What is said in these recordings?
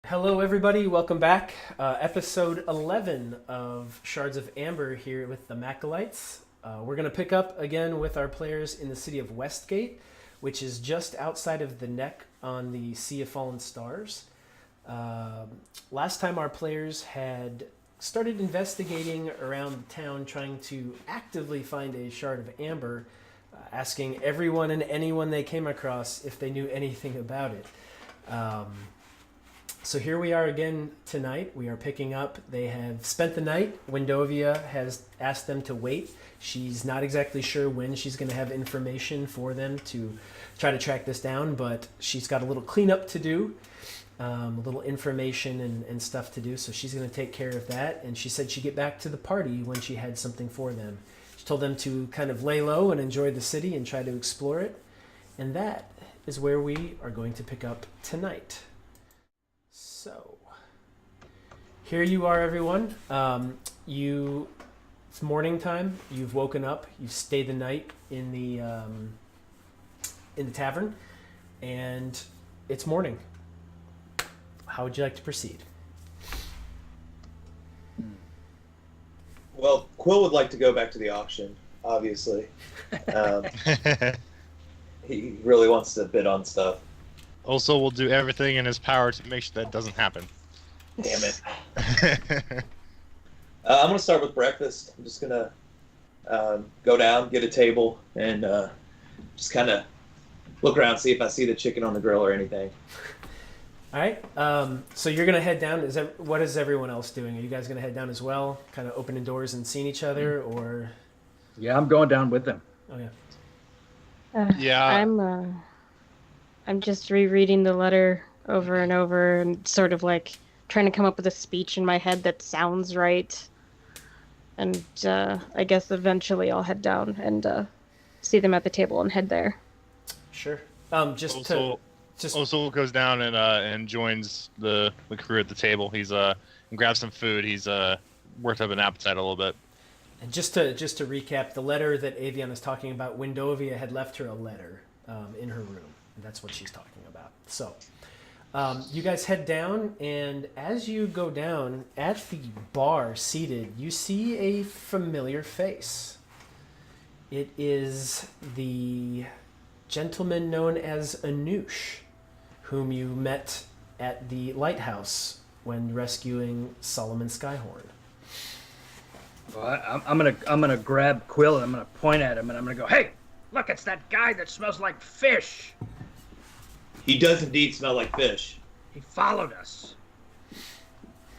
Hello, everybody. Welcome back. Episode 11 of Shards of Amber here with the Macolites. We're going to pick up again with our players in the city of Westgate, which is just outside of the neck on the Sea of Fallen Stars. Last time our players had started investigating around the town, trying to actively find a Shard of Amber, asking everyone and anyone they came across if they knew anything about it. So here we are again tonight. We are picking up. They have spent the night. Wyndovia has asked them to wait. She's not exactly sure when she's going to have information for them to try to track this down, but she's got a little cleanup to do, a little information and stuff to do, so she's going to take care of that. And she said she'd get back to the party when she had something for them. She told them to kind of lay low and enjoy the city and try to explore it. And that is where we are going to pick up tonight. So, here you are, everyone. It's morning time. You've woken up. You've stayed the night in the tavern, and it's morning. How would you like to proceed? Well, Quill would like to go back to the auction, obviously. He really wants to bid on stuff. Also, will do everything in his power to make sure that doesn't happen. Damn it. I'm going to start with breakfast. I'm just going to go down, get a table, and just kind of look around, see if I see the chicken on the grill or anything. All right. So you're going to head down. What is everyone else doing? Are you guys going to head down as well? Kind of opening doors and seeing each other, or? Yeah, I'm going down with them. Oh, yeah. Yeah. I'm just rereading the letter over and over and sort of like trying to come up with a speech in my head that sounds right. And I guess eventually I'll head down and see them at the table and head there. Sure. Also goes down and joins the crew at the table. He's and grabs some food. He's worked up an appetite a little bit. And just to recap, the letter that Avian is talking about, Wyndovia had left her a letter in her room. And that's what she's talking about. So, you guys head down, and as you go down, at the bar seated, you see a familiar face. It is the gentleman known as Anoush, whom you met at the lighthouse when rescuing Solomon Skyhorn. Well, I'm gonna grab Quill and I'm gonna point at him and I'm gonna go, "Hey, look, it's that guy that smells like fish. He does indeed smell like fish. He followed us."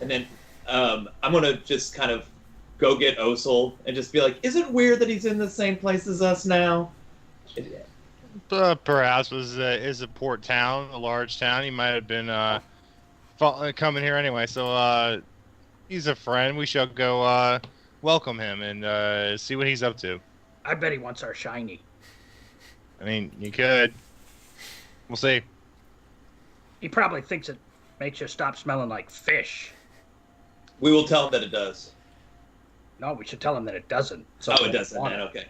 And then I'm going to just kind of go get Osul and just be like, is it weird that he's in the same place as us now? Perhaps is a port town, a large town. He might have been coming here anyway. So he's a friend. We shall go welcome him and see what he's up to. I bet he wants our shiny. I mean, you could. We'll see. He probably thinks it makes you stop smelling like fish. We will tell him that it does. No, we should tell him that it doesn't. So it doesn't, man. Okay.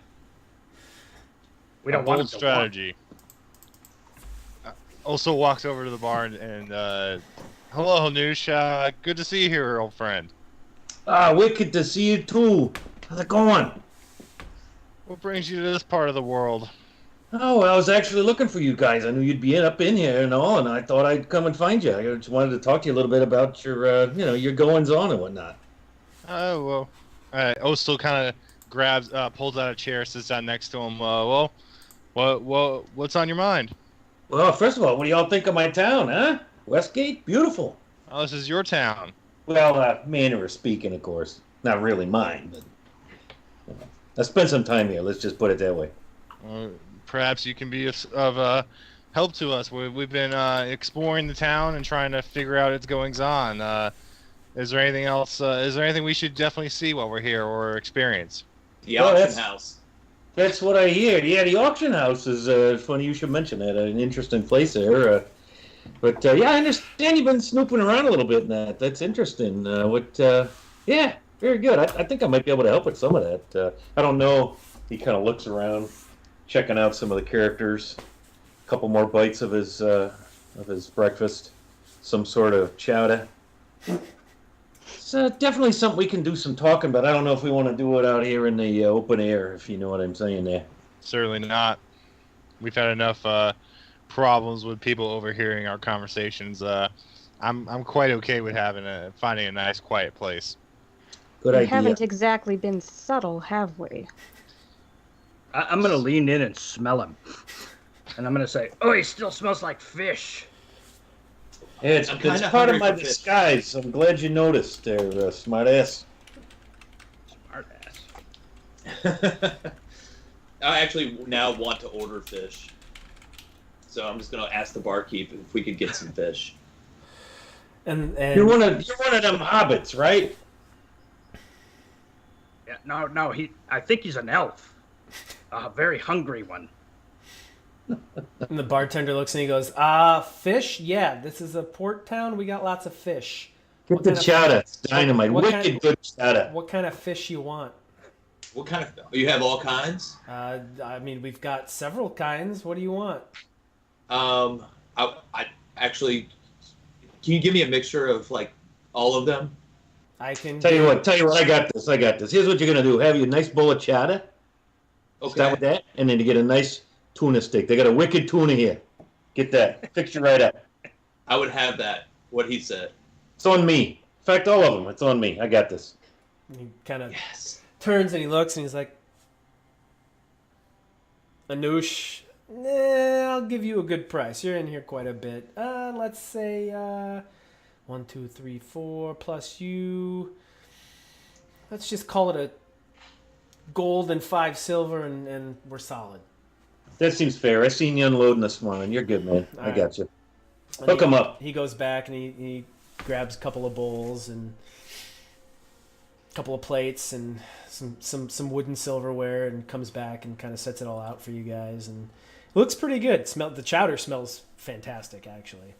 We don't want him to strategy. Also walks over to the bar and hello, Hanush. Good to see you here, old friend. Wicked to see you too. How's it going? What brings you to this part of the world? Oh, well, I was actually looking for you guys. I knew you'd be up in here and all, and I thought I'd come and find you. I just wanted to talk to you a little bit about your, your goings on and whatnot. Oh, well. Osel kind of grabs, pulls out a chair, sits down next to him. What's on your mind? Well, first of all, what do y'all think of my town, huh? Westgate? Beautiful. Oh, this is your town. Well, manner of speaking, of course. Not really mine, but I spent some time here. Let's just put it that way. Perhaps you can be of help to us. We've been exploring the town and trying to figure out its goings-on. Is there anything else? Is there anything we should definitely see while we're here or experience? The auction house. That's what I hear. Yeah, the auction house is funny you should mention that. An interesting place there. But I understand you've been snooping around a little bit in that. That's interesting. Yeah, very good. I think I might be able to help with some of that. I don't know. He kind of looks around, checking out some of the characters. couple more bites of his breakfast, some sort of chowder. It's definitely something we can do some talking, but I don't know if we want to do it out here in the open air, if you know what I'm saying there. Certainly not. We've had enough problems with people overhearing our conversations. I'm quite okay with finding a nice, quiet place. Good We idea. haven't exactly been subtle, have we? I'm gonna lean in and smell him, and I'm gonna say, "Oh, he still smells like fish." Yeah, it's I'm kinda part of hungry my for fish. disguise. I'm glad you noticed there, smart ass. Smart ass. I actually now want to order fish. So I'm just gonna ask the barkeep if we could get some fish. And You're one of them hobbits, right? Yeah, no, I think he's an elf, a very hungry one. And the bartender looks and he goes, fish? Yeah, this is a port town. We got lots of fish. Get What the kind of- chowder. It's dynamite. what Wicked kind- good chowder. What kind of fish you want? What kind of? You have all kinds. I mean, we've got several kinds. What do you want? I actually, can you give me a mixture of like all of them? I can Tell you what, I got this. Here's what you're gonna do. Have you a nice bowl of chowder. Okay. Start with that, and then you get a nice tuna steak. They got a wicked tuna here. Get that. Fix you right up. I would have that. What he said. It's on me. In fact, all of them. It's on me. I got this. He kind of Yes. turns and he looks and he's like, Anoush, I'll give you a good price. You're in here quite a bit. Let's say 1, 2, 3, 4 plus you. Let's just call it a gold and 5 silver, and we're solid. That seems fair. I seen you unloading this morning. You're good, man. I All got you. And Hook 'em up. He goes back and he grabs a couple of bowls and a couple of plates and some wooden silverware, and comes back and kind of sets it all out for you guys. And it looks pretty good. The chowder smells fantastic, actually.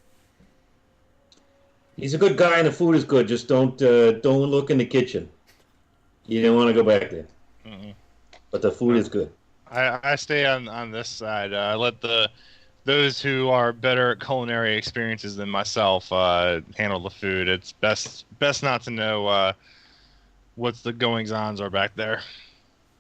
He's a good guy, and the food is good. Just don't look in the kitchen. You don't want to go back there. Mm-mm. But the food is good. I stay on this side. I let those who are better at culinary experiences than myself handle the food. It's best not to know what's the goings-ons are back there.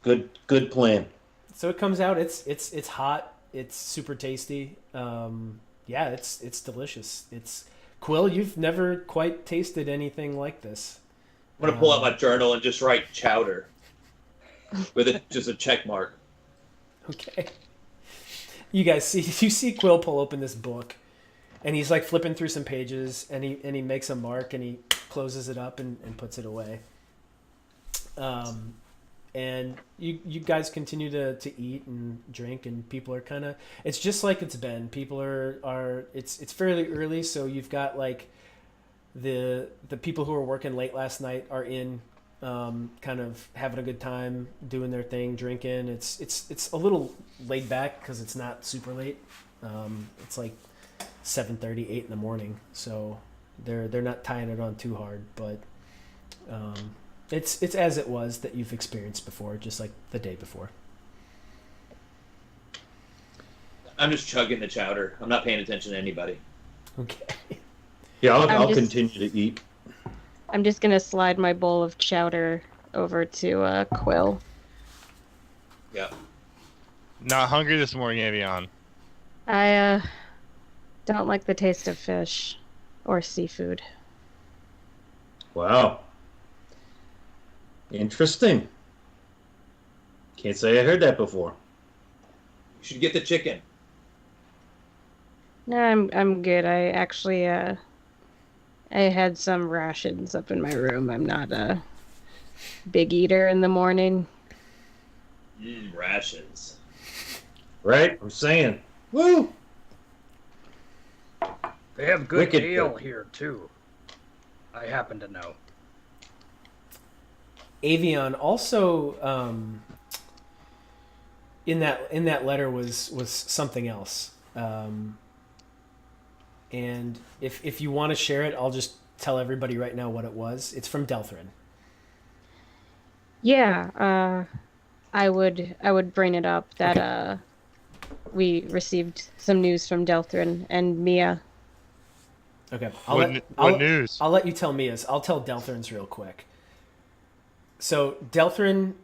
Good plan. So it comes out. It's hot. It's super tasty. Yeah, it's delicious. It's Quill. You've never quite tasted anything like this. I'm gonna pull out my journal and just write chowder with just a check mark. Okay. You guys see Quill pull open this book, and he's like flipping through some pages, and he makes a mark, and he closes it up and puts it away. And you guys continue to eat and drink, and people are kind of, it's just like it's been. People are it's fairly early, so you've got like the people who were working late last night are in, kind of having a good time, doing their thing, drinking. It's a little laid back because it's not super late. It's like 7:30, 8 in the morning, so they're not tying it on too hard, but it's as it was that you've experienced before, just like the day before. I'm just chugging the chowder. I'm not paying attention to anybody. Okay. Yeah, I'll I'm just- continue to eat. I'm just gonna slide my bowl of chowder over to Quill. Yeah. Not hungry this morning, Avion. I don't like the taste of fish or seafood. Wow. Interesting. Can't say I heard that before. You should get the chicken. No, I'm good. I actually I had some rations up in my room. I'm not a big eater in the morning. Rations. Right? I'm saying. Woo! They have good Wicked ale good. here too. I happen to know. Avion also, in that letter was something else. And if you want to share it, I'll just tell everybody right now what it was. It's from Delthrin. Yeah, I would bring it up that we received some news from Delthrin and Mia. Okay. What news? I'll let you tell Mia's. I'll tell Delthrin's real quick. So Delthrin,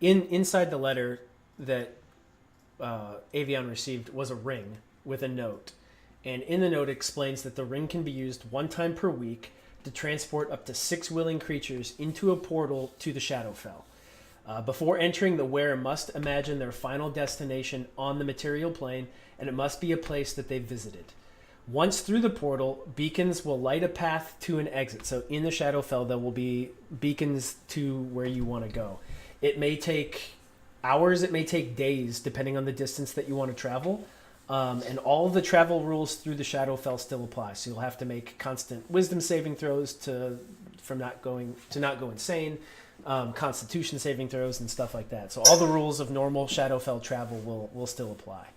inside the letter that Avion received was a ring with a note. And in the note it explains that the ring can be used one time per week to transport up to 6 willing creatures into a portal to the Shadowfell. Before entering, the wearer must imagine their final destination on the material plane, and it must be a place that they've visited. Once through the portal, beacons will light a path to an exit. So in the Shadowfell, there will be beacons to where you want to go. It may take hours, it may take days, depending on the distance that you want to travel. And all of the travel rules through the Shadowfell still apply. So you'll have to make constant wisdom saving throws to not go insane, Constitution saving throws and stuff like that. So all the rules of normal Shadowfell travel will still apply.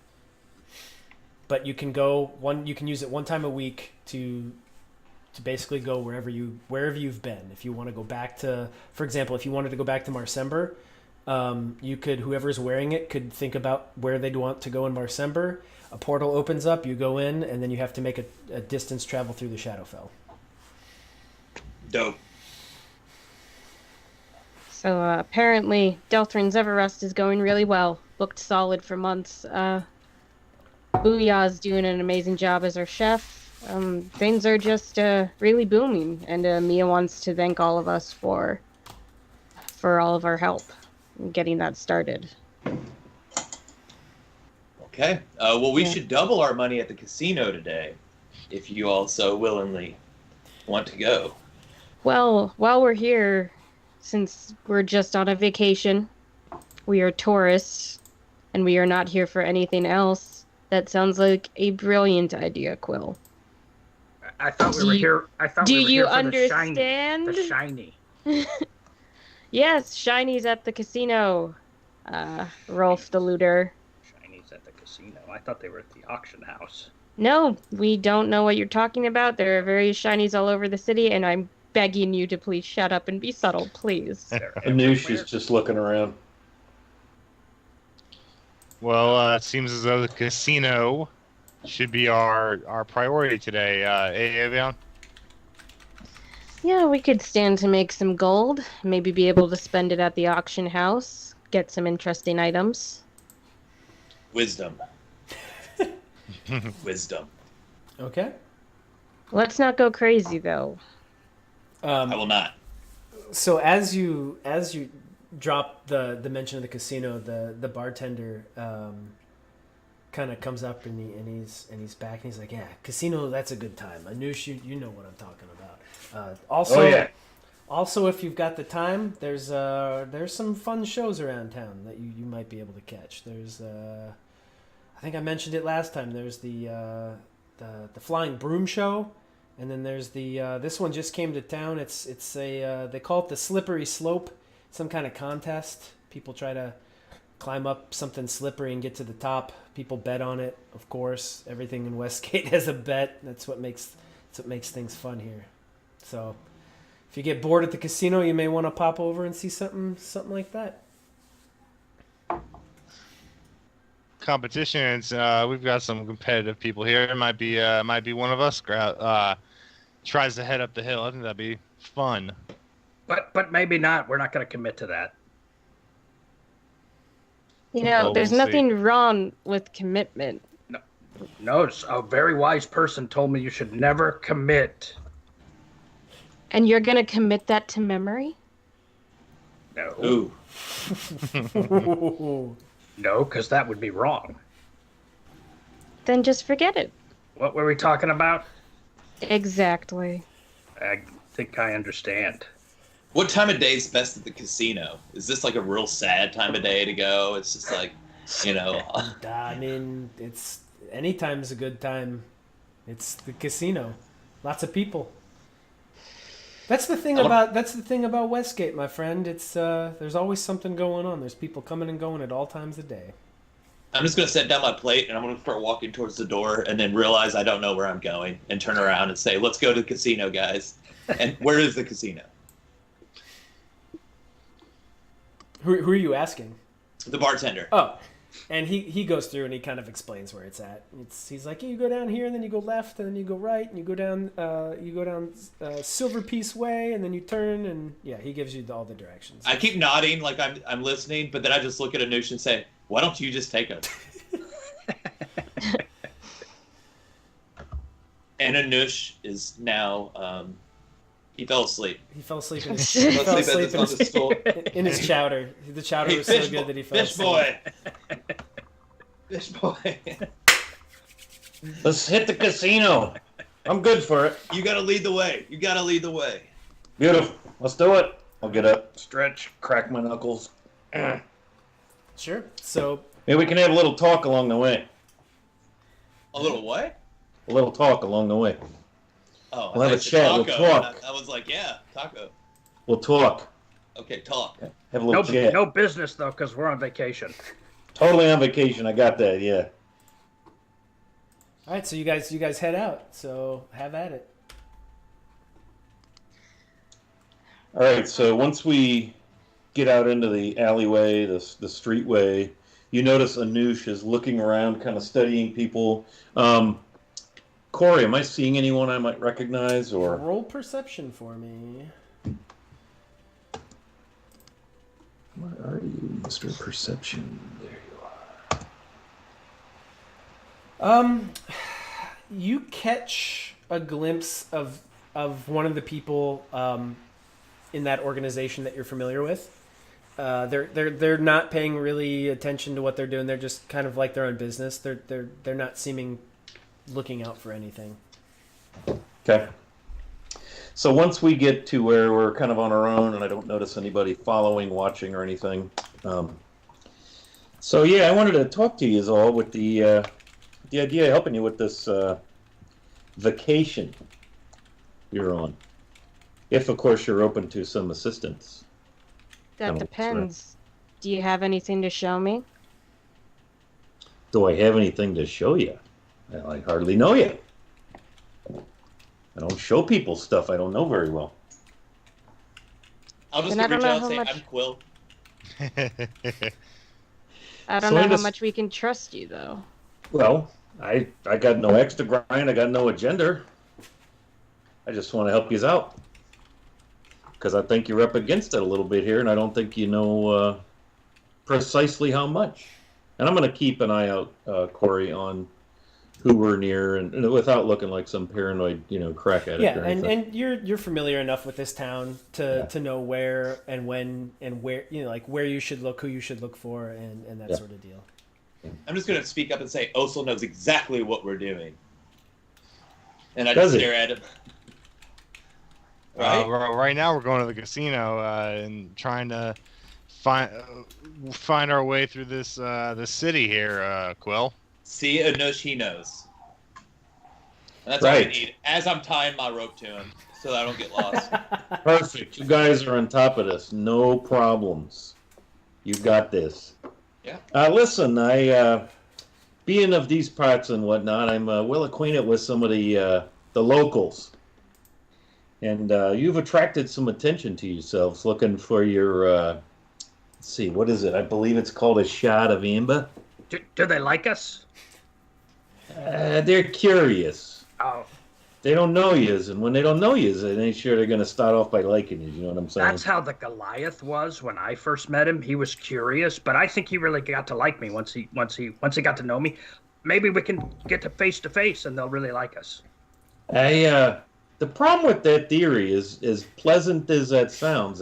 But you can use it one time a week to basically go wherever you've been. If you want to go back to, for example, if you wanted to go back to Marsember, whoever's wearing it could think about where they'd want to go in Marsember. A portal opens up, you go in, and then you have to make a distance travel through the Shadowfell. Dope. So apparently Delthrin's Everrest is going really well. Booked solid for months. Booyah's doing an amazing job as our chef. Things are just really booming, and Mia wants to thank all of us for all of our help in getting that started. Okay. We should double our money at the casino today, if you also willingly want to go. Well, while we're here, since we're just on a vacation, we are tourists, and we are not here for anything else. That sounds like a brilliant idea, Quill. I thought we were here. I thought we were here for understand? the shiny. Yes, Shiny's at the casino. Rolf the looter. Shiny's at the casino. I thought they were at the auction house. No, we don't know what you're talking about. There are various shinies all over the city, and I'm begging you to please shut up and be subtle, please. I knew she's just looking around. Well, it seems as though the casino should be our priority today. Avion? Yeah, we could stand to make some gold. Maybe be able to spend it at the auction house. Get some interesting items. Wisdom. Wisdom. Okay. Let's not go crazy, though. I will not. So as you drop the mention of the casino, the bartender kind of comes up and he's back and he's like, yeah, casino, that's a good time. Anush, you know what I'm talking about. Also, if you've got the time, there's some fun shows around town that you might be able to catch. There's I think I mentioned it last time. There's the Flying Broom Show, and then there's this one just came to town. It's a they call it the Slippery Slope, some kind of contest. People try to climb up something slippery and get to the top. People bet on it, of course. Everything in Westgate has a bet. That's what makes things fun here. So if you get bored at the casino, you may want to pop over and see something like that. Competitions. We've got some competitive people here. It might be one of us tries to head up the hill. I think that'd be fun. But maybe not. We're not going to commit to that. There's nothing wrong with commitment. No, a very wise person told me you should never commit. And you're going to commit that to memory? No. Ooh. No, because that would be wrong. Then just forget it. What were we talking about? Exactly. I think I understand. What time of day is best at the casino? Is this like a real sad time of day to go? It's just like, I mean, it's any time's a good time. It's the casino. Lots of people. That's the thing about Westgate, my friend. It's there's always something going on. There's people coming and going at all times of day. I'm just going to set down my plate and I'm going to start walking towards the door and then realize I don't know where I'm going and turn around and say, let's go to the casino, guys. And where is the casino? Who are you asking? The bartender. Oh. And he goes through and he kind of explains where it's at. He's like, you go down here and then you go left and then you go right and you go down Silver Piece Way and then you turn and yeah, he gives you all the directions. I keep nodding like I'm listening, but then I just look at Anush and say, "Why don't you just take us?" And Anush is now he fell asleep. He fell asleep in his, in his chowder. The chowder was so good that he fell asleep. Fish boy. Let's hit the casino. I'm good for it. You gotta lead the way. Beautiful. Let's do it. I'll get up, stretch, crack my knuckles. Sure. So maybe we can have a little talk along the way. A little what? A little talk along the way. Oh, we'll have a chat. We'll talk. I was like, yeah, taco. We'll talk. Okay, talk. Have a little chat. No business though, because we're on vacation. Totally on vacation. I got that. Yeah. all right, so you guys head out. So have at it. All right. So once we get out into the alleyway, the streetway, you notice Anush is looking around, kind of studying people. Corey, am I seeing anyone I might recognize or roll perception for me? Where are you, Mr. Perception? There you are. You catch a glimpse of one of the people in that organization that you're familiar with. They're not paying really attention to what they're doing. They're just kind of like their own business. They're not looking out for anything. Okay. So once we get to where we're kind of on our own and I don't notice anybody following, watching, or anything. So yeah, I wanted to talk to you all with the idea of helping you with this vacation you're on. If, of course, you're open to some assistance. That depends. Do you have anything to show me? Do I have anything to show you? Well, I hardly know you. I don't show people stuff I don't know very well. I'll just Then reach I out don't and know say, how I'm Quill. I don't know how much we can trust you, though. Well, I got no extra grind. I got no agenda. I just want to help you out. Because I think you're up against it a little bit here, and I don't think you know precisely how much. And I'm going to keep an eye out, Corey, on who we're near, and without looking like some paranoid, crack addict. Yeah, or anything. and you're familiar enough with this town to know where and when and where where you should look, who you should look for, and that sort of deal. I'm just going to speak up and say, Osel knows exactly what we're doing. And I just stare at him. Right? Right now we're going to the casino and trying to find our way through this city here, Quill. See, Anush, he knows. And that's all I need. As I'm tying my rope to him, so that I don't get lost. Perfect. You guys are on top of this. No problems. You got this. Yeah. Listen, I being of these parts and whatnot, I'm well acquainted with some of the locals. And you've attracted some attention to yourselves looking for your, let's see, what is it? I believe it's called a shot of amber. Do they like us? They're curious. Oh. They don't know yous, and when they don't know yous, they ain't sure they're going to start off by liking you. You know what I'm saying? That's how the Goliath was when I first met him. He was curious, but I think he really got to like me once he got to know me. Maybe we can get to face, and they'll really like us. The problem with that theory is, as pleasant as that sounds,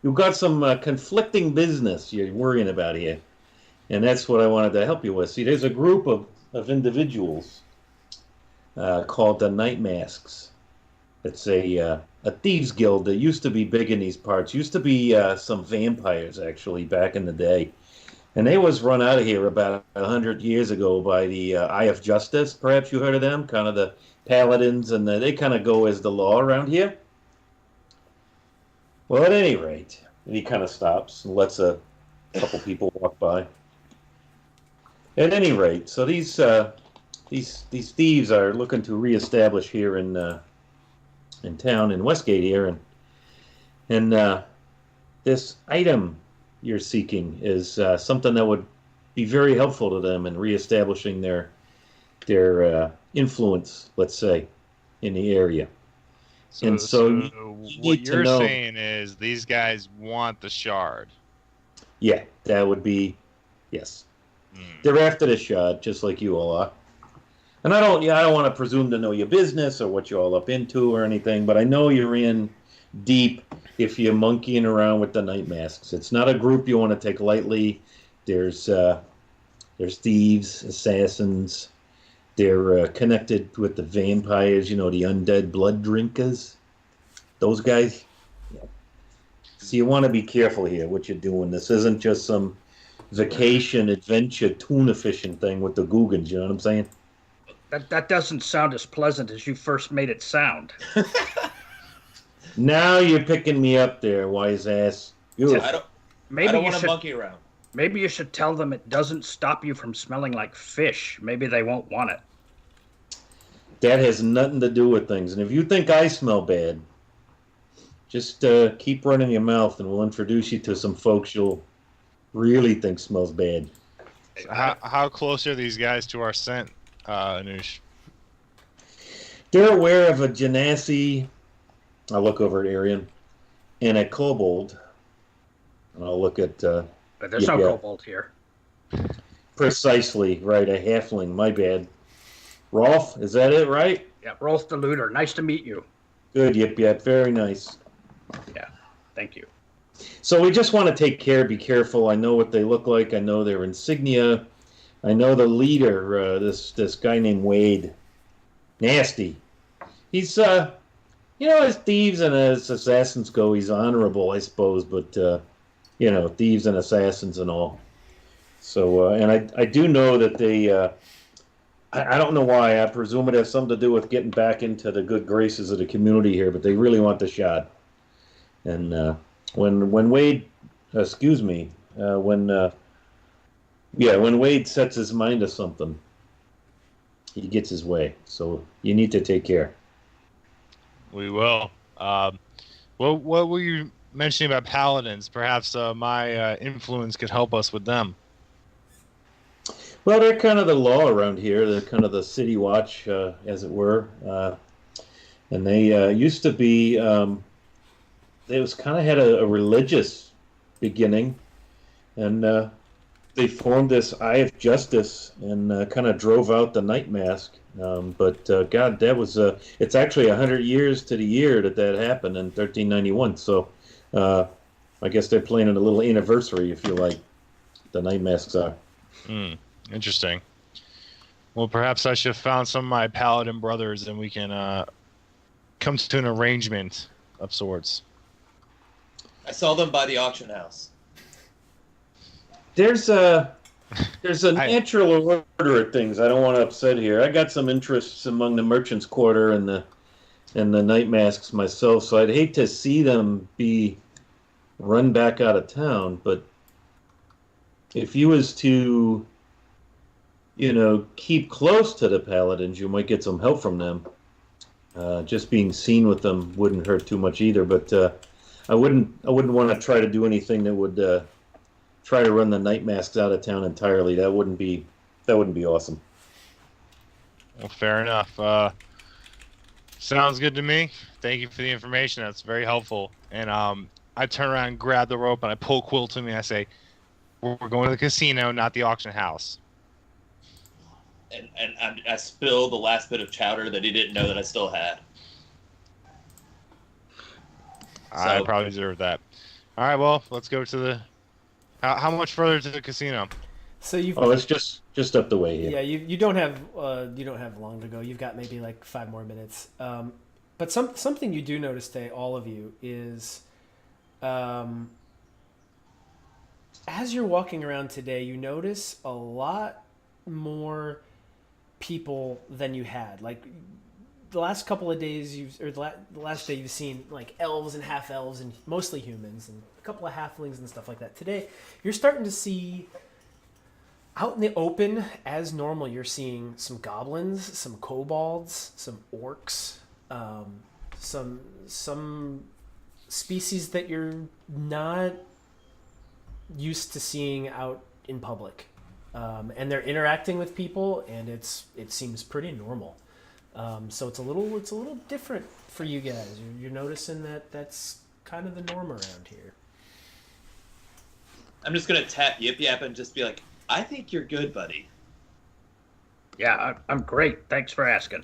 you've got some conflicting business you're worrying about here. And that's what I wanted to help you with. See, there's a group of individuals called the Night Masks. It's a thieves guild that used to be big in these parts. Used to be some vampires, actually, back in the day. And they was run out of here about 100 years ago by the Eye of Justice. Perhaps you heard of them? Kind of the paladins, and they kind of go as the law around here. Well, at any rate, he kind of stops and lets a couple people walk by. At any rate, so these thieves are looking to reestablish here in town in Westgate here, and this item you're seeking is something that would be very helpful to them in reestablishing their influence, let's say, in the area. And so you what need to you're know. saying is these guys want the shard. Yeah, that would be, yes. Hmm. They're after the shot, just like you all are. And I don't want to presume to know your business or what you're all up into or anything, but I know you're in deep if you're monkeying around with the night masks. It's not a group you want to take lightly. There's thieves, assassins. They're connected with the vampires, the undead blood drinkers. Those guys. Yeah. So you want to be careful here what you're doing. This isn't just some vacation adventure tuna fishing thing with the Googans, you know what I'm saying? That doesn't sound as pleasant as you first made it sound. Now you're picking me up there, wise ass. I don't want to monkey around. Maybe you should tell them it doesn't stop you from smelling like fish. Maybe they won't want it. That has nothing to do with things. And if you think I smell bad, just keep running your mouth and we'll introduce you to some folks you'll really think smells bad. How close are these guys to our scent, Anush? They're aware of a genasi. I'll look over at Arian. And a kobold. And I'll look at... But there's no kobold here. Precisely, right, a halfling, my bad. Rolf, is that it, right? Yeah, Rolf the Looter. Nice to meet you. Good, yep, very nice. Yeah, thank you. So we just want to be careful. I know what they look like. I know their insignia. I know the leader, this guy named Wade. Nasty. He's, as thieves and as assassins go, he's honorable, I suppose, but, thieves and assassins and all. So, and I do know that they, I don't know why, I presume it has something to do with getting back into the good graces of the community here, but they really want the shot. And when Wade, when Wade sets his mind to something, he gets his way. So you need to take care. We will. What were you mentioning about paladins? Perhaps my influence could help us with them. Well, they're kind of the law around here. They're kind of the city watch, as it were. And they used to be, they was kind of had a religious beginning. And they formed this Eye of Justice and kind of drove out the Night Mask. But God, that was, it's actually 100 years to the year that happened in 1391. So I guess they're planning a little anniversary, if you like. The Night Masks are. Interesting. Well, perhaps I should have found some of my paladin brothers and we can come to an arrangement of sorts. I saw them by the auction house. There's a natural order of things. I don't want to upset here. I got some interests among the Merchants' Quarter and the Night Masks myself, so I'd hate to see them be run back out of town. But if you was to, keep close to the Paladins, you might get some help from them. Just being seen with them wouldn't hurt too much either. But I wouldn't want to try to do anything that would try to run the Night Masks out of town entirely. That wouldn't be awesome. Well, fair enough. Sounds good to me. Thank you for the information. That's very helpful. And I turn around and grab the rope and I pull Quill to me and I say, "We're going to the casino, not the auction house." And I spill the last bit of chowder that he didn't know that I still had. I probably deserve that. All right, well, let's go to the... How much further to the casino? So you've... Oh, it's just up the way here. Yeah, you don't have long to go. You've got maybe like 5 more minutes. But something you do notice today, all of you, is as you're walking around today, you notice a lot more people than you had. Like the last couple of days, the last day you've seen like elves and half elves and mostly humans and a couple of halflings and stuff like that. Today, you're starting to see out in the open as normal. You're seeing some goblins, some kobolds, some orcs, some species that you're not used to seeing out in public. and they're interacting with people, and it seems pretty normal. So it's a little different for you guys. You're noticing that's kind of the norm around here. I'm just gonna tap Yip Yap and just be like, I think you're good, buddy. Yeah, I'm great. Thanks for asking.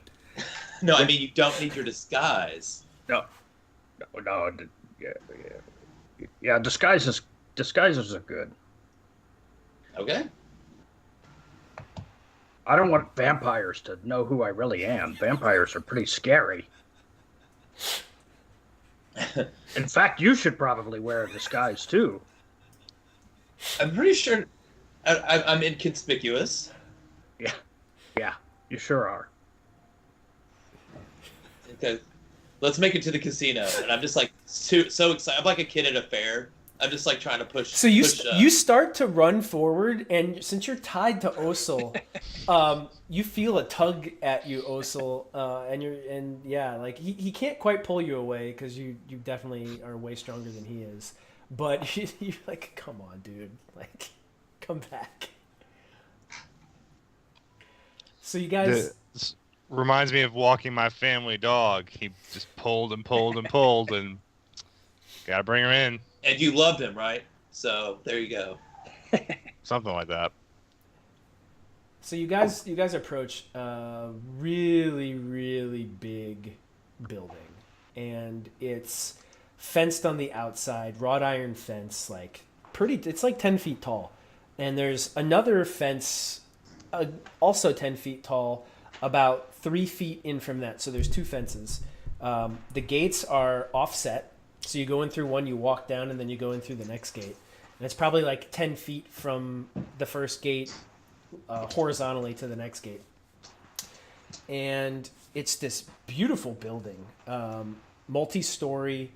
No, I mean you don't need your disguise. No. Yeah. Disguises are good. Okay. I don't want vampires to know who I really am. Vampires are pretty scary. In fact, you should probably wear a disguise too. I'm pretty sure I'm inconspicuous. Yeah, you sure are. Okay. Let's make it to the casino. And I'm just like so excited. I'm like a kid at a fair. I'm just like trying to push. So you start to run forward, and since you're tied to Osul, you feel a tug at you, Osul, and like he can't quite pull you away because you definitely are way stronger than he is. But you're like, come on, dude, like, come back. So you guys. This reminds me of walking my family dog. He just pulled and pulled and pulled, and gotta bring her in. And you loved him, right? So there you go. Something like that. So you guys approach a really, really big building, and it's fenced on the outside, wrought iron fence, it's like 10 feet tall. And there's another fence, also 10 feet tall, about 3 feet in from that. So there's two fences. The gates are offset. So you go in through one, you walk down, and then you go in through the next gate. And it's probably like 10 feet from the first gate horizontally to the next gate. And it's this beautiful building, multi-story,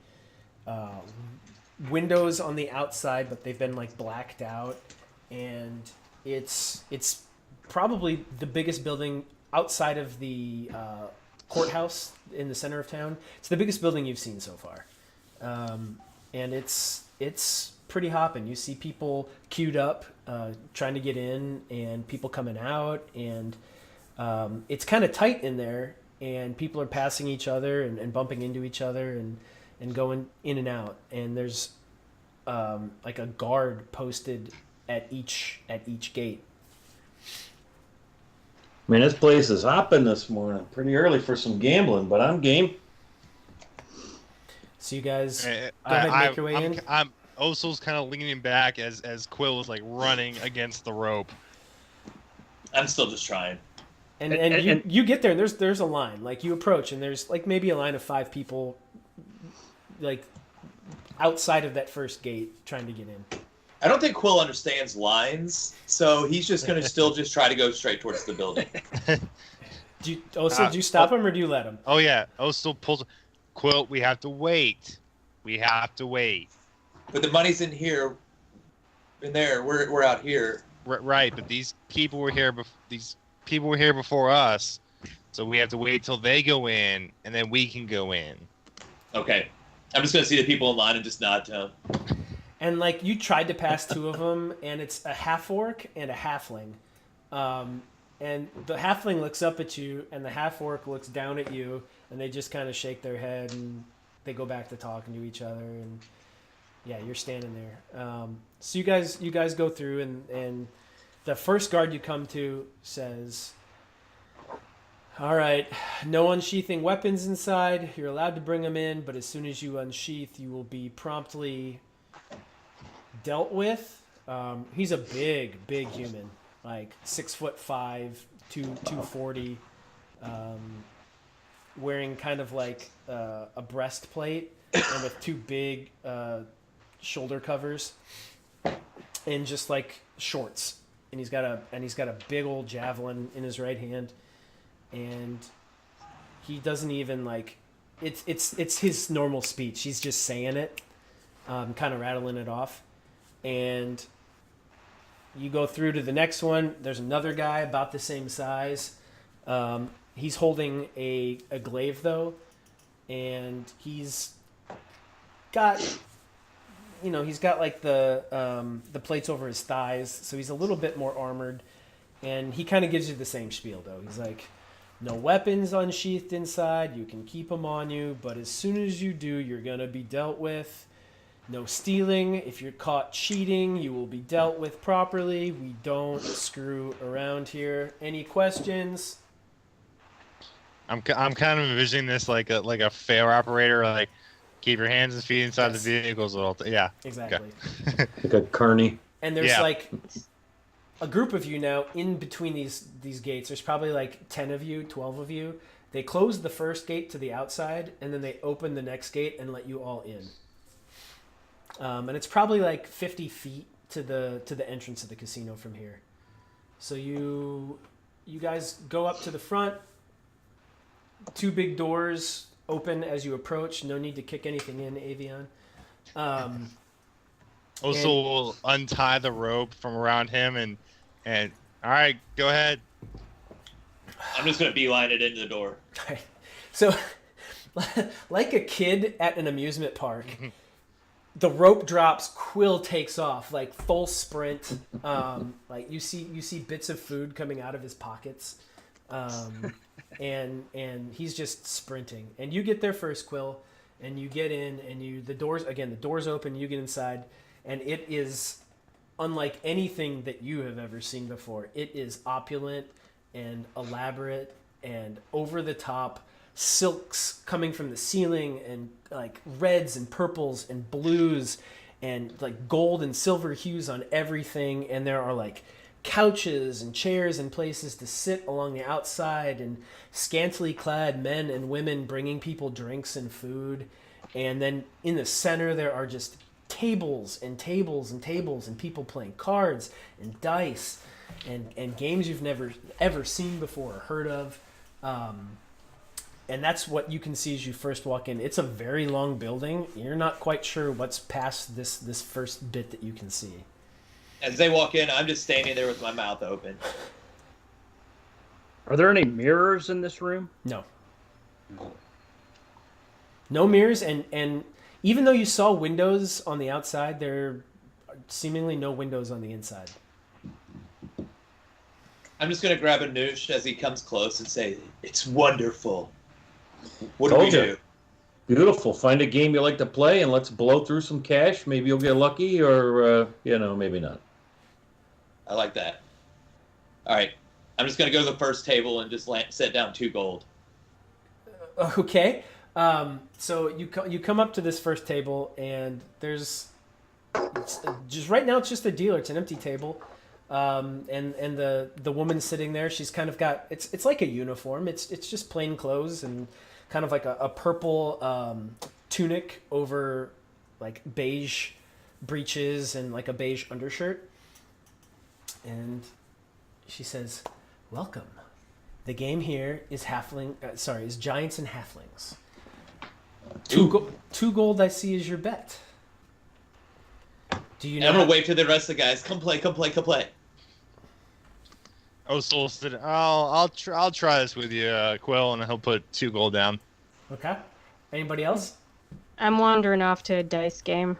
windows on the outside, but they've been like blacked out. And it's probably the biggest building outside of the courthouse in the center of town. It's the biggest building you've seen so far. And it's pretty hopping. You see people queued up, trying to get in, and people coming out, and it's kind of tight in there, and people are passing each other and bumping into each other and going in and out. And there's like a guard posted at each gate. Man, this place is hopping this morning. Pretty early for some gambling, but I'm game. So you guys go ahead and make your way in. Osul's kind of leaning back as Quill is like running against the rope. I'm still just trying. And you get there, and there's a line. Like, you approach, and there's like maybe a line of 5 people, like, outside of that first gate trying to get in. I don't think Quill understands lines, so he's just going to still just try to go straight towards the building. Do you stop him, or do you let him? Oh yeah, Osul pulls. Quill, we have to wait. But the money's in here. In there, we're out here. Right, but these people were here. These people were here before us, so we have to wait till they go in, and then we can go in. Okay, I'm just gonna see the people in line and just nod to them. And like, you tried to pass 2 of them, and it's a half orc and a halfling. And the halfling looks up at you, and the half orc looks down at you, and they just kind of shake their head, and they go back to talking to each other. And yeah, you're standing there. So you guys go through, and the first guard you come to says, "All right, no unsheathing weapons inside. You're allowed to bring them in, but as soon as you unsheath, you will be promptly dealt with." He's a big human, like 6'5", 240, wearing kind of like a breastplate and with 2 big shoulder covers, and just like shorts. And he's got a big old javelin in his right hand, and he doesn't even like it's his normal speech. He's just saying it, kind of rattling it off. And you go through to the next one. There's another guy about the same size. He's holding a glaive, though, and he's got he's got like the plates over his thighs, so he's a little bit more armored, and he kind of gives you the same spiel though. He's like, no weapons unsheathed inside. You can keep them on you, but as soon as you do, you're gonna be dealt with. No stealing. If you're caught cheating, you will be dealt with properly. We don't screw around here. Any questions? I'm kind of envisioning this like a fair operator, like keep your hands and feet inside the vehicles at all. Yeah, exactly. Okay. Like a carny. And there's like a group of you now in between these gates. There's probably like 10 of you, 12 of you. They close the first gate to the outside, and then they open the next gate and let you all in. And it's probably like 50 feet to the entrance of the casino from here. So you guys go up to the front. 2 big doors open as you approach. No need to kick anything in, Avion. Also, we'll untie the rope from around him and all right, go ahead. I'm just gonna beeline it into the door. Right. So, like a kid at an amusement park, the rope drops. Quill takes off like full sprint. Like you see bits of food coming out of his pockets. And he's just sprinting, and you get there first, Quill, and you get in, and the doors open, you get inside, and it is unlike anything that you have ever seen before. It is opulent and elaborate and over the top, silks coming from the ceiling, and like reds and purples and blues and like gold and silver hues on everything, and there are like couches and chairs and places to sit along the outside, and scantily clad men and women bringing people drinks and food. And then in the center there are just tables and tables and tables, and people playing cards and dice and games you've never ever seen before or heard of. And that's what you can see as you first walk in. It's a very long building. You're not quite sure what's past this first bit that you can see. As they walk in, I'm just standing there with my mouth open. Are there any mirrors in this room? No. No mirrors, and even though you saw windows on the outside, there are seemingly no windows on the inside. I'm just gonna grab a noosh as he comes close and say, "It's wonderful. What do we do?" Beautiful. Find a game you like to play, and let's blow through some cash. Maybe you'll get lucky, or maybe not. I like that. All right, I'm just gonna go to the first table and just set down 2 gold. Okay. So you come up to this first table, and there's just right now it's just a dealer. It's an empty table, and the woman sitting there, she's kind of got it's like a uniform. It's just plain clothes and kind of like a purple tunic over like beige breeches and like a beige undershirt. And she says, "Welcome. The game here is is giants and halflings. 2 gold, I see, is your bet. Do you know?" I'm gonna wave to the rest of the guys. Come play, come play, come play. Oh, Soul said, I'll try this with you, Quill, and he'll put 2 gold down. Okay. Anybody else? I'm wandering off to a dice game.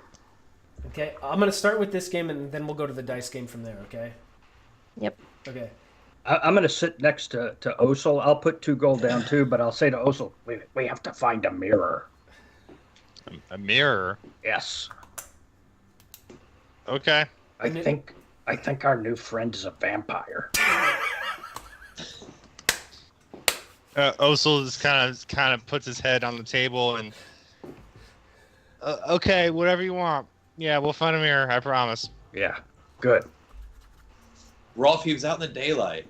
Okay. I'm gonna start with this game, and then we'll go to the dice game from there. Okay. Yep. Okay. I'm going to sit next to Osel. I'll put 2 gold down too, but I'll say to Osel, we have to find a mirror. A mirror? Yes. Okay. I think our new friend is a vampire. Osel just kind of puts his head on the table and okay, whatever you want. Yeah, we'll find a mirror, I promise. Yeah. Good. Rolf, he was out in the daylight.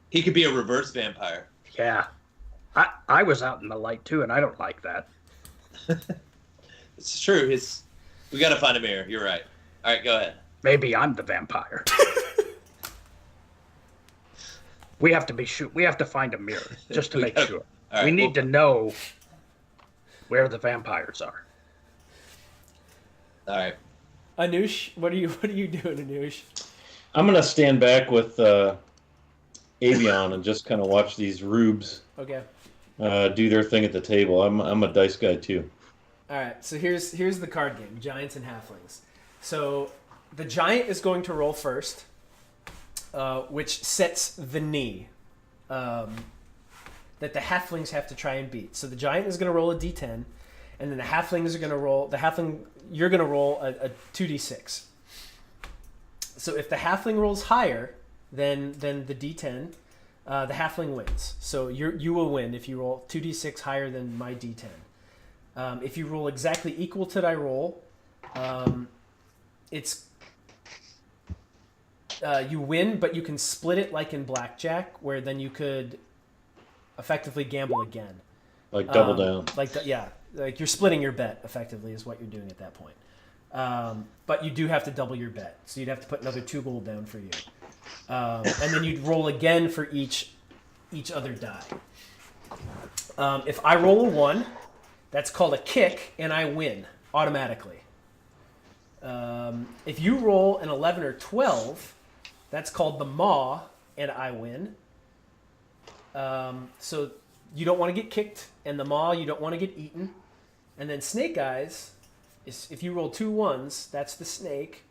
He could be a reverse vampire. Yeah. I was out in the light too, and I don't like that. It's true. We gotta find a mirror. You're right. All right, go ahead. Maybe I'm the vampire. We have to find a mirror just to make sure. Right, we need to know where the vampires are. All right. Anush, what are you doing, Anush? I'm gonna stand back with Avion and just kind of watch these rubes Okay. do their thing at the table. I'm a dice guy too. All right, so here's the card game: giants and halflings. So the giant is going to roll first, which sets the knee that the halflings have to try and beat. So the giant is going to roll a d10, and then the halflings are going to roll. You're going to roll a 2d6. So if the halfling rolls higher than the d10, the halfling wins. So you will win if you roll 2d6 higher than my d10. If you roll exactly equal to that roll, it's you win, but you can split it like in blackjack, where then you could effectively gamble again. Like double down. Like you're splitting your bet effectively is what you're doing at that point. But you do have to double your bet, so you'd have to put another 2 gold down for you, and then you'd roll again for each other die. If I roll a 1, that's called a kick, and I win automatically. If you roll an 11 or 12, that's called the maw, and I win. So you don't want to get kicked, and the maw, you don't want to get eaten. And then snake eyes, if you roll 2 1s, that's the snake.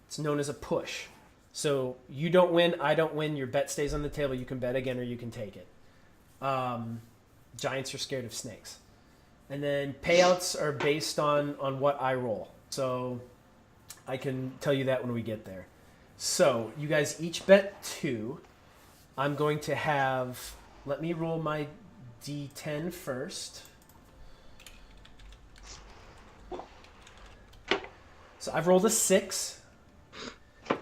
It's known as a push. So you don't win, I don't win, your bet stays on the table. You can bet again or you can take it. Giants are scared of snakes. And then payouts are based on what I roll. So I can tell you that when we get there. So you guys each bet 2. I'm going to have, let me roll my d10 first. So I've rolled a 6.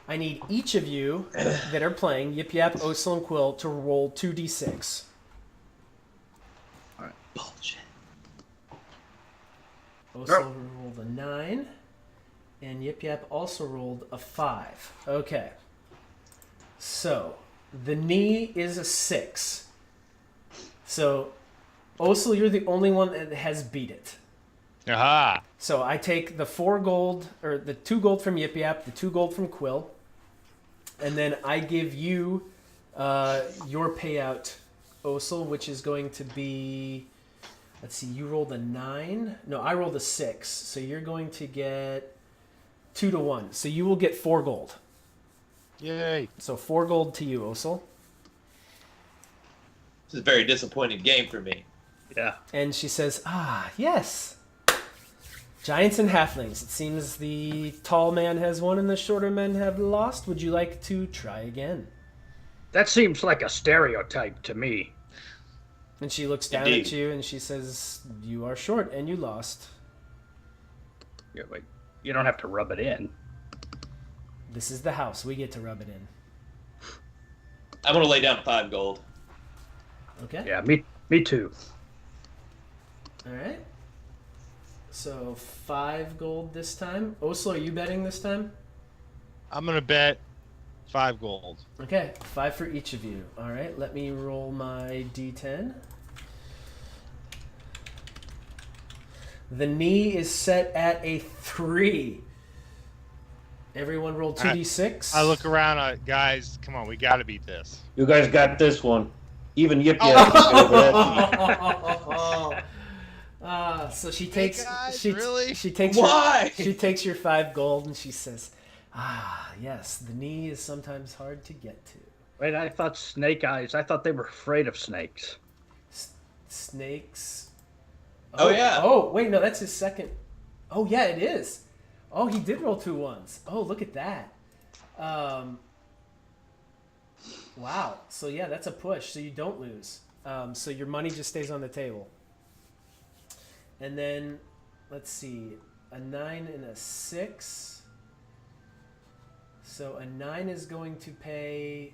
I need each of you that are playing, Yip Yap, Osel, and Quill, to roll 2d6. All right. Bullshit. Osel rolled a 9, and Yip Yap also rolled a 5. Okay. So the knee is a 6. So Osel, you're the only one that has beat it. Aha! So I take the 4 gold, or the 2 gold from Yip Yap, the 2 gold from Quill, and then I give you your payout, Osel, which is going to be, let's see, you rolled a 9. No, I rolled a 6. So you're going to get 2 to 1. So you will get 4 gold. Yay! So 4 gold to you, Osel. This is a very disappointing game for me. Yeah. And she says, yes. Giants and halflings. It seems the tall man has won and the shorter men have lost. Would you like to try again? That seems like a stereotype to me. And she looks down Indeed. at you and she says, you are short and you lost. Yeah, but you don't have to rub it in. This is the house. We get to rub it in. I'm gonna lay down 5 gold. Okay? Yeah, me too. All right. So 5 gold this time. Oslo, are you betting this time? I'm gonna bet 5 gold. Okay, 5 for each of you. All right, let me roll my d10. The knee is set at a 3. Everyone roll 2d6. I look around, guys. Come on, we gotta beat this. You guys got this one. Even Yip Yap. So she takes guys, she really? she takes Why? she takes your 5 gold and she says, yes, the knee is sometimes hard to get to. Wait, I thought snake eyes. I thought they were afraid of snakes. Snakes. Oh, yeah. Oh, wait, no, that's his second. Oh, yeah, it is. Oh, he did roll 2 1s. Oh, look at that. Wow. So yeah, that's a push. So you don't lose. So your money just stays on the table. And then, let's see, a 9 and a 6. So a 9 is going to pay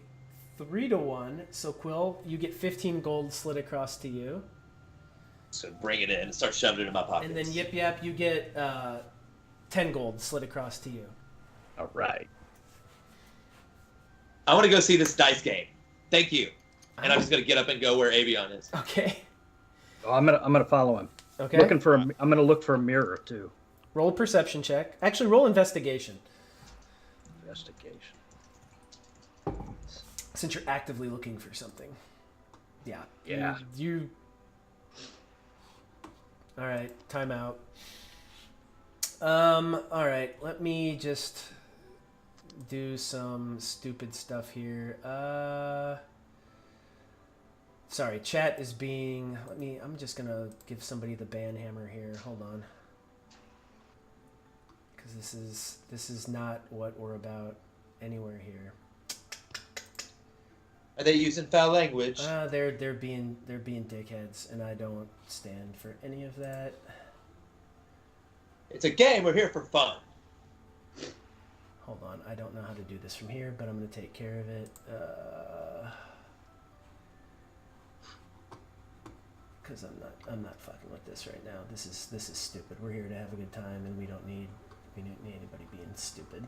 3 to 1. So Quill, you get 15 gold slid across to you. So bring it in and start shoving it in my pockets. And then Yip Yap, you get 10 gold slid across to you. All right. I want to go see this dice game. Thank you. And I'm just gonna get up and go where Avion is. Okay. Oh, I'm gonna follow him. Okay. I'm gonna look for a mirror too. Roll a perception check. Actually, roll investigation. Investigation. Since you're actively looking for something. Yeah. Yeah. You. All right. Time out. All right. Let me just do some stupid stuff here. Sorry, chat is being. I'm just gonna give somebody the ban hammer here. Hold on. Because this is not what we're about anywhere here. Are they using foul language? They're being dickheads, and I don't stand for any of that. It's a game. We're here for fun. Hold on, I don't know how to do this from here, but I'm gonna take care of it. Because I'm not fucking with this right now. This is stupid. We're here to have a good time, and we don't need anybody being stupid.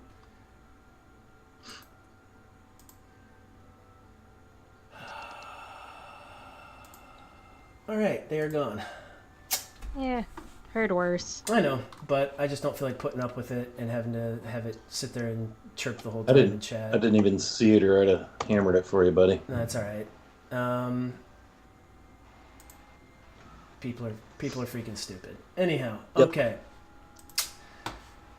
All right, they are gone. Yeah, heard worse. I know, but I just don't feel like putting up with it and having to have it sit there and chirp the whole time in chat. I didn't even see it, or I'd have hammered it for you, buddy. That's all right. People are freaking stupid. Anyhow, Yep. Okay.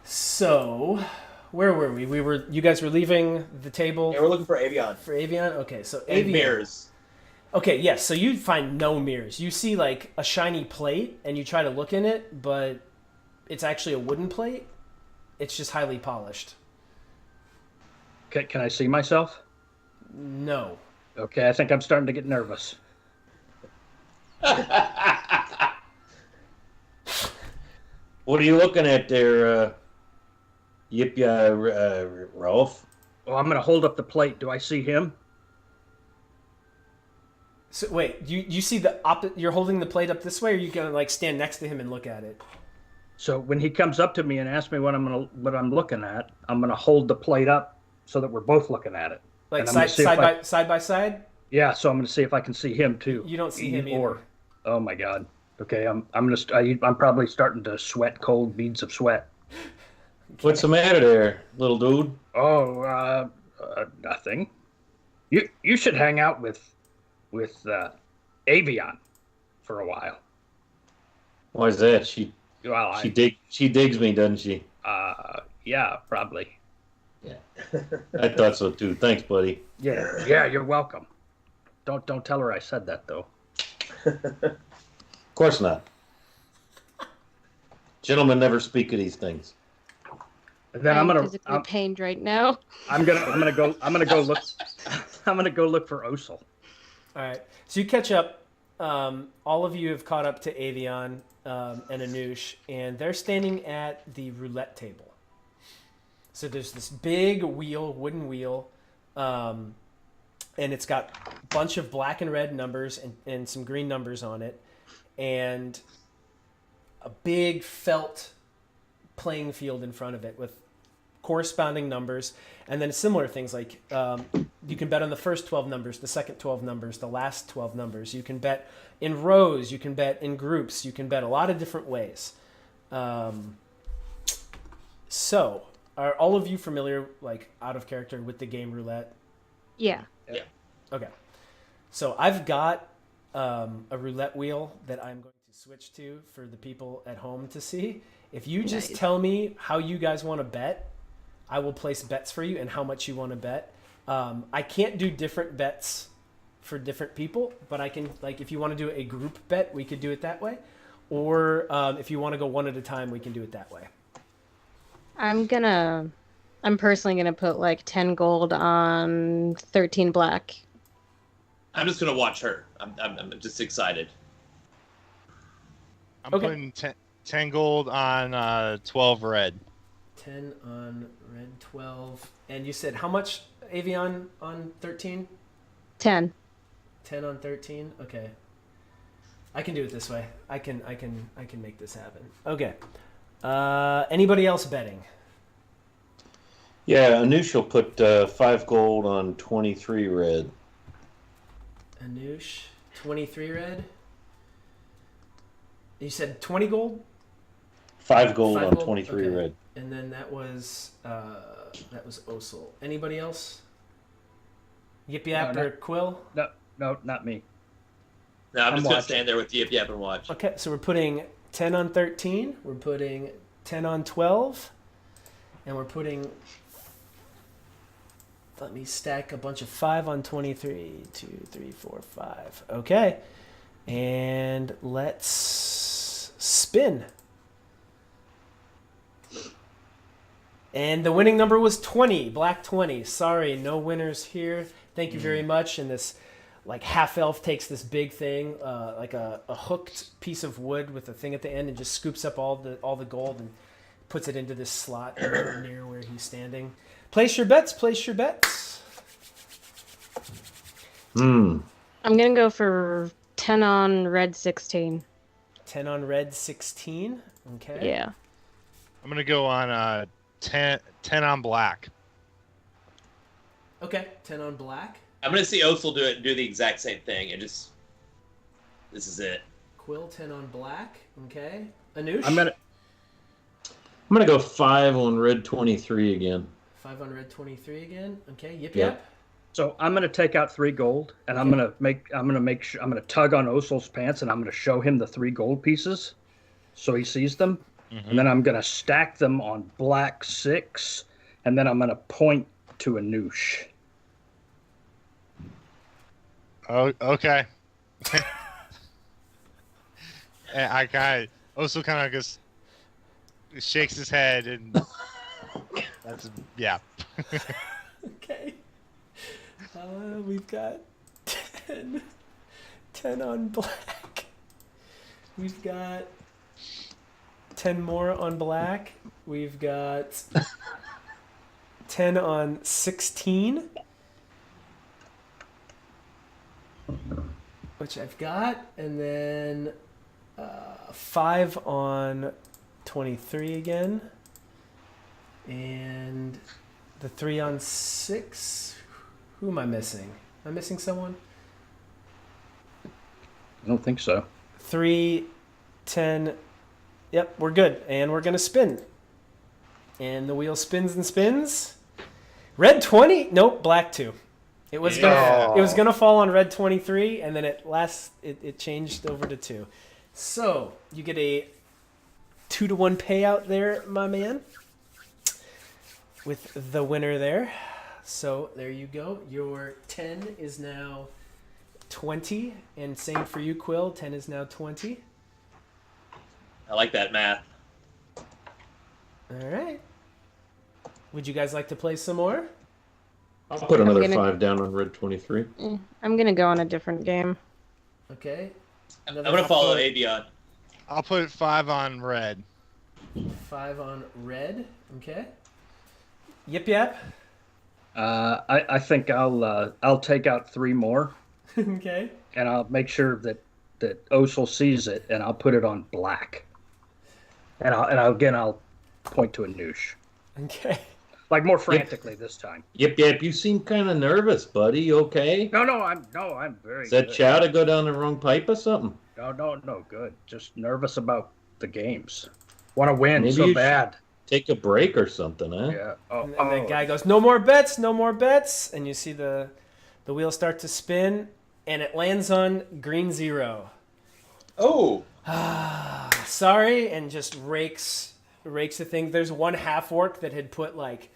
So, where were we? You guys were leaving the table Yeah, we're looking for Avion. for Avion. Okay, so And Avion. mirrors. Okay, yes. So you find no mirrors. You see like a shiny plate, and you try to look in it, but it's actually a wooden plate. It's just highly polished. Can I see myself? No. Okay, I think I'm starting to get nervous. What are you looking at there, Ralph? Oh, I'm going to hold up the plate. Do I see him? So wait, you see you're holding the plate up this way, or you gonna like stand next to him and look at it? So when he comes up to me and asks me what I'm looking at, I'm going to hold the plate up so that we're both looking at it. Like And I'm gonna see side by side? Yeah, so I'm going to see if I can see him too. You don't see him either. Oh my God. Okay, I'm probably starting to sweat cold beads of sweat. What's the matter there, little dude? Oh, nothing. You should hang out with Avion for a while. Why is that? She Well, digs me, doesn't she? Yeah, probably. Yeah. I thought so too. Thanks, buddy. Yeah, you're welcome. Don't tell her I said that though. Of course not. Gentlemen never speak of these things. And then I'm physically pained right now. I'm gonna go look. I'm gonna go look for Osel. All right. So you catch up. All of you have caught up to Avion and Anoush, and they're standing at the roulette table. So there's this big wooden wheel, and it's got a bunch of black and red numbers and some green numbers on it, and a big felt playing field in front of it with corresponding numbers, and then similar things like you can bet on the first 12 numbers, the second 12 numbers, the last 12 numbers. You can bet in rows, you can bet in groups, you can bet a lot of different ways. So, are all of you familiar, like out of character, with the game roulette? Yeah. Okay. So I've got a roulette wheel that I'm going to switch to for the people at home to see. If you just Nice. tell me how you guys want to bet, I will place bets for you and how much you want to bet. I can't do different bets for different people, but I can, like, if you want to do a group bet, we could do it that way. Or if you want to go one at a time, we can do it that way. I'm personally gonna put like 10 gold on 13 black. I'm just gonna watch her. I'm just excited. I'm Okay. putting 10 gold on 12 red. 10 on red, 12. And you said how much, Avion, on 13? 10. 10 on 13. Okay, I can do it this way. I can make this happen. Okay. Anybody else betting? Yeah, Anoush will put 5 gold on 23 red. Anoush, 23 red. You said 20 gold. 5 gold 5 on gold? 23 Okay. red. And then that was Osel. Anybody else? Yip Yap No, or Quill? No, not me. No, I'm I'm just gonna watching. stand there with Yip Yap and watch. Okay, so we're putting 10 on 13. We're putting 10 on 12. And we're putting... Let me stack a bunch of 5 on 23. 2, 3, 4, 5. Okay. And let's spin. And the winning number was 20. Black 20. Sorry, no winners here. Thank you very much. And this, like, half-elf takes this big thing, like a hooked piece of wood with a thing at the end, and just scoops up all the gold and puts it into this slot near where he's standing. Place your bets. Place your bets. I'm going to go for 10 on red 16. 10 on red 16. Okay. Yeah. I'm gonna go on 10 on black. Okay. 10 on black. I'm gonna see Osel do the exact same thing, and just this is it. Quill 10 on black. Okay. Anush. I'm gonna go 5 on red 23 again. 5 on red 23 again. Okay. Yip Yep. yap. So I'm gonna take out 3 gold, and I'm gonna tug on Osel's pants, and I'm gonna show him the 3 gold pieces, so he sees them, and then I'm gonna stack them on black 6, and then I'm gonna point to Anush. Oh, okay. And I kind of also kind of just shakes his head, and that's yeah. Okay. We've got 10 on black. We've got 10 more on black. We've got 10 on 16, which I've got, and then 5 on 23 again, and the 3 on 6. Who am I missing? Am I missing someone? I don't think so. 3, 10. Yep, we're good. And we're going to spin. And the wheel spins and spins. Red 20. Nope, black 2. It was gonna fall on red 23, and then it changed over to 2. So you get a 2-to-1 payout there, my man, with the winner there. So there you go. Your 10 is now 20, and same for you, Quill. 10 is now 20. I like that math. All right. Would you guys like to play some more? I'll put another 5 down on red 23. I'm going to go on a different game. Okay. I'm gonna follow Avion. I'll put 5 on red. 5 on red. Okay. Yip yap. I think I'll take out 3 more, Okay. and I'll make sure that Osel sees it, and I'll put it on black. And I'll point to Anush, Okay. like more frantically this time. Yep, you seem kind of nervous, buddy. You okay? No, I'm very. Is that good. chow to go down the wrong pipe or something? No, good. Just nervous about the games. Want to win Maybe so you bad. Take a break or something, huh? Yeah. And the guy goes, no more bets, no more bets. And you see the wheel start to spin, and it lands on green 0. Oh, Sorry, and just rakes the thing. There's one half orc that had put like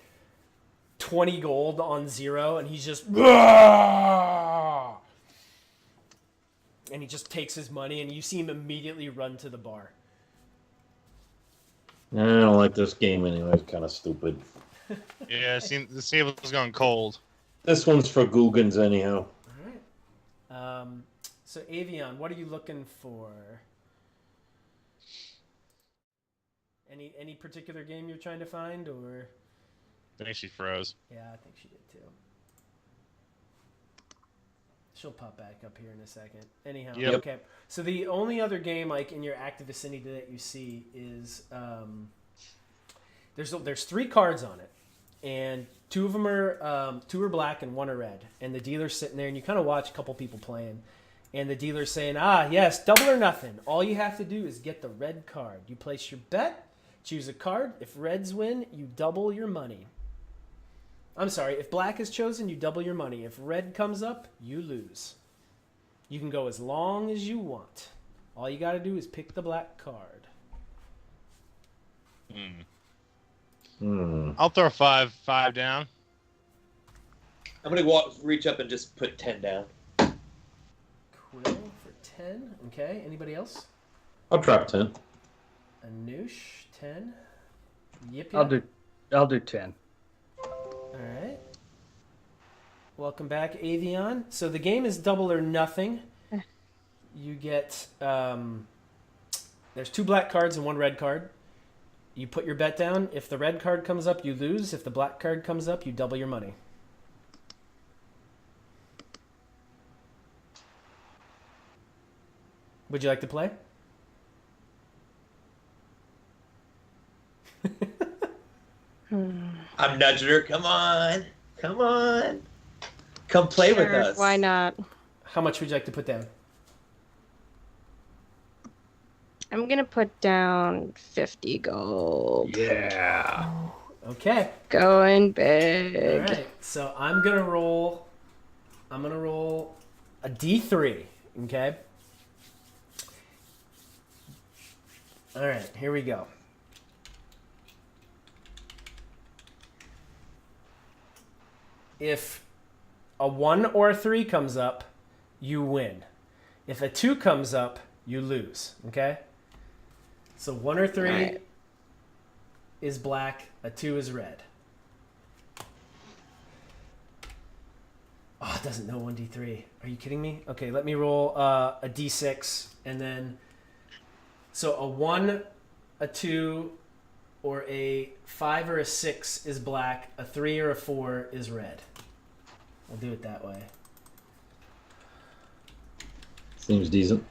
20 gold on 0, and he's just and he just takes his money, and you see him immediately run to the bar. I don't like this game anyway. It's kind of stupid. Yeah, the table's gone cold. This one's for Googans anyhow. All right. So Avion, what are you looking for? Any particular game you're trying to find, or? I think she froze. Yeah, I think she did too. She'll pop back up here in a second. Anyhow, Yep. Okay. So the only other game like in your active vicinity that you see is there's 3 cards on it, and 2 of them are 2 are black and 1 are red, and the dealer's sitting there, and you kind of watch a couple people playing, and the dealer's saying, yes, double or nothing. All you have to do is get the red card. You place your bet, choose a card. If reds win, you double your money. I'm sorry, if black is chosen, you double your money. If red comes up, you lose. You can go as long as you want. All you got to do is pick the black card. I'll throw five down. I'm gonna reach up and just put 10 down. Quill for 10. Okay. Anybody else? I'll drop 10. Anoush, 10. Yip. I'll do 10. All right. Welcome back, Avion. So the game is double or nothing. You get there's 2 black cards and 1 red card. You put your bet down. If the red card comes up, you lose. If the black card comes up, you double your money. Would you like to play? I'm nudging her. Come on. Come play with Sure, us. why not? How much would you like to put down? I'm gonna put down 50 gold. Yeah. Okay. Going All big. right. So I'm gonna roll a D3. Okay. All right. Here we go. If a 1 or a 3 comes up, you win. If a 2 comes up, you lose. Okay? So 1 or 3 Alright. is black, a 2 is red. Oh, it doesn't know 1d3. Are you kidding me? Okay, let me roll a d6 and then. So a 1, a 2, or a 5 or a 6 is black, a 3 or a 4 is red. We'll do it that way. Seems decent.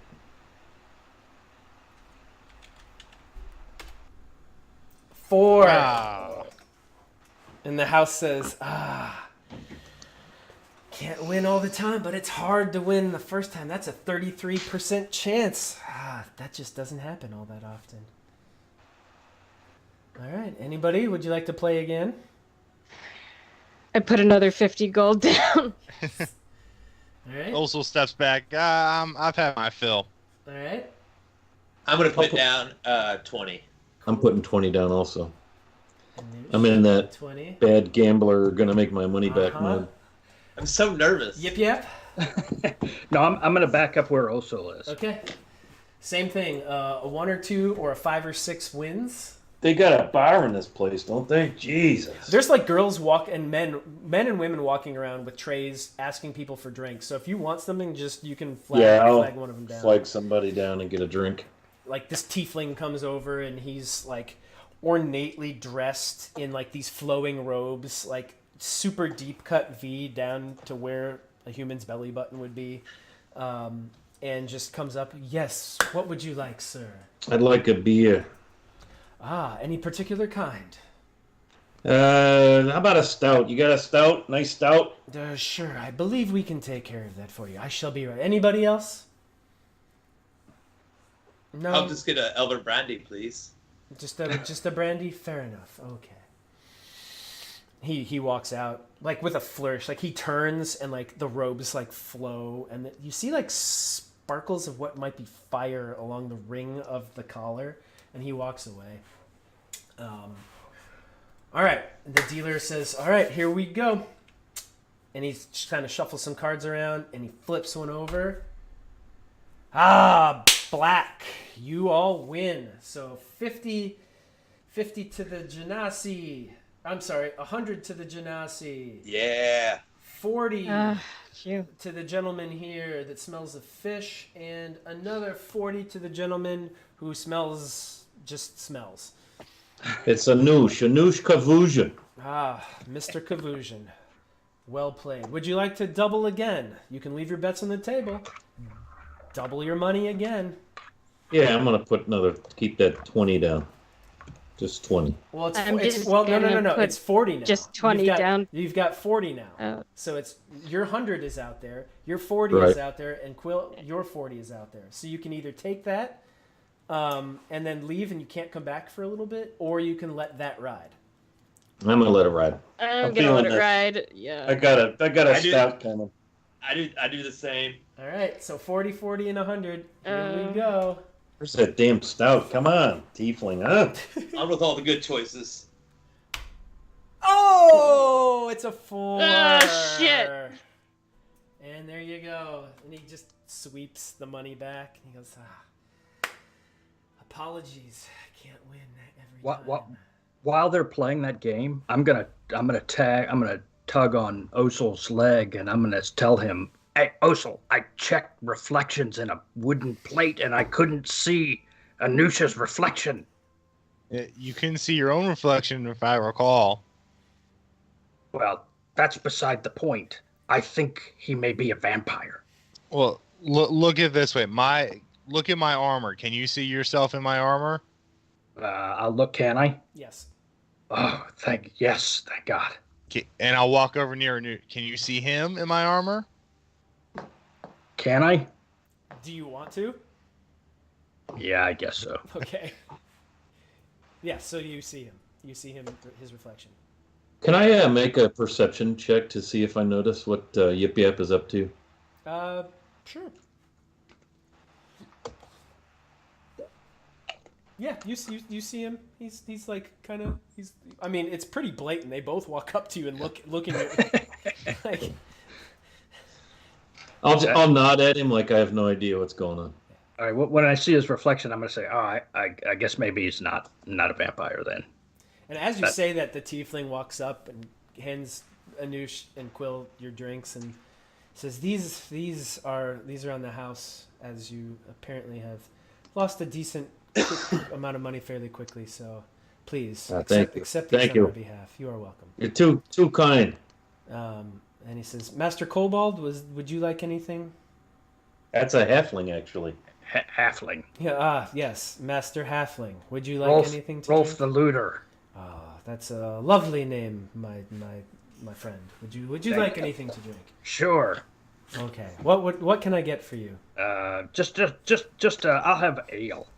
Four. Wow. And the house says, can't win all the time, but it's hard to win the first time. That's a 33% chance. That just doesn't happen all that often. All right. Anybody? Would you like to play again? I put another 50 gold down. All right. Also steps back. I've had my fill. All right. I'm gonna put down 20. I'm putting 20 down also. Anoush, I'm in that 20. bad gambler, gonna make my money back mode. I'm so nervous. Yep. No, I'm going to back up where Oso is. Okay. Same thing. A 1 or 2 or a 5 or 6 wins. They got a bar in this place, don't they? Jesus. There's like girls and men and women walking around with trays asking people for drinks. So if you want something, you can flag one of them down. Flag somebody down and get a drink. Like this tiefling comes over and he's like ornately dressed in like these flowing robes, like super deep cut V down to where a human's belly button would be, and just comes up. Yes, what would you like, sir? I'd like a beer. Any particular kind? How about a stout? You got a stout? Nice stout? Sure, I believe we can take care of that for you. I shall be right. Anybody else? No, I'll just get an elder brandy, please. just a brandy. Fair enough. Okay. He walks out like with a flourish. Like he turns and like the robes like flow and you see like sparkles of what might be fire along the ring of the collar, and he walks away. All right. The dealer says, "All right, here we go," and he kind of shuffles some cards around and he flips one over. Black. You all win. So 50 to the Genasi. I'm sorry, 100 to the Genasi. Yeah. 40 Phew. to the gentleman here that smells of fish, and another 40 to the gentleman who smells. It's Anoush Kavusian. Mr. Kavusian. Well played. Would you like to double again? You can leave your bets on the table. Double your money again. Yeah, I'm gonna keep that 20 down. Just 20. Well, I'm just no. gonna put It's 40 now. just 20 down. You've got 40 now. Oh. So it's your 100 is out there, your 40 Right. is out there, and Quill, your 40 is out there. So you can either take that and then leave and you can't come back for a little bit, or you can let that ride. I'm gonna let it ride. I'm I'm gonna let feeling it that. ride. Yeah. I got a I do. stout coming. I do the same. All right, so 40, 40, and 100. Here Uh. we go. Where's that damn stout? Come on, tiefling, huh? On with all the good choices. Oh, it's a 4. Ah, shit. And there you go. And he just sweeps the money back. And he goes, apologies. I can't win every time. While they're playing that game, I'm gonna tug on Osel's leg, and I'm gonna tell him, "Hey, Osel, I checked reflections in a wooden plate, and I couldn't see Anusha's reflection." You couldn't see your own reflection, if I recall. Well, that's beside the point. I think he may be a vampire. Well, look at it this way. Look at my armor. Can you see yourself in my armor? I'll look. Can I? Yes. Oh, thank God. And I'll walk over near. Can you see him in my armor? Can I? Do you want to? Yeah, I guess so. Okay. Yeah, so you see him. You see him, his reflection. Can I make a perception check to see if I notice what Yip Yap is up to? Sure. Yeah, you see him. He's like kind of I mean, it's pretty blatant. They both walk up to you and looking at like. I'll nod at him like I have no idea what's going on. All right. When I see his reflection, I'm gonna say, "Oh, I guess maybe he's not a vampire then." And as you say that, the tiefling walks up and hands Anush and Quill your drinks and says, "These are on the house, as you apparently have lost a decent amount of money fairly quickly. So please accept these on our behalf. You are welcome." You're too kind. And he says, "Master Kobold, would you like anything?" That's a halfling, actually. Halfling. Yeah. Yes, Master Halfling. Would you like anything to Rolf drink? the Looter. That's a lovely name, my friend. Would you like anything to drink? Sure. Okay. What can I get for you? Just I'll have ale.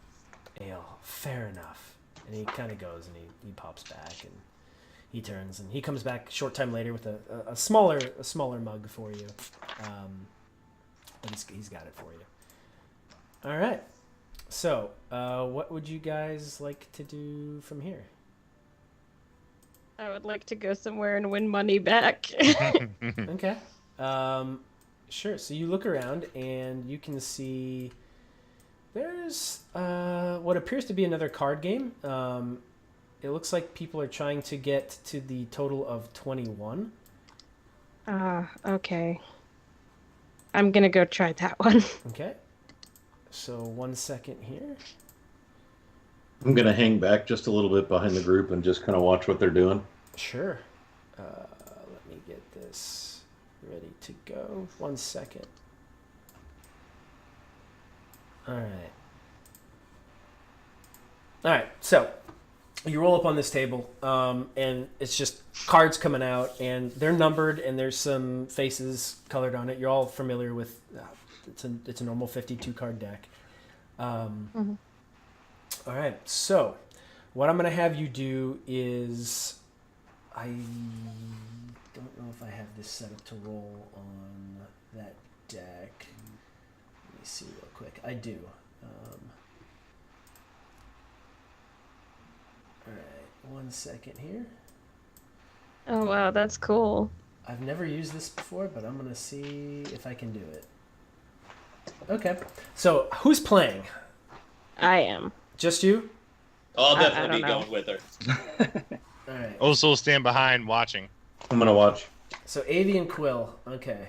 Ale. Fair enough. And he kind of goes and he pops back and he turns and he comes back a short time later with a smaller mug for you. But he's got it for you. All right. So, what would you guys like to do from here? I would like to go somewhere and win money back. Okay. Sure. So you look around and you can see there's what appears to be another card game. It looks like people are trying to get to the total of 21. Okay. I'm gonna go try that one. Okay. So 1 second here. I'm going to hang back just a little bit behind the group and just kind of watch what they're doing. Sure. Let me get this ready to go. 1 second. All right. So you roll up on this table, and it's just cards coming out, and they're numbered, and there's some faces colored on it. You're all familiar with. It's a normal 52 card deck. All right, so what I'm going to have you do is, I don't know if I have this set up to roll on that deck. Let me see real quick. I do. All right, 1 second here. Oh wow, that's cool. I've never used this before, but I'm going to see if I can do it. Okay, so who's playing? I am. Just you? I'll I definitely be don't know. going with her. All right. Also stand behind watching. I'm going to watch. So Avi and Quill, okay,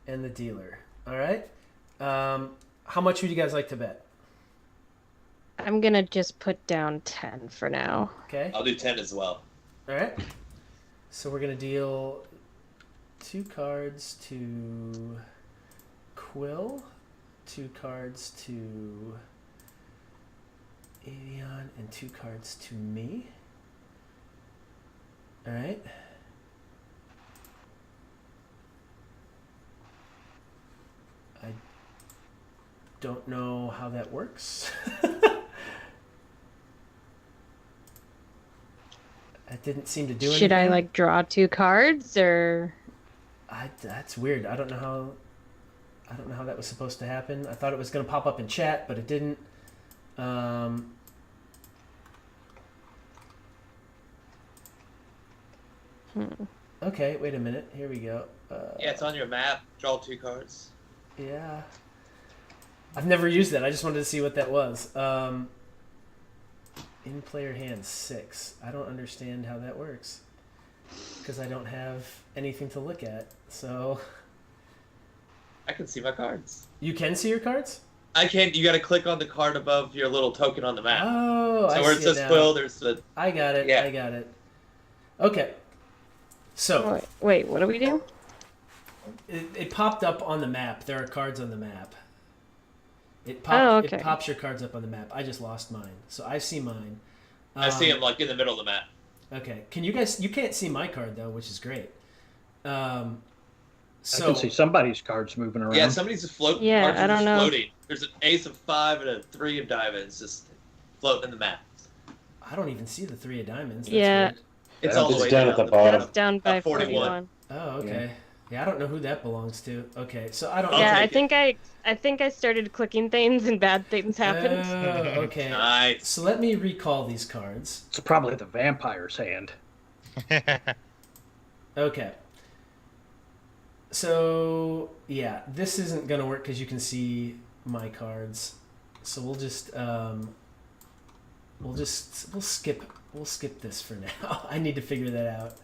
and the dealer. All right. How much would you guys like to bet? I'm gonna just put down 10 for now. Okay. I'll do 10 as well. All right. So we're gonna deal 2 cards to Quill, 2 cards to Avion, and 2 cards to me. All right. I don't know how that works. That didn't seem to do anything. Should I like draw 2 cards or? That's weird. I don't know how that was supposed to happen. I thought it was going to pop up in chat, but it didn't. Um, okay, wait a minute. Here we go. Yeah, it's on your map. Draw 2 cards. Yeah. I've never used that. I just wanted to see what that was. In player hand 6. I don't understand how that works because I don't have anything to look at. So I can see my cards. you can see your cards? I can't. You got to click on the card above your little token on the map. Oh, so I where see it says now. quill, there's the. I got it. Yeah. I got it. Okay. So Wait, what do we do? it popped up on the map. There are cards on the map. It okay. It pops your cards up on the map. I just lost mine, so I see mine. I see him like in the middle of the map. Okay. Can you guys? You can't see my card though, which is great. I can see somebody's cards moving around. Yeah, somebody's floating. Yeah, cards are I don't just know. Floating. There's an ace of 5 and a 3 of diamonds just floating in the map. I don't even see the 3 of diamonds. That's Yeah. weird. It's Yeah, all the it's way down at the bottom. That's down by 41. 41. Oh, okay. Yeah, I don't know who that belongs to. Okay, so I don't. I'll Yeah, take I think I started clicking things and bad things happened. Oh, okay. Nice. So let me recall these cards. It's probably the vampire's hand. Okay. So yeah, this isn't gonna work because you can see my cards. So we'll skip this for now. I need to figure that out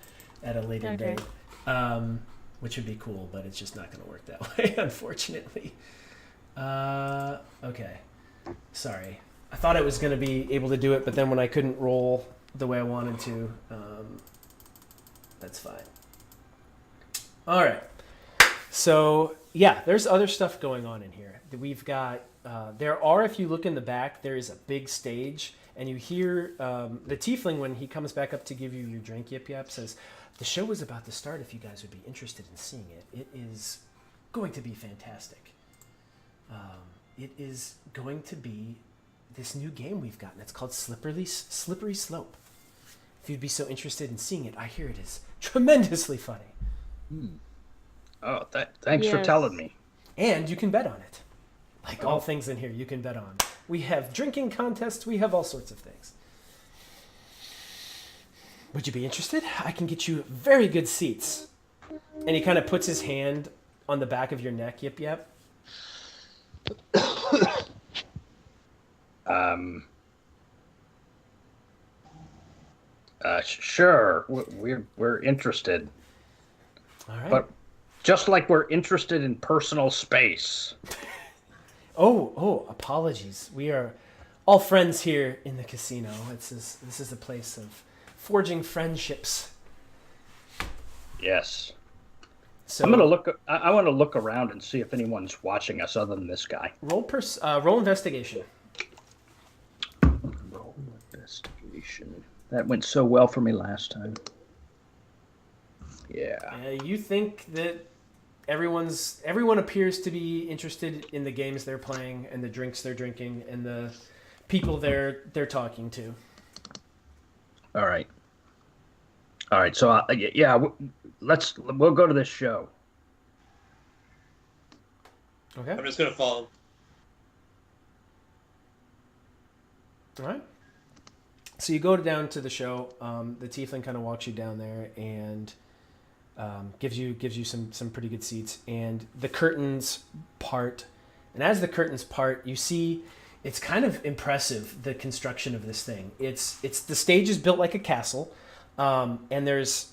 at a later Okay. date, which would be cool, but it's just not gonna work that way, unfortunately. Okay. Sorry. I thought I was gonna be able to do it, but then when I couldn't roll the way I wanted to, that's fine. All right. So yeah, there's other stuff going on in here. We've got if you look in the back, there is a big stage, and you hear the tiefling when he comes back up to give you your drink. Yip Yap says, "The show is about to start. If you guys would be interested in seeing it, it is going to be fantastic. It is going to be this new game we've gotten. It's called Slippery Slope. If you'd be so interested in seeing it, I hear it is tremendously funny." Oh, thanks for Yes. telling me. And you can bet on it. Like all things in here, you can bet on. We have drinking contests. We have all sorts of things. Would you be interested? I can get you very good seats. And he kind of puts his hand on the back of your neck. Yip Yap. Sure, we're interested, All right. but just like we're interested in personal space. Oh, apologies. We are all friends here in the casino. This is a place of forging friendships. Yes. So I'm gonna look. I want to look around and see if anyone's watching us other than this guy. roll investigation. Roll investigation. That went so well for me last time. Yeah. You think that everyone appears to be interested in the games they're playing and the drinks they're drinking and the people they're talking to. All right. So we'll go to this show. Okay. I'm just gonna follow. All right. So you go down to the show. The tiefling kind of walks you down there and gives you some pretty good seats. And the curtains part. And as the curtains part, you see it's kind of impressive, the construction of this thing. It's the stage is built like a castle, and there's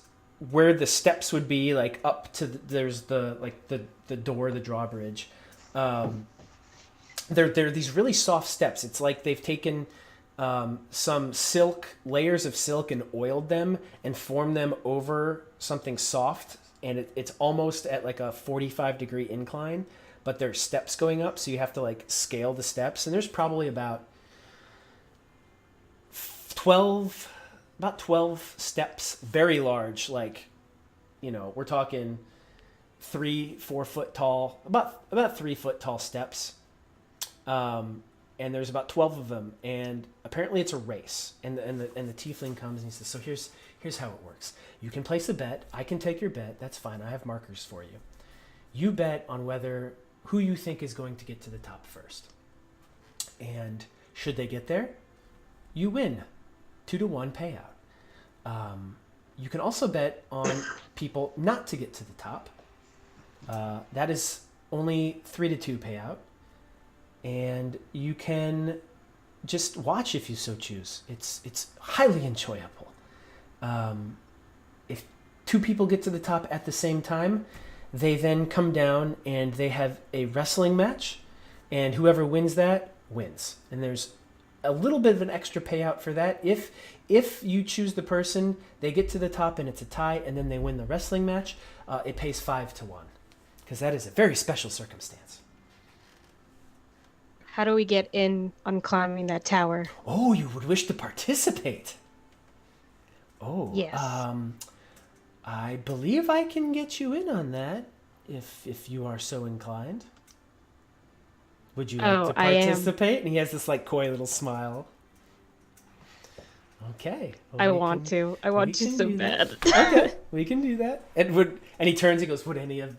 where the steps would be, like up to there's the door, the drawbridge. They're these really soft steps. It's like they've taken some layers of silk and oiled them and formed them over something soft, and it's almost at like a 45-degree incline, but there's steps going up, so you have to like scale the steps, and there's probably about 12 steps, very large, like, we're talking 3-4 foot tall, about 3 foot tall steps. And there's about 12 of them, and apparently it's a race. And the tiefling comes and he says, "So here's how it works. You can place a bet. I can take your bet. That's fine. I have markers for you. You bet on who you think is going to get to the top first. And Should they get there, you win. 2-1 payout. You can also bet on people not to get to the top. That is only 3-2 payout. And you can just watch if you so choose. It's highly enjoyable. If 2 people get to the top at the same time, they then come down and they have a wrestling match, and whoever wins that wins. And there's a little bit of an extra payout for that. If you choose the person, they get to the top and it's a tie, and then they win the wrestling match, it pays 5-1, because that is a very special circumstance. How do we get in on climbing that tower? Oh, you would wish to participate? Oh, Yes. I believe I can get you in on that if you are so inclined. Would you like to I am. participate? And he has this like coy little smile. Okay. well, I we want can- to. I want to can so do that. bad. Okay, we can do that. And he turns and goes, would anyone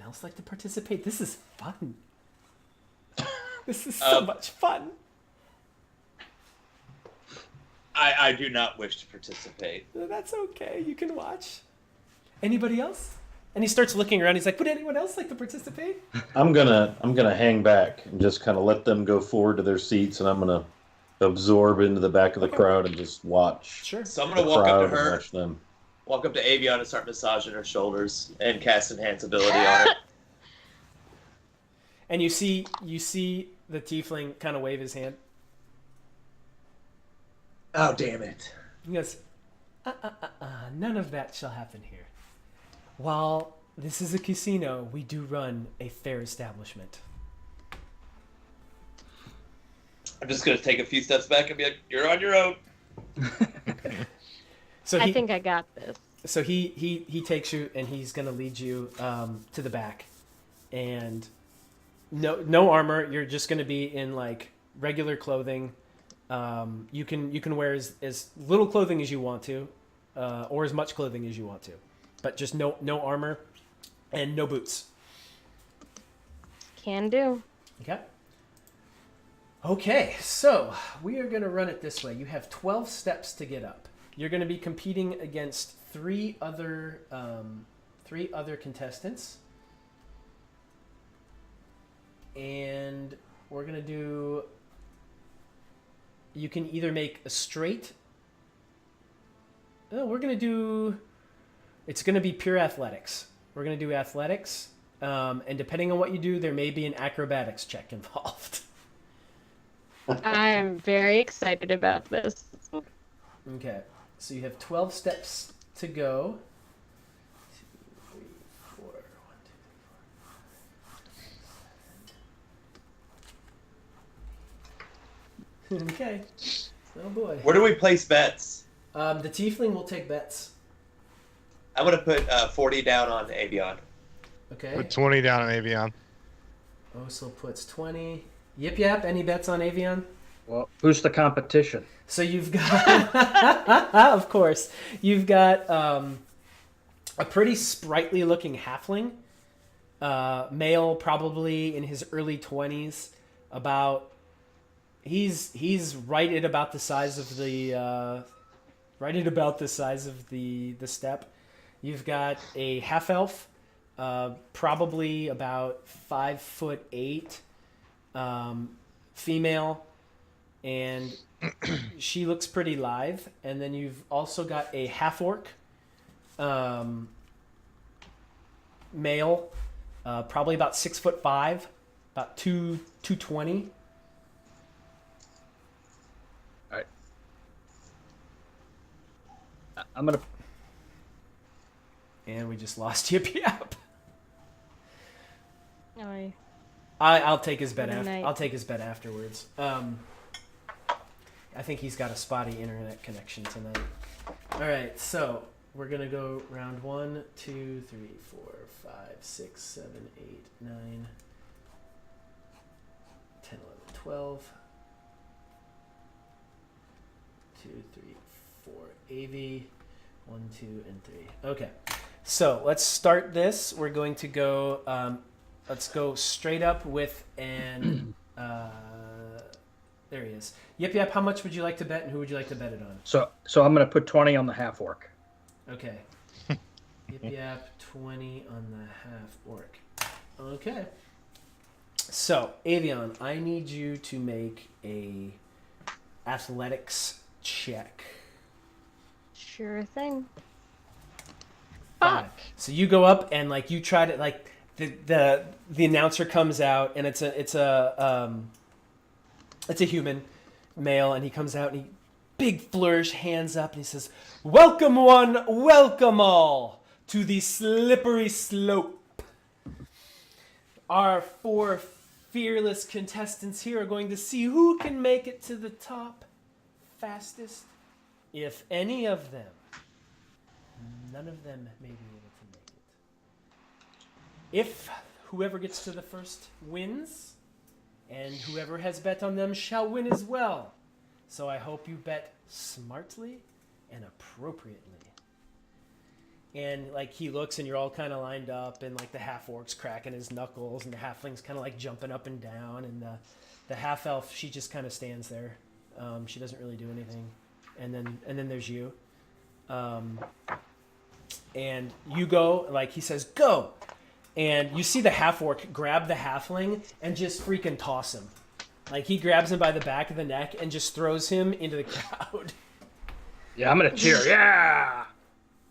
else like to participate? This is fun. This is so much fun. I do not wish to participate. That's okay. You can watch. Anybody else? And he starts looking around. He's like, would anyone else like to participate? I'm gonna hang back and just kind of let them go forward to their seats, and I'm gonna absorb into the back of the crowd and just watch. Sure. So I'm The gonna walk crowd up to and her, watch them. walk up to Avion and start massaging her shoulders and cast enhance ability on her. And you see the tiefling kind of wave his hand. Oh, damn it. He goes, none of that shall happen here. While this is a casino, we do run a fair establishment. I'm just gonna take a few steps back and be like, "You're on your own." So I think I got this. So he takes you and he's gonna lead you to the back, and no armor. You're just gonna be in like regular clothing. You can wear as little clothing as you want to, or as much clothing as you want to, but just no armor and no boots. Can do. Okay. Okay, so we are going to run it this way. You have 12 steps to get up. You're going to be competing against three other contestants, and we're going to do. You can either make a straight. Oh, we're going to do. It's going to be pure athletics. We're going to do athletics, and depending on what you do, there may be an acrobatics check involved. I'm very excited about this. Okay, so you have 12 steps to go. 2, 3, 4, 1, 2, 3, 4. Okay. Oh boy. Where do we place bets? The tiefling will take bets. I'm gonna put 40 down on Avion. Okay. Put 20 down on Avion. Osel puts 20. Yip Yap, any bets on Avion? Well, who's the competition? So you've got, of course, you've got a pretty sprightly looking halfling, male, probably in his early 20s. He's right at about the size of the step. You've got a half elf, probably about 5'8", female, and she looks pretty lithe. And then you've also got a half orc, male, probably about 6'5", about 220. All right. I'm gonna. And we just lost Yip Yap. Oh, I'll take his bet What a after. night. I'll take his bet afterwards. I think he's got a spotty internet connection tonight. All right, so we're gonna go round 1, 2, 3, 4, 5, 6, 7, 8, 9, 10, 11, 12. 2, 3, 4. AV. 1, 2, and 3. Okay, so let's start this. We're going to go. Let's go straight up with an There he is. Yip Yap, how much would you like to bet, and who would you like to bet it on? So I'm going to put 20 on the half orc. Okay. Yip Yap, 20 on the half orc. Okay. So, Avion, I need you to make a athletics check. Sure thing. Five. So you go up and like you try to like the announcer comes out and it's a human male and he comes out and he big flourish, hands up, and he says, "Welcome one, welcome all to the slippery slope. Our 4 fearless contestants here are going to see who can make it to the top fastest. If any of them, none of them may be able to make it. If whoever gets to the first wins, and whoever has bet on them shall win as well. So I hope you bet smartly and appropriately." And like he looks and you're all kind of lined up and like the half orc's cracking his knuckles and the halfling's kind of like jumping up and down and the half elf, she just kind of stands there. She doesn't really do anything. And then there's you. And you go, like he says, "Go!" And you see the half orc grab the halfling and just freaking toss him. Like he grabs him by the back of the neck and just throws him into the crowd. Yeah, I'm going to cheer. Yeah!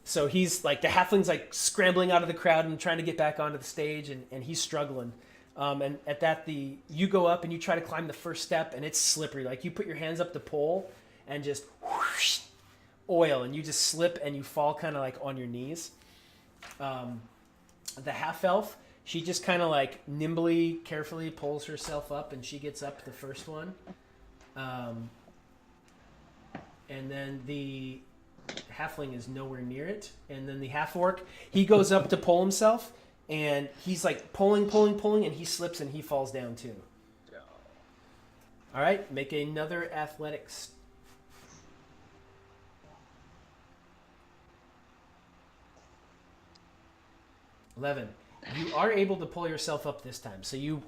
So he's like, the halfling's like scrambling out of the crowd and trying to get back onto the stage, and he's struggling. And at that, you go up and you try to climb the first step, and it's slippery. Like you put your hands up the pole and just whoosh, oil, and you just slip and you fall kind of like on your knees. The half elf, she just kind of like nimbly, carefully pulls herself up, and she gets up the first one. And then the halfling is nowhere near it. And then the half orc, he goes up to pull himself, and he's like pulling, and he slips and he falls down too. All right, make another athletics. 11. You are able to pull yourself up this time, so you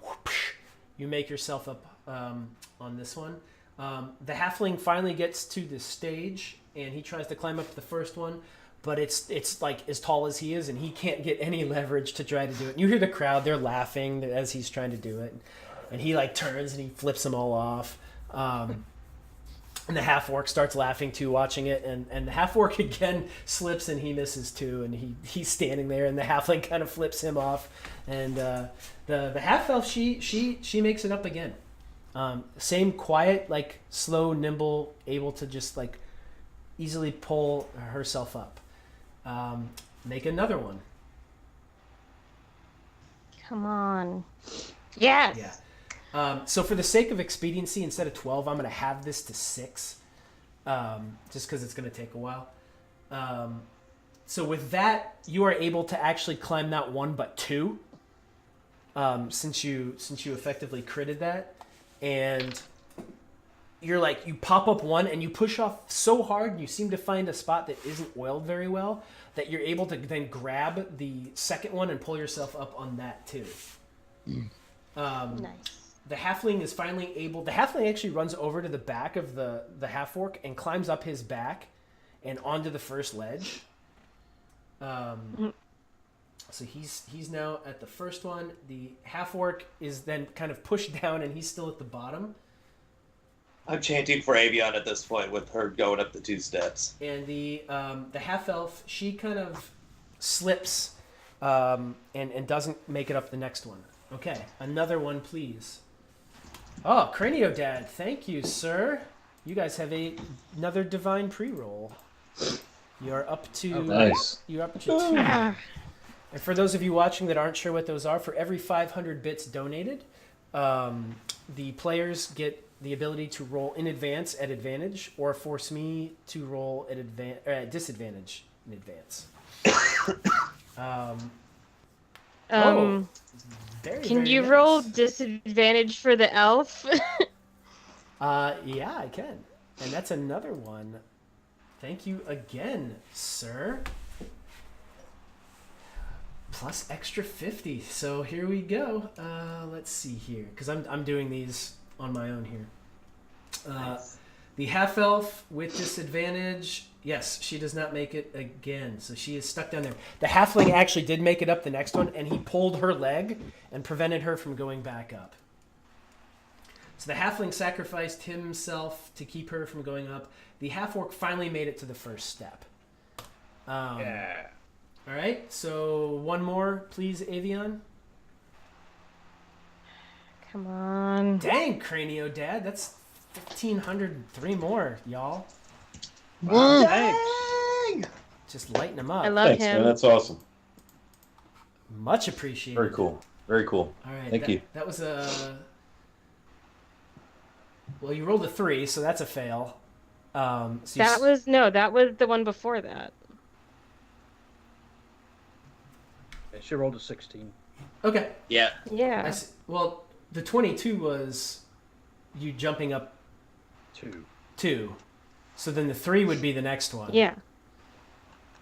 make yourself up on this one. The halfling finally gets to the stage, and he tries to climb up the first one, but it's like as tall as he is, and he can't get any leverage to try to do it. And you hear the crowd; they're laughing as he's trying to do it, and he like turns and he flips them all off. And the half orc starts laughing too, watching it, and the half orc again slips and he misses too, and he's standing there, and the halfling kind of flips him off, and the half elf she makes it up again. Same quiet, like slow, nimble, able to just like easily pull herself up. Make another one. Come on. Yes. Yeah. So for the sake of expediency, instead of 12, I'm going to have this to 6, just because it's going to take a while. So with that, you are able to actually climb not 1 but 2, since you effectively critted that, and you're like, you pop up 1 and you push off so hard, and you seem to find a spot that isn't oiled very well, that you're able to then grab the second one and pull yourself up on that too. Nice. The halfling is finally able... The halfling actually runs over to the back of the half-orc and climbs up his back and onto the first ledge. So he's now at the first one. The half-orc is then kind of pushed down, and he's still at the bottom. I'm chanting for Avion at this point with her going up the 2 steps. And the half-elf, she kind of slips and doesn't make it up the next one. Okay, another one, please. Oh, Cranio Dad, thank you, sir. You guys have another divine pre-roll. You're up to... Nice. You're up to 2. And for those of you watching that aren't sure what those are, for every 500 bits donated, the players get the ability to roll in advance at advantage, or force me to roll at disadvantage in advance. Very, can very you nice. roll disadvantage for the elf? Yeah, I can. And that's another one. Thank you again, sir. Plus extra 50. So here we go. Let's see here, because I'm doing these on my own here. The half elf with disadvantage. Yes, she does not make it again, so she is stuck down there. The halfling actually did make it up the next one, and he pulled her leg and prevented her from going back up. So the halfling sacrificed himself to keep her from going up. The half-orc finally made it to the first step. Yeah. All right, so one more, please, Avion. Come on. Dang, Cranio Dad, that's 1,500, 3 more, y'all. Whoa! Thanks. Just lighten them up. I love Thanks, him. man. That's awesome. Much appreciated. Very cool. Very cool. All right, Thank you. That was a. Well, you rolled a 3, so that's a fail. So That was the one before that. She rolled a 16. Okay. Yeah. Yeah. Well, the 22 was you jumping up 2. So then the 3 would be the next one. Yeah.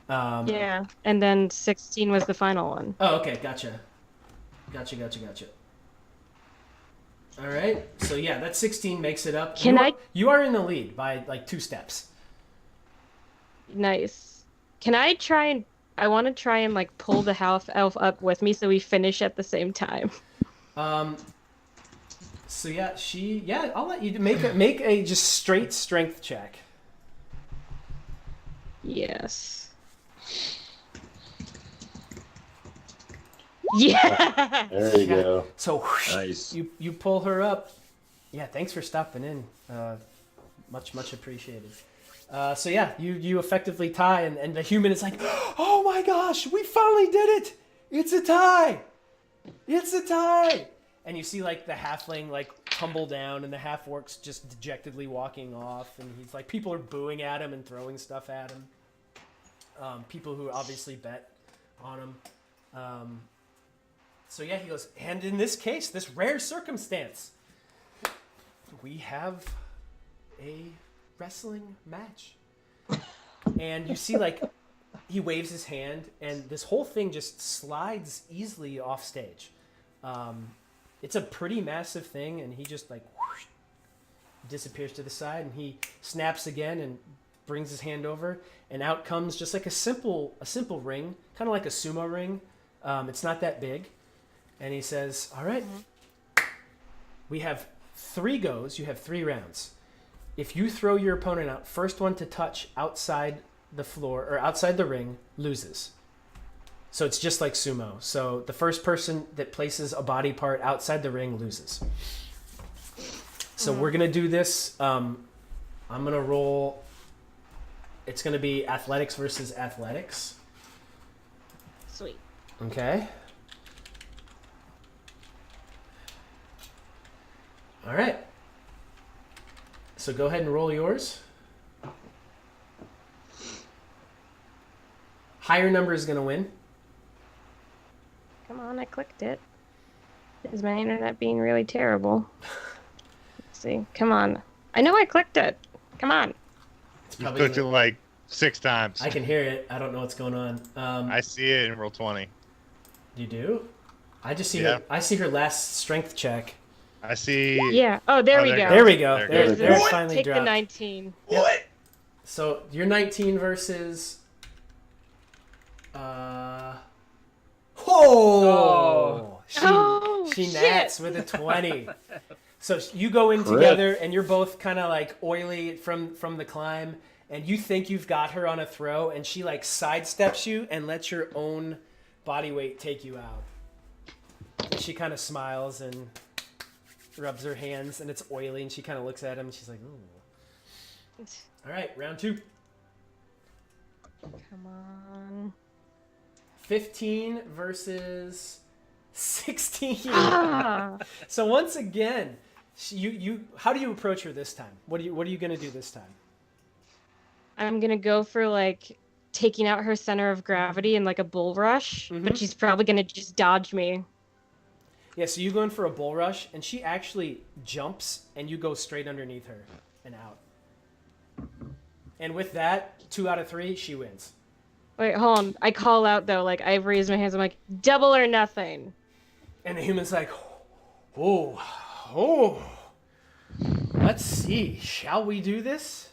Um, Yeah. And then 16 was the final one. Oh, okay. Gotcha. All right. So yeah, that 16 makes it up. You are in the lead by like 2 steps. Nice. Can I try and I want to try and like pull the half elf up with me so we finish at the same time. So yeah, I'll let you make a just straight strength check. Yes. Yeah. There you go. So Nice. you pull her up. Yeah, thanks for stopping in. Much appreciated. So yeah, you effectively tie, and the human is like, oh my gosh, we finally did it! It's a tie! It's a tie! And you see like the halfling like tumble down, and the half-orc's just dejectedly walking off, and he's like, people are booing at him and throwing stuff at him. People who obviously bet on him. So yeah, he goes, and in this case, this rare circumstance, we have a wrestling match. And you see like he waves his hand, and this whole thing just slides easily off stage. It's a pretty massive thing, and he just like whoosh, disappears to the side, and he snaps again and brings his hand over, and out comes just like a simple ring, kind of like a sumo ring. It's not that big. And he says, all right, we have 3 goes. You have 3 rounds. If you throw your opponent out, first one to touch outside the floor or outside the ring loses. So it's just like sumo. So the first person that places a body part outside the ring loses. So we're going to do this. I'm going to roll. It's going to be athletics versus athletics. Sweet. Okay. All right. So go ahead and roll yours. Higher number is going to win. Come on, I clicked it. Is my internet being really terrible? Let's see. Come on. I know I clicked it. Come on. It's You probably clicked it gonna- like 6 times. I can hear it. I don't know what's going on. I see it in roll 20. You do? I just see Yeah. her. I see her last strength check. I see. Yeah. Oh, there we there go. you There we go. There There, it there goes. it finally Take the dropped. 19. What? So you're 19 versus. Oh! She Oh, she shit. nats with a 20. So you go in Crit. together, and you're both kind of like oily from the climb, and you think you've got her on a throw, and she like sidesteps you and lets your own body weight take you out. And she kind of smiles and rubs her hands, and it's oily, and she kind of looks at him, and she's like, ooh. All right, round 2. Come on. 15 versus 16. Ah. So once again, you how do you approach her this time? What are you gonna do this time? I'm gonna go for like taking out her center of gravity in like a bull rush, but she's probably gonna just dodge me. Yeah, so you go in for a bull rush, and she actually jumps, and you go straight underneath her and out. And with that, 2 out of 3, she wins. Wait, hold on. I call out though, like I raise my hands. I'm like, double or nothing. And the human's like, oh. Let's see. Shall we do this?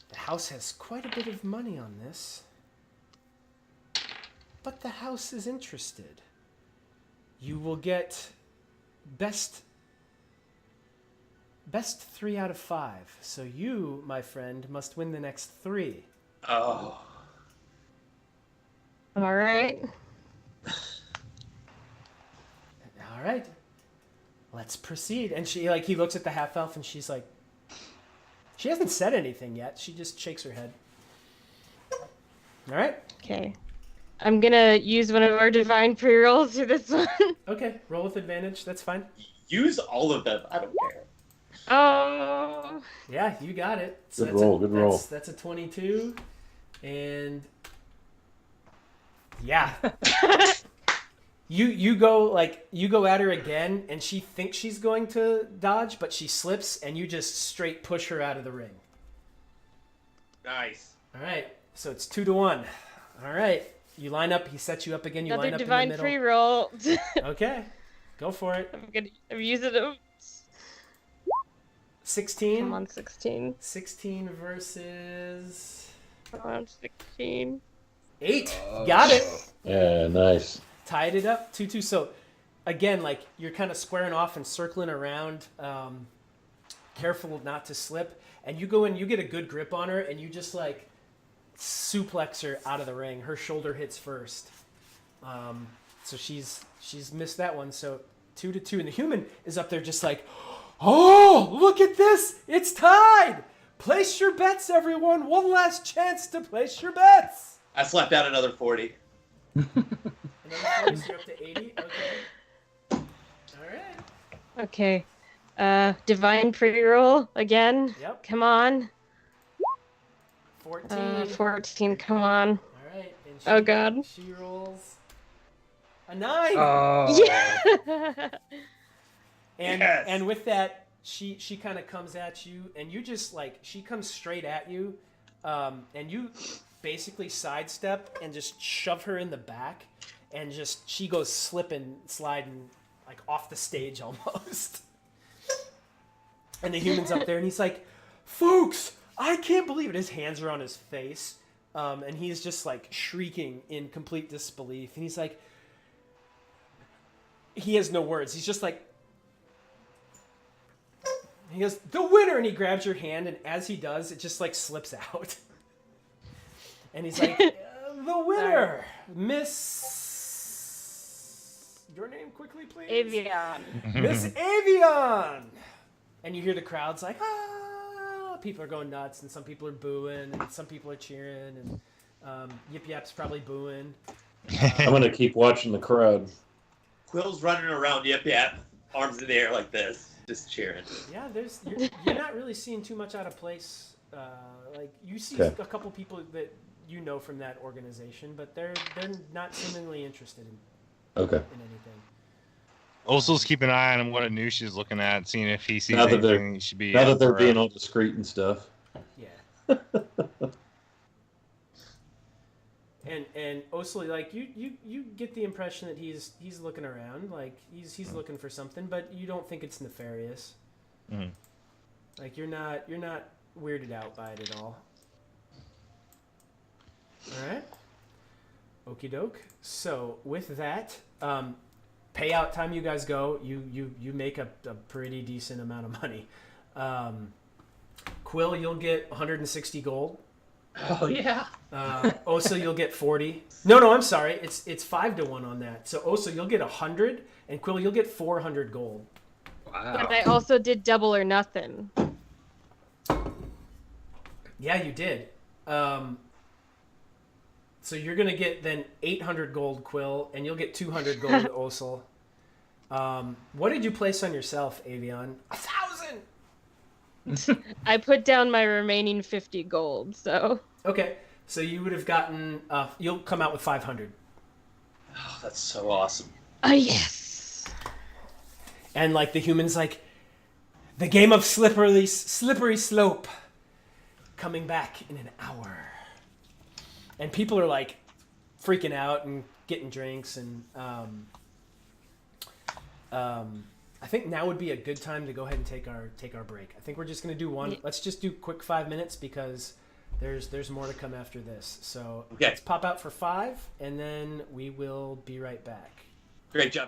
The house has quite a bit of money on this. But the house is interested. You will get best 3 out of 5. So you, my friend, must win the next 3. Oh. All right. All right. Let's proceed. And he looks at the half elf and she's like, she hasn't said anything yet. She just shakes her head. All right. Okay. I'm gonna use one of our divine pre-rolls for this one. Okay. Roll with advantage. That's fine. Use all of them. I don't care. Oh. Yeah, you got it. So Good roll. Good roll. That's a 22. And yeah. You go at her again, and she thinks she's going to dodge, but she slips, and you just straight push her out of the ring. Nice. All right, so it's 2-1. All right, you line up. He sets you up again. You Another line up divine in the middle. pre-roll. Okay, go for it. I'm using it. 16. Come on, 16. 16 versus Come on, 16. 8. Got it. Yeah, nice. Tied it up 2-2. So again, you're kind of squaring off and circling around, careful not to slip, and you go in, you get a good grip on her, and you just suplex her out of the ring. Her shoulder hits first, so she's missed that one. So 2-2, and the human is up there just oh, look at this, it's tied. Place your bets, everyone. One last chance to place your bets. I slapped out another 40. Another 40, so you're up to 80. Okay. All right. Okay. Divine pre-roll again. Yep. Come on. 14. 14. Come on. All right. And Oh God. She rolls a 9. Oh. Yeah. And with that, she kind of comes at you, and you just she comes straight at you, and you basically sidestep and just shove her in the back, and she goes slipping, sliding off the stage almost. And the human's up there, and he's like, "Folks, I can't believe it." His hands are on his face, and he's just shrieking in complete disbelief. And he's like, he has no words. He's just he goes, "The winner!" And he grabs your hand, and as he does, it just slips out. And he's like, "The winner, Miss." Your name quickly, please. Avion. Miss Avion. And you hear the crowd's ah. People are going nuts, and some people are booing, and some people are cheering, and Yip Yap's probably booing. I'm gonna keep watching the crowd. Quill's running around Yip Yap, arms in the air like this, just cheering. Yeah, you're not really seeing too much out of place. You see Okay. a couple people that you know from that organization, but they're not seemingly interested Okay. in anything. Osel's keeping an eye on what Anusha's looking at, seeing if he sees Now that they're- anything he should be. Now that they're for, being all discreet and stuff. Yeah. And Osel, you get the impression that he's looking around, he's looking for something, but you don't think it's nefarious. Mhm. You're not weirded out by it at all. All right. Okie doke. So with that, payout time you guys go, you make a pretty decent amount of money. Quill, you'll get 160 gold. Oh yeah. Osa, you'll get 40. No, I'm sorry. It's 5-1 on that. So Osa, you'll get 100, and Quill, you'll get 400 gold. Wow. But I also did double or nothing. Yeah, you did. So you're gonna get then 800 gold, Quill, and you'll get 200 gold, Osel. What did you place on yourself, Avion? 1,000. I put down my remaining 50 gold, so. Okay, so you would have gotten. You'll come out with 500. Oh, that's so awesome. Oh, yes. And the human's the game of slippery slope coming back in an hour. And people are freaking out and getting drinks, and I I think now would be a good time to go ahead and take our break. I think we're just going to do one. Yeah. Let's just do quick 5 minutes because there's more to come after this. So Okay. let's pop out for 5, and then we will be right back. Great job.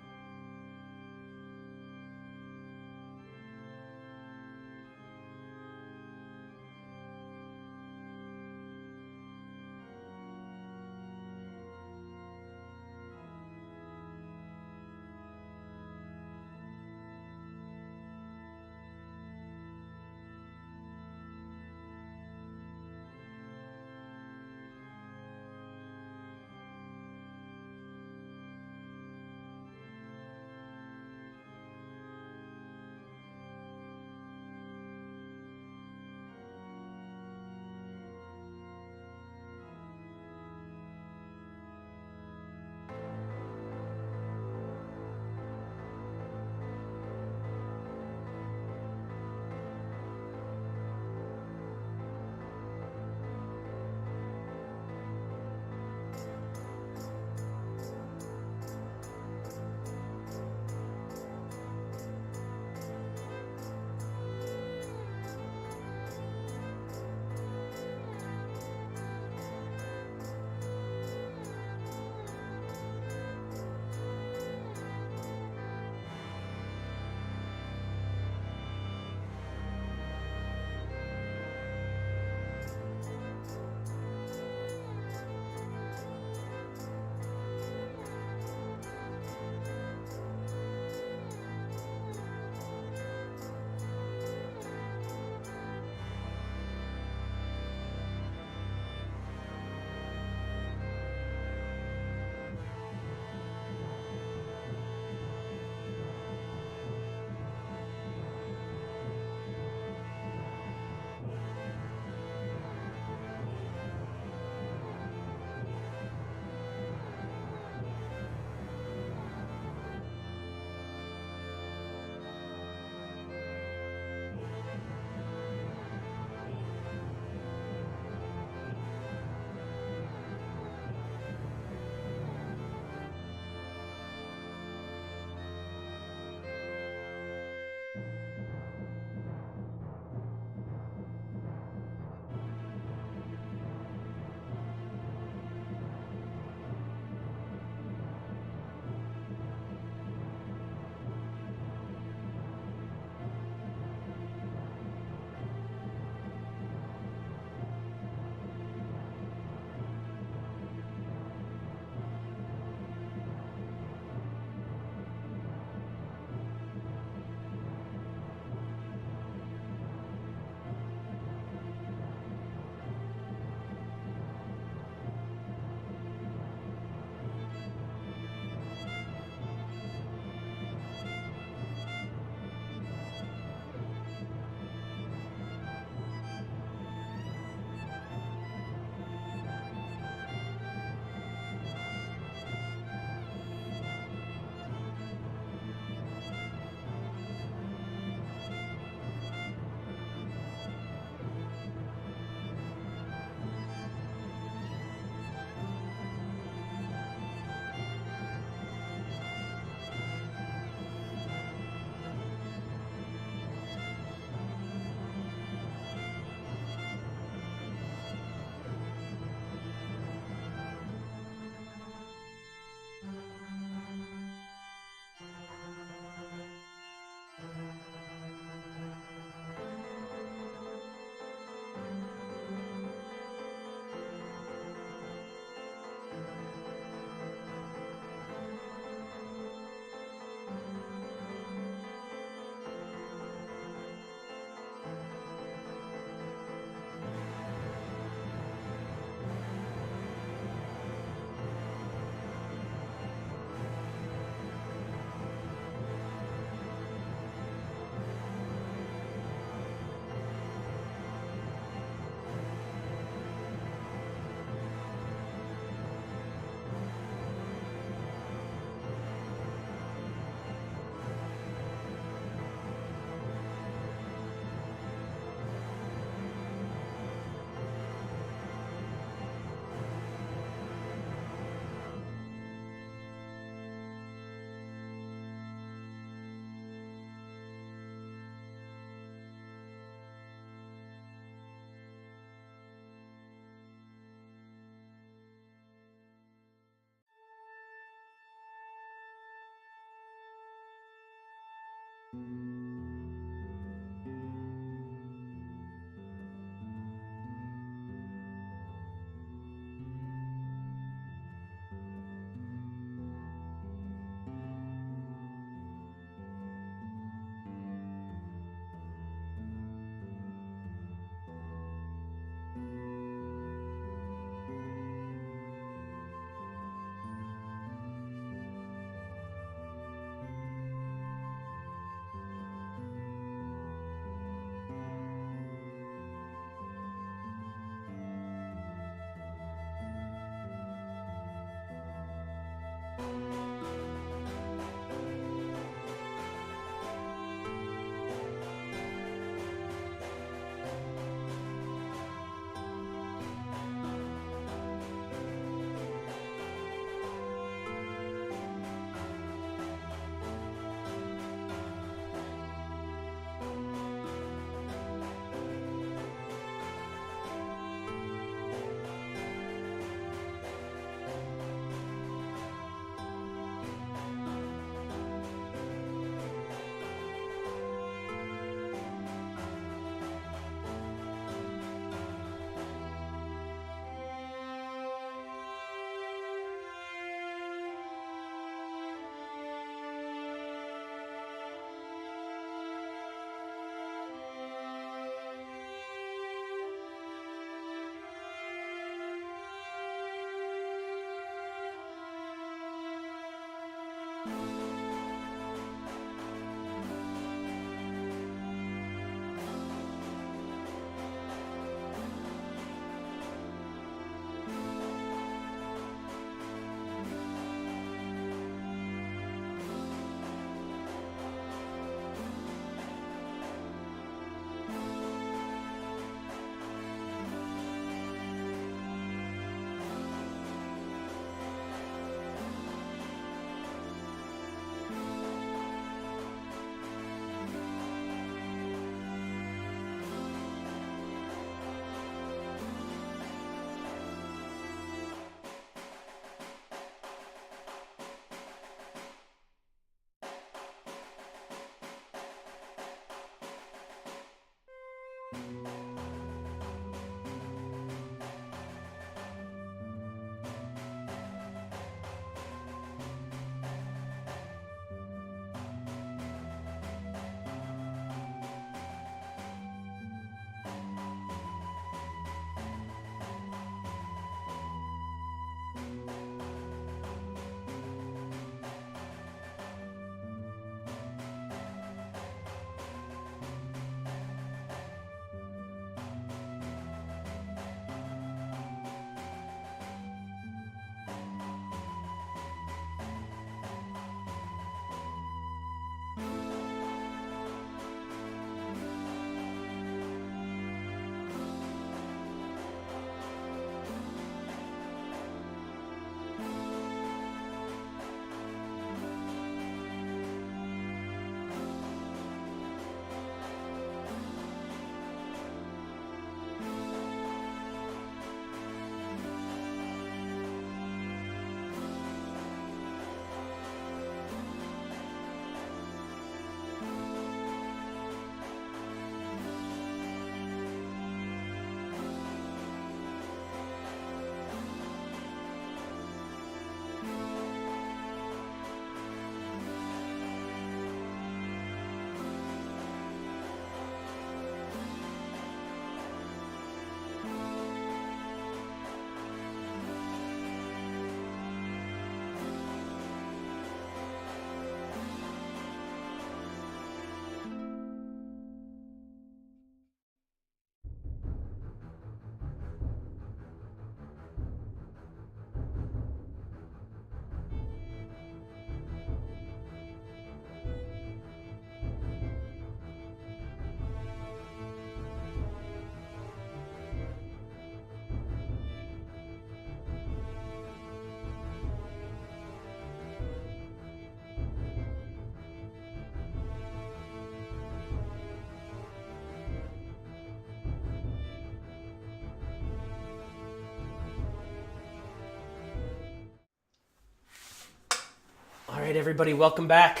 All right, everybody, welcome back.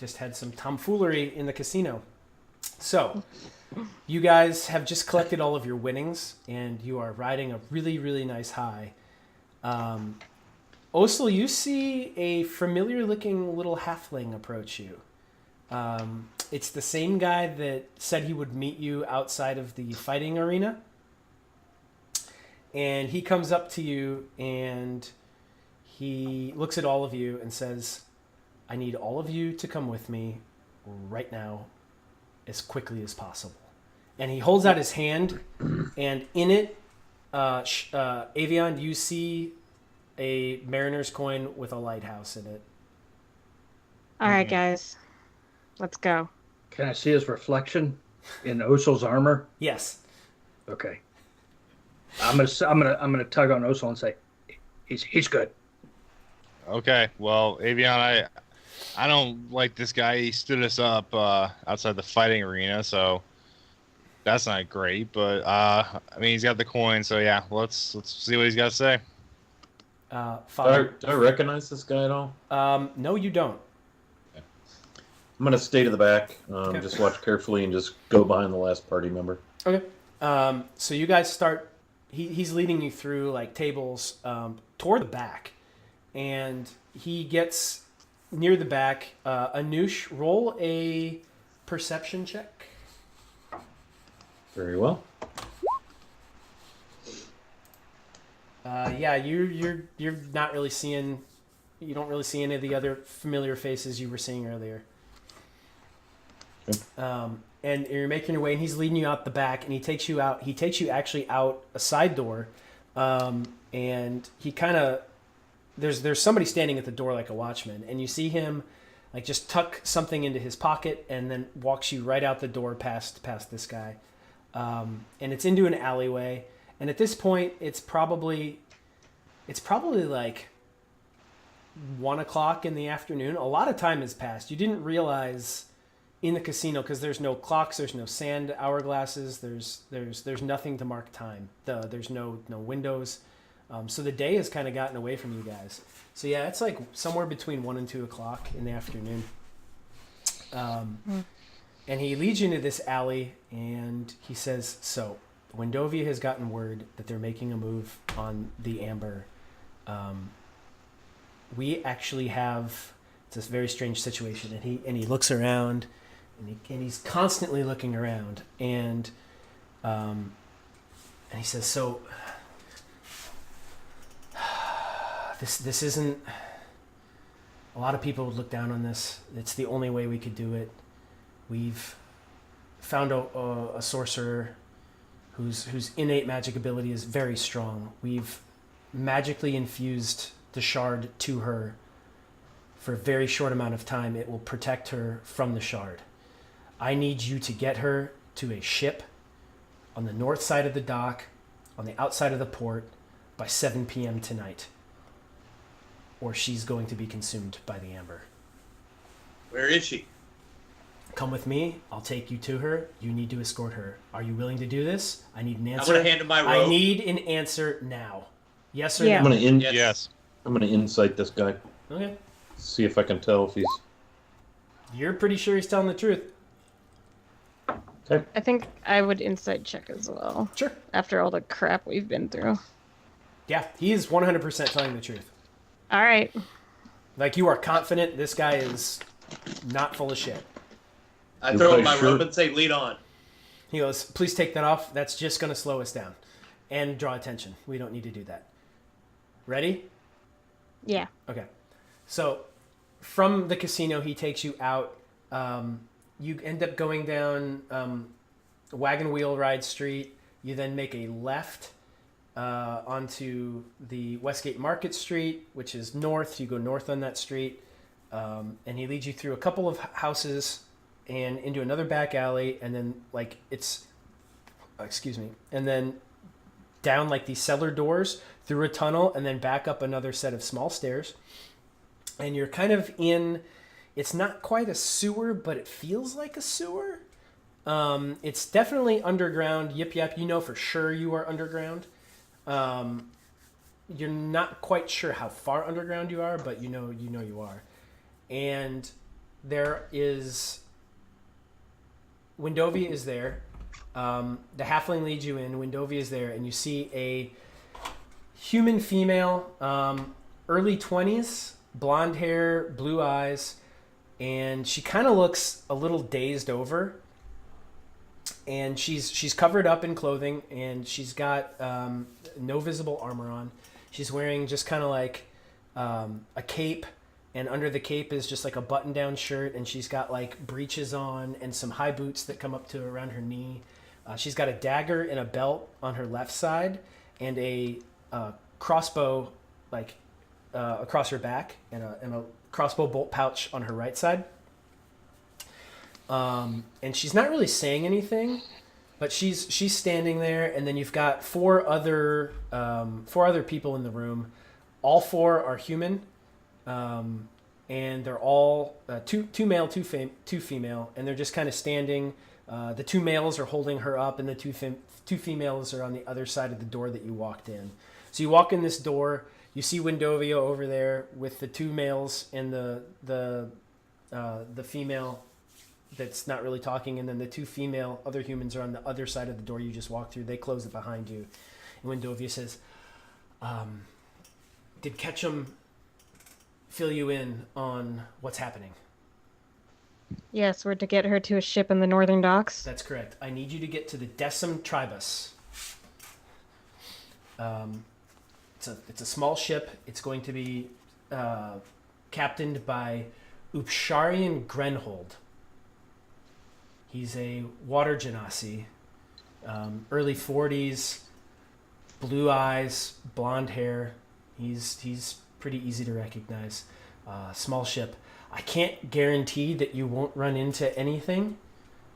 just had some tomfoolery in the casino. So, you guys have just collected all of your winnings, and you are riding a really, really nice high. Osel, you see a familiar-looking little halfling approach you. It's the same guy that said he would meet you outside of the fighting arena. And he comes up to you, and he looks at all of you and says, I need all of you to come with me right now as quickly as possible. And he holds out his hand, and in it, Avion, you see a mariner's coin with a lighthouse in it. All right, guys, let's go. Can I see his reflection in Osel's armor? Yes. Okay. I'm gonna tug on Osel and say, he's good. Okay, well, Avion, I don't like this guy. He stood us up outside the fighting arena, so that's not great. But I mean, he's got the coin, so yeah, let's see what he's got to say. Father, Do I recognize this guy at all? no, you don't. I'm gonna stay to the back, Okay. just watch carefully, and just go behind the last party member. Okay. So you guys start. He's leading you through like tables toward the back, and he gets near the back. Anush, roll a perception check. Very well. Yeah, you're not really seeing. You don't really see any of the other familiar faces you were seeing earlier. Okay. And you're making your way, and he's leading you out the back, and he takes you out. He takes you actually out a side door, and he kind of there's somebody standing at the door like a watchman, and you see him like just tuck something into his pocket, and then walks you right out the door past this guy, and it's into an alleyway. And at this point, it's probably like 1 o'clock in the afternoon. A lot of time has passed. You didn't realize in the casino, because there's no clocks, there's no sand hourglasses, there's nothing to mark time. There's no windows, so the day has kind of gotten away from you guys. So yeah, it's like somewhere between 1 and 2 o'clock in the afternoon. And he leads you into this alley, and he says, "So, Wyndovia has gotten word that they're making a move on the Amber. We actually have it's a very strange situation." And he looks around. And he's constantly looking around, and he says, "So this isn't. A lot of people would look down on this. It's the only way we could do it. We've found a sorcerer whose innate magic ability is very strong. We've magically infused the shard to her. For a very short amount of time, it will protect her from the shard. I need you to get her to a ship on the north side of the dock, on the outside of the port, by 7 p.m. tonight. Or she's going to be consumed by the Amber. Where is she? Come with me. I'll take you to her. You need to escort her. Are you willing to do this? I need an I'm answer. gonna hand him my rope. I need an answer now. Yes or Yeah. I'm no? gonna Yes. I'm gonna insight this guy. Okay. See if I can tell if he's. You're pretty sure he's telling the truth. Okay. I think I would insight check as well. Sure. After all the crap we've been through. Yeah, he is 100% telling the truth. All right. Like, you are confident this guy is not full of shit. I You're throw him quite my sure? rope and say, "Lead on." He goes, "Please take that off. That's just going to slow us down and draw attention. We don't need to do that." Ready? Yeah. Okay. So from the casino, he takes you out. You end up going down Wagon Wheel Ride Street. You then make a left onto the Westgate Market Street, which is north. You go north on that street. And he leads you through a couple of houses and into another back alley. And then and then down like these cellar doors through a tunnel and then back up another set of small stairs. And you're kind of in, it's not quite a sewer, but it feels like a sewer. It's definitely underground. Yip yap, you know for sure you are underground. You're not quite sure how far underground you are, but you know you are. And there is Wyndovia is there. The halfling leads you in. Wyndovia is there, and you see a human female, early 20s, blonde hair, blue eyes, and she kind of looks a little dazed over. And she's covered up in clothing, and she's got no visible armor on. She's wearing just kind of like a cape, and under the cape is just like a button-down shirt, and she's got like breeches on and some high boots that come up to around her knee. She's got a dagger and a belt on her left side, and a crossbow like across her back, and a crossbow bolt pouch on her right side. And she's not really saying anything, but she's standing there, and then you've got four other people in the room. All four are human, and they're all two male, two female, and they're just kind of standing. The two males are holding her up, and the two females are on the other side of the door that you walked in. So you walk in this door, you see Wyndovia over there with the two males and the female that's not really talking, and then the two female other humans are on the other side of the door you just walked through. They close it behind you. And Wyndovia says, did Ketchum fill you in on what's happening? Yes, we're to get her to a ship in the northern docks. That's correct. I need you to get to the Decim Tribus. It's a small ship. It's going to be captained by Upsharian Grenhold. He's a water genasi, early 40s, blue eyes, blonde hair. He's pretty easy to recognize. Small ship. I can't guarantee that you won't run into anything,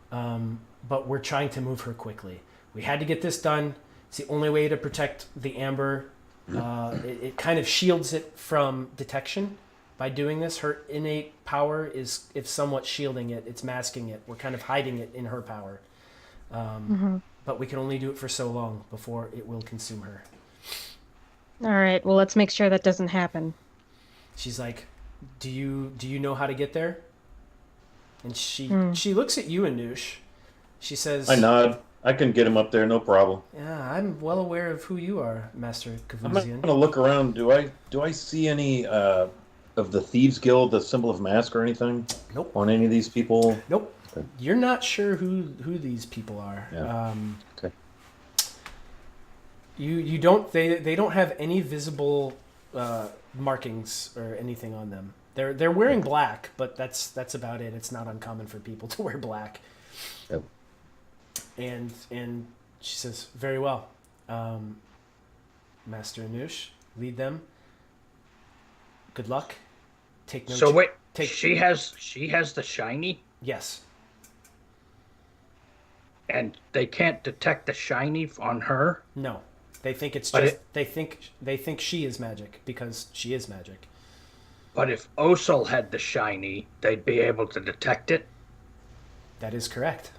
but we're trying to move her quickly. We had to get this done. It's the only way to protect the amber. It kind of shields it from detection. By doing this, her innate power is somewhat shielding it. It's masking it. We're kind of hiding it in her power. But we can only do it for so long before it will consume her. All right, well, let's make sure that doesn't happen. She's like, do you know how to get there? And she looks at you, Anush. She says, I nod. I can get him up there, no problem. Yeah, I'm well aware of who you are, Master I'm Kavuzian. gonna look around. Do I see any of the Thieves Guild, the symbol of mask or anything? Nope. On any of these people? Nope. Okay. You're not sure who these people are. Yeah. Okay. You don't. They don't have any visible markings or anything on them. They're wearing black, but that's about it. It's not uncommon for people to wear black. Yep. And she says, very well, Master Anush, lead them. Good luck. Take no. So wait, she has the shiny, Yes. and they can't detect the shiny on her. No. They think it's But just. They think she is magic because she is magic. But if Osel had the shiny, they'd be able to detect it. That is correct.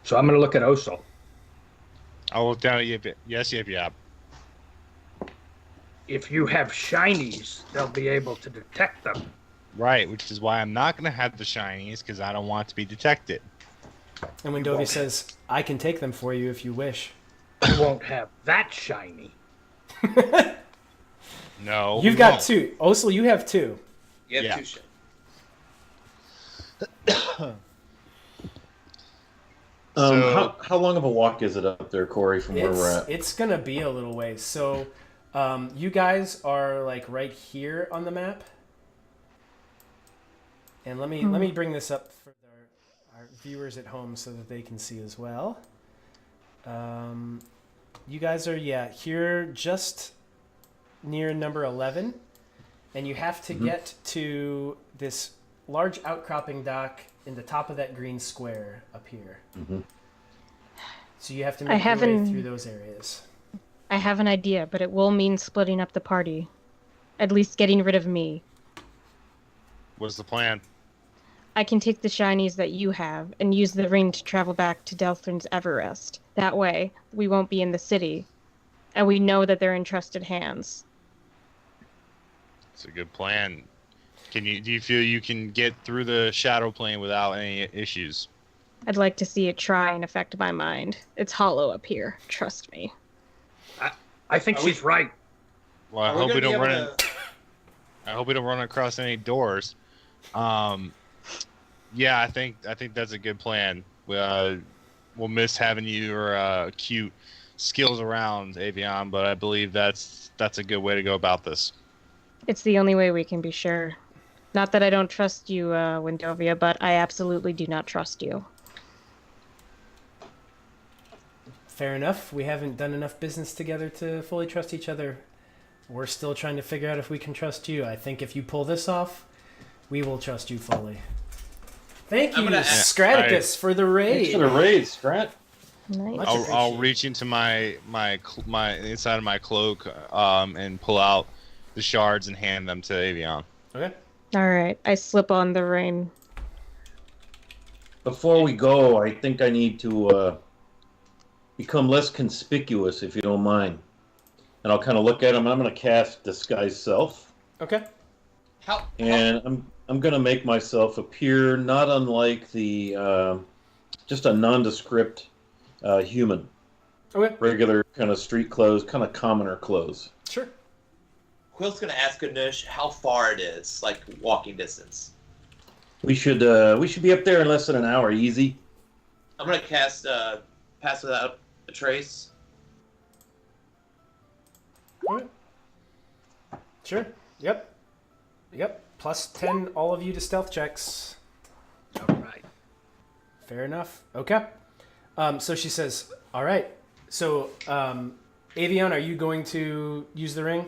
So I'm going to look at Osel. I'll look down at you. Yes, yep. If you have shinies, they'll be able to detect them. Right, which is why I'm not going to have the shinies, because I don't want to be detected. And when Dovey says, I can take them for you if you wish. You won't have that shiny. No. You've got two. Osel, you have two. You have Yeah. two ships. How long of a walk is it up there, Corey, from where we're at? It's going to be a little ways. So you guys are like right here on the map. And let me bring this up for our viewers at home so that they can see as well. You guys are, here just near number 11. And you have to get to this large outcropping dock in the top of that green square up here. So you have to make your way through those areas. I have an idea, but it will mean splitting up the party. At least getting rid of me. What's the plan? I can take the shinies that you have and use the ring to travel back to Delthrin's Everest. That way, we won't be in the city. And we know that they're in trusted hands. It's a good plan. Do you feel you can get through the shadow plane without any issues? I'd like to see it try and affect my mind. It's hollow up here. Trust me. I think she's right. Well, I hope we don't run. I hope we don't run across any doors. Yeah, I think that's a good plan. We'll miss having your cute skills around, Avion, but I believe that's a good way to go about this. It's the only way we can be sure. Not that I don't trust you, Wyndovia, but I absolutely do not trust you. Fair enough. We haven't done enough business together to fully trust each other. We're still trying to figure out if we can trust you. I think if you pull this off, we will trust you fully. Thank you, Scraticus, for the raid. Thanks for the raid, Scrat. Nice. I'll reach into my inside of my cloak and pull out the shards and hand them to Avion. Okay. All right. I slip on the ring. Before we go, I think I need to become less conspicuous, if you don't mind. And I'll kind of look at him. I'm going to cast Disguise Self. Okay. And I'm going to make myself appear not unlike the just a nondescript human. Okay. Regular kind of street clothes, kind of commoner clothes. Sure. Quill's gonna ask Anush how far it is, like walking distance. We should be up there in less than an hour, easy. I'm gonna cast Pass Without a Trace. Alright. Sure. Yep. Plus 10, all of you to stealth checks. All right. Fair enough. Okay. So she says, all right. So, Avion, are you going to use the ring?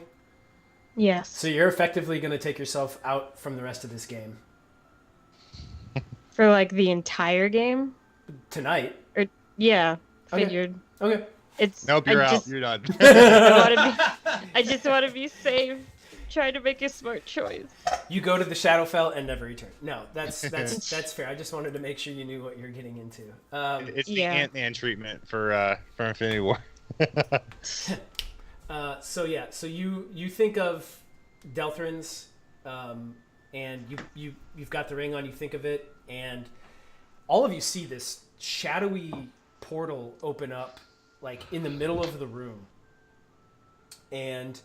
Yes. So you're effectively going to take yourself out from the rest of this game. For like the entire game? Tonight. Yeah. Okay. Figured. Okay. Nope, you're out. You're done. I just want to be safe. Try to make a smart choice. You go to the Shadowfell and never return. No, that's fair. I just wanted to make sure you knew what you're getting into. It's the Ant-Man treatment for Infinity War. So you think of Delthrans, and you've got the ring on. You think of it, and all of you see this shadowy portal open up, like in the middle of the room, and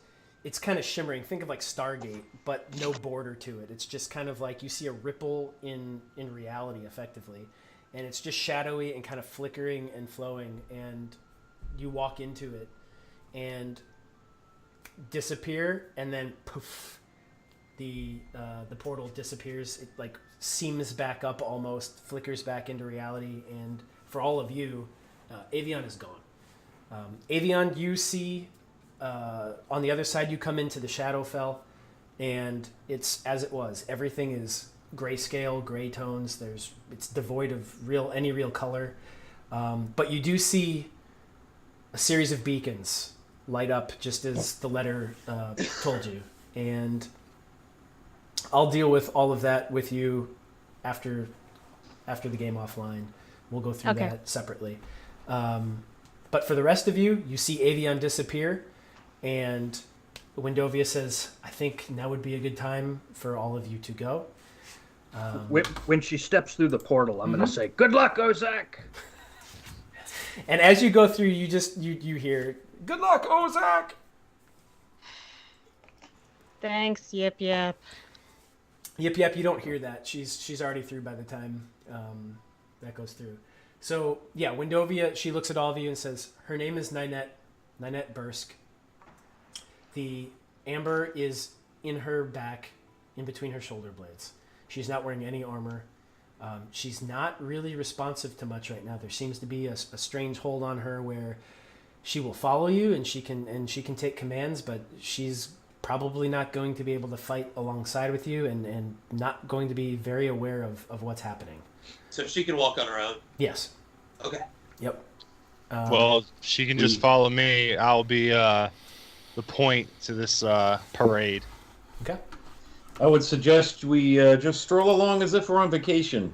it's kind of shimmering. Think of like Stargate, but no border to it. It's just kind of like you see a ripple in reality, effectively, and it's just shadowy and kind of flickering and flowing. And you walk into it, and disappear, and then poof, the portal disappears. It like seams back up, almost flickers back into reality. And for all of you, Avion is gone. Avion, you see. On the other side, you come into the Shadowfell, and it's as it was. Everything is grayscale, gray tones. It's devoid of any real color, but you do see a series of beacons light up, just as the letter told you. And I'll deal with all of that with you after the game offline. We'll go through that separately. But for the rest of you, you see Avion disappear. And Wyndovia says, I think now would be a good time for all of you to go. When she steps through the portal, I'm going to say, good luck, Ozak! And as you go through, you hear, good luck, Ozak! Thanks, Yip Yip. Yip Yip, you don't hear that. She's already through by the time that goes through. So, yeah, Wyndovia, she looks at all of you and says, her name is Nynette Bursk. The amber is in her back, in between her shoulder blades. She's not wearing any armor. She's not really responsive to much right now. There seems to be a strange hold on her where she will follow you and she can take commands, but she's probably not going to be able to fight alongside with you and not going to be very aware of what's happening. So she can walk on her own? Yes. Okay. Yep. Well, she can just follow me. I'll be the point to this parade. Okay. I would suggest we just stroll along as if we're on vacation.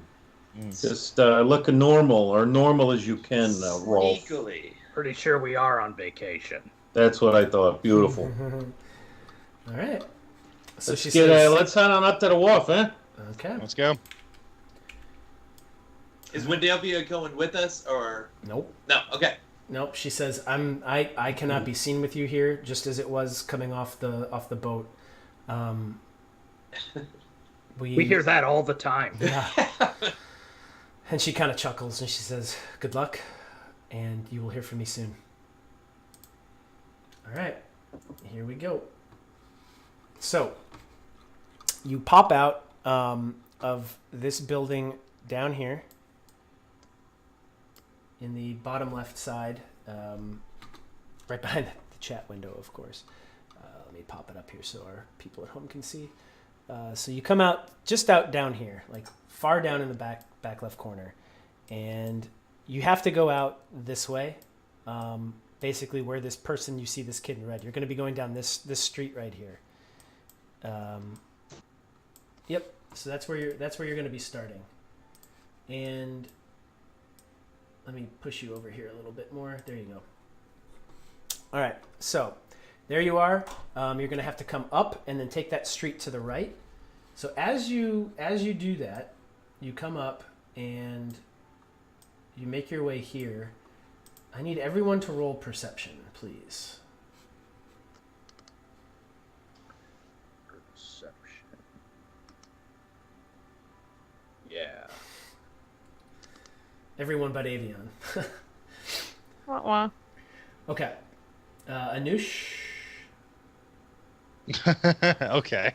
Just look normal as you can, Rolf. Sneakily. Pretty sure we are on vacation. That's what I thought. Beautiful. All right. So let's she get, says, let's head on up to the wharf, huh? okay. Let's go. Is Wyndovia going with us or Nope. no? Okay. Nope. She says, I cannot be seen with you here, just as it was coming off the boat. We hear that all the time. Yeah. And she kind of chuckles and she says, good luck, and you will hear from me soon. All right. Here we go. So, you pop out of this building down here in the bottom left side, right behind the chat window, of course. Let me pop it up here so our people at home can see. So you come out just out down here, like far down in the back left corner, and you have to go out this way. Basically, where this person, you see this kid in red, you're going to be going down this street right here. Yep. So that's where you're going to be starting. And let me push you over here a little bit more. There you go. All right. So there you are. You're going to have to come up and then take that street to the right. So as you do that, you come up and you make your way here. I need everyone to roll perception, please. Perception. Yeah. Everyone but Avion. Wah, wah. Okay. Anush. Okay.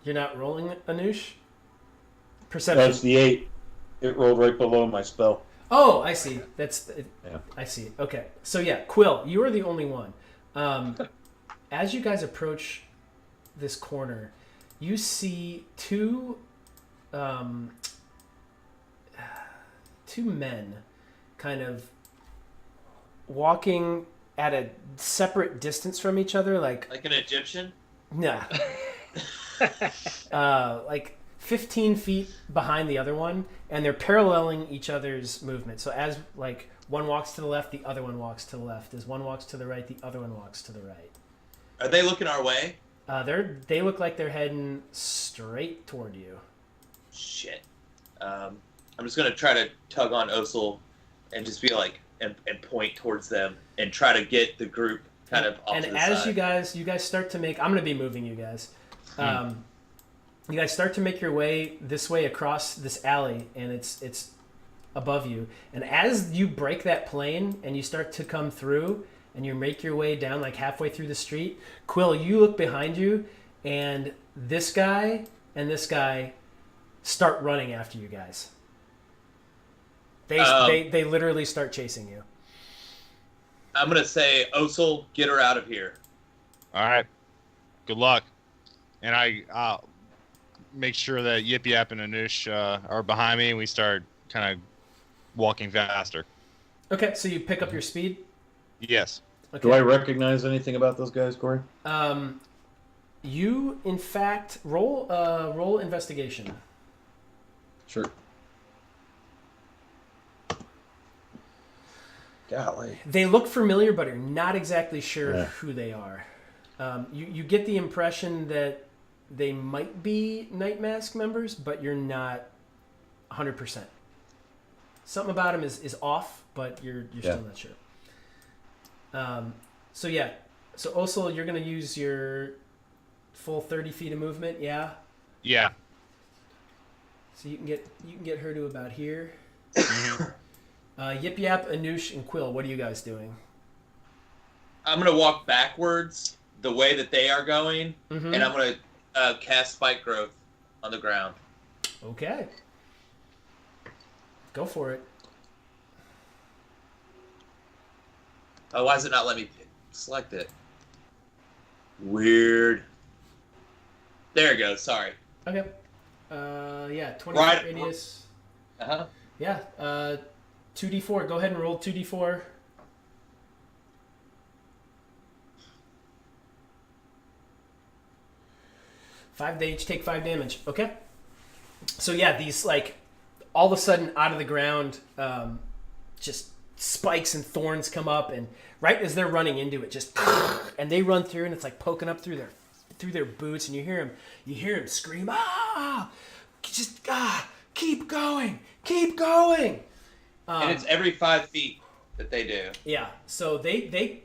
You're not rolling, Anush? That's Perception. the 8. It rolled right below my spell. Oh, I see. Yeah. I see. Okay. So yeah, Quill, you are the only one. As you guys approach this corner, you see two men kind of walking at a separate distance from each other, like Like an Egyptian? nah. Like 15 feet behind the other one, and they're paralleling each other's movement. So as like one walks to the left, the other one walks to the left. As one walks to the right, the other one walks to the right. Are they looking our way? They look like they're heading straight toward you. Shit. I'm just gonna try to tug on Osil and just be like and point towards them and try to get the group kind of off And to the as side. you guys start to make, I'm gonna be moving you guys. You guys start to make your way this way across this alley, and it's above you. And as you break that plane and you start to come through, and you make your way down like halfway through the street, Quill, you look behind you, and this guy and this guy start running after you guys. They literally start chasing you. I'm gonna say, Osil, get her out of here. All right. Good luck. And I'll make sure that Yip Yap and Anush are behind me, and we start kind of walking faster. Okay, so you pick up your speed. Yes. Okay. Do I recognize anything about those guys, Corey? You in fact roll investigation. Sure. Golly. They look familiar, but you're not exactly sure Yeah. who they are. You get the impression that they might be Night Mask members, but you're not 100%. Something about them is off, but you're still not sure. So Osil, you're going to use your full 30 feet of movement, yeah? Yeah. So you can get her to about here. Mhm. Yip Yap, Anush, and Quill, what are you guys doing? I'm gonna walk backwards the way that they are going, Mhm. and I'm gonna cast Spike Growth on the ground. Okay. Go for it. Oh, why does it not let me select it? Weird. There it goes. Sorry. Okay. 20 Right. foot radius. Uh-huh. Yeah. 2d4. Go ahead and roll 2d4. They each take 5 damage. Okay. So yeah, these like all of a sudden out of the ground, just spikes and thorns come up, and right as they're running into it, just and they run through, and it's like poking up through their boots, and you hear him scream, keep going. And it's every 5 feet that they do. Yeah, so they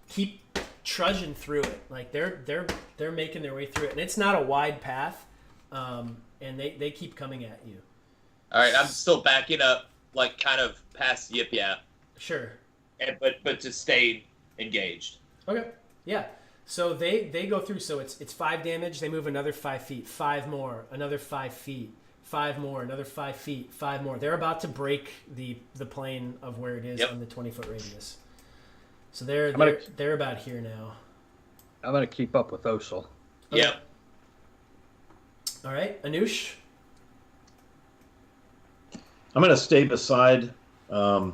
keep trudging through it, like they're making their way through it, and it's not a wide path, and they keep coming at you. All right, I'm still backing up, like kind of past Yip Yap. Sure. But to stay engaged. Okay. Yeah. So they go through. So it's 5 damage. They move another 5 feet. 5 more. Another 5 feet. 5 more. Another 5 feet. 5 more. They're about to break the plane of where it is on the 20-foot radius. So they're about here now. I'm gonna keep up with Osel. Okay. Yep. All right, Anush. I'm going to stay beside Quill.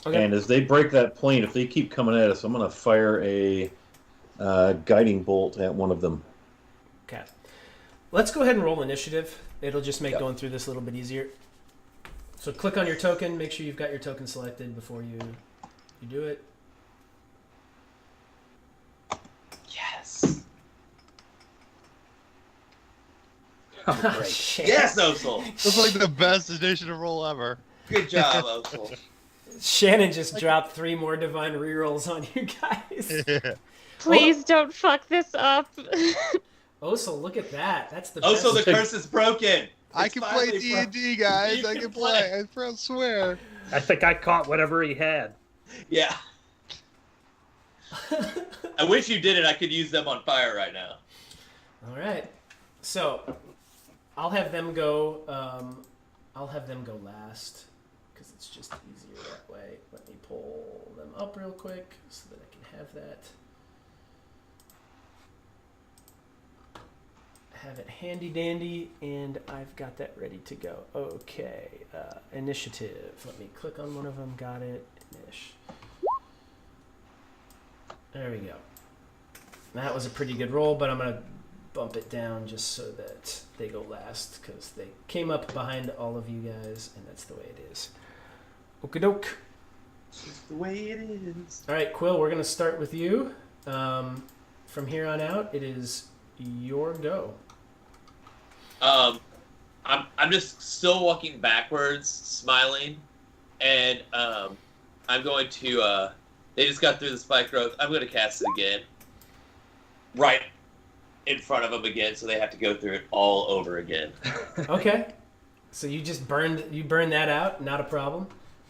Okay. And as they break that plane, if they keep coming at us, I'm going to fire a guiding bolt at one of them. Okay. Let's go ahead and roll initiative. It'll just make going through this a little bit easier. So click on your token. Make sure you've got your token selected before you do it. Yes. Oh, great. Yes, Osel. That's like the best initiative roll ever. Good job, Osel. Shannon just dropped 3 more divine rerolls on you guys. Please don't fuck this up. Osel, look at that. That's the Osel, best. the curse is broken. I It's can play finally D&D, guys. You I can can play. I swear. I think I caught whatever he had. Yeah. I wish you did it. I could use them on fire right now. All right. So I'll have them go. Last because it's just easier that way. Let me pull them up real quick so that I can have that. Have it handy dandy, and I've got that ready to go. Okay, initiative. Let me click on one of them. Got it. Inish. There we go. That was a pretty good roll, but I'm gonna bump it down just so that they go last because they came up behind all of you guys, and that's the way it is. Okie doke. It's the way it is. All right, Quill. We're gonna start with you. From here on out, it is your go. I'm just still walking backwards, smiling, and I'm going to. They just got through the spike growth. I'm going to cast it again, right in front of them again, so they have to go through it all over again. Okay. So you just burned that out, not a problem.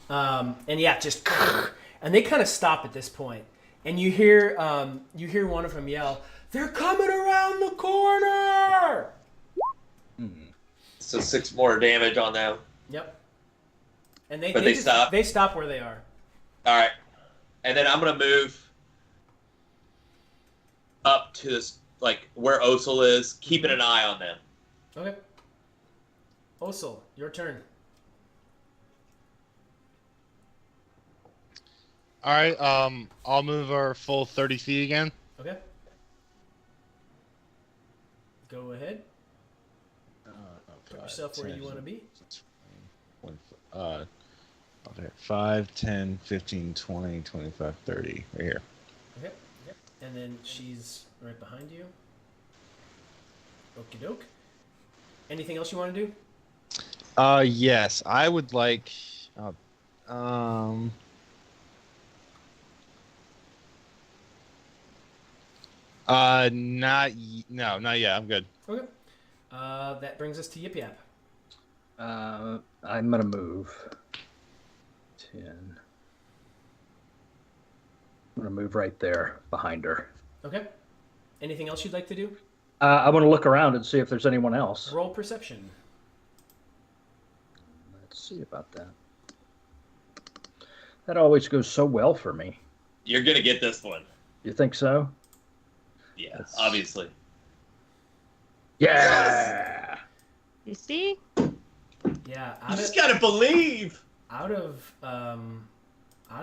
And yeah, just and they kind of stop at this point, and you hear one of them yell, "They're coming around the corner!" So 6 more damage on them. Yep. And they But stop. They stop where they are. All right, and then I'm gonna move up to this, like where Osel is, keeping an eye on them. Okay. Osel, your turn. All right. I'll move our full 30 feet again. Okay. Go ahead. Put yourself where you want to be. Okay, 5, 10, 15, 20, 25, 30. Right here. Okay. Yep. And then she's right behind you. Okie doke. Anything else you want to do? Yes. I would like... not yet. I'm good. Okay. That brings us to Yip Yap. I'm gonna move 10. I'm gonna move right there behind her. Okay. Anything else you'd like to do? I want to look around and see if there's anyone else. Roll perception. Let's see about that. That always goes so well for me. You're gonna get this one. You think so? Yeah, obviously. Yeah. You see? Yeah. You just gotta believe. Out of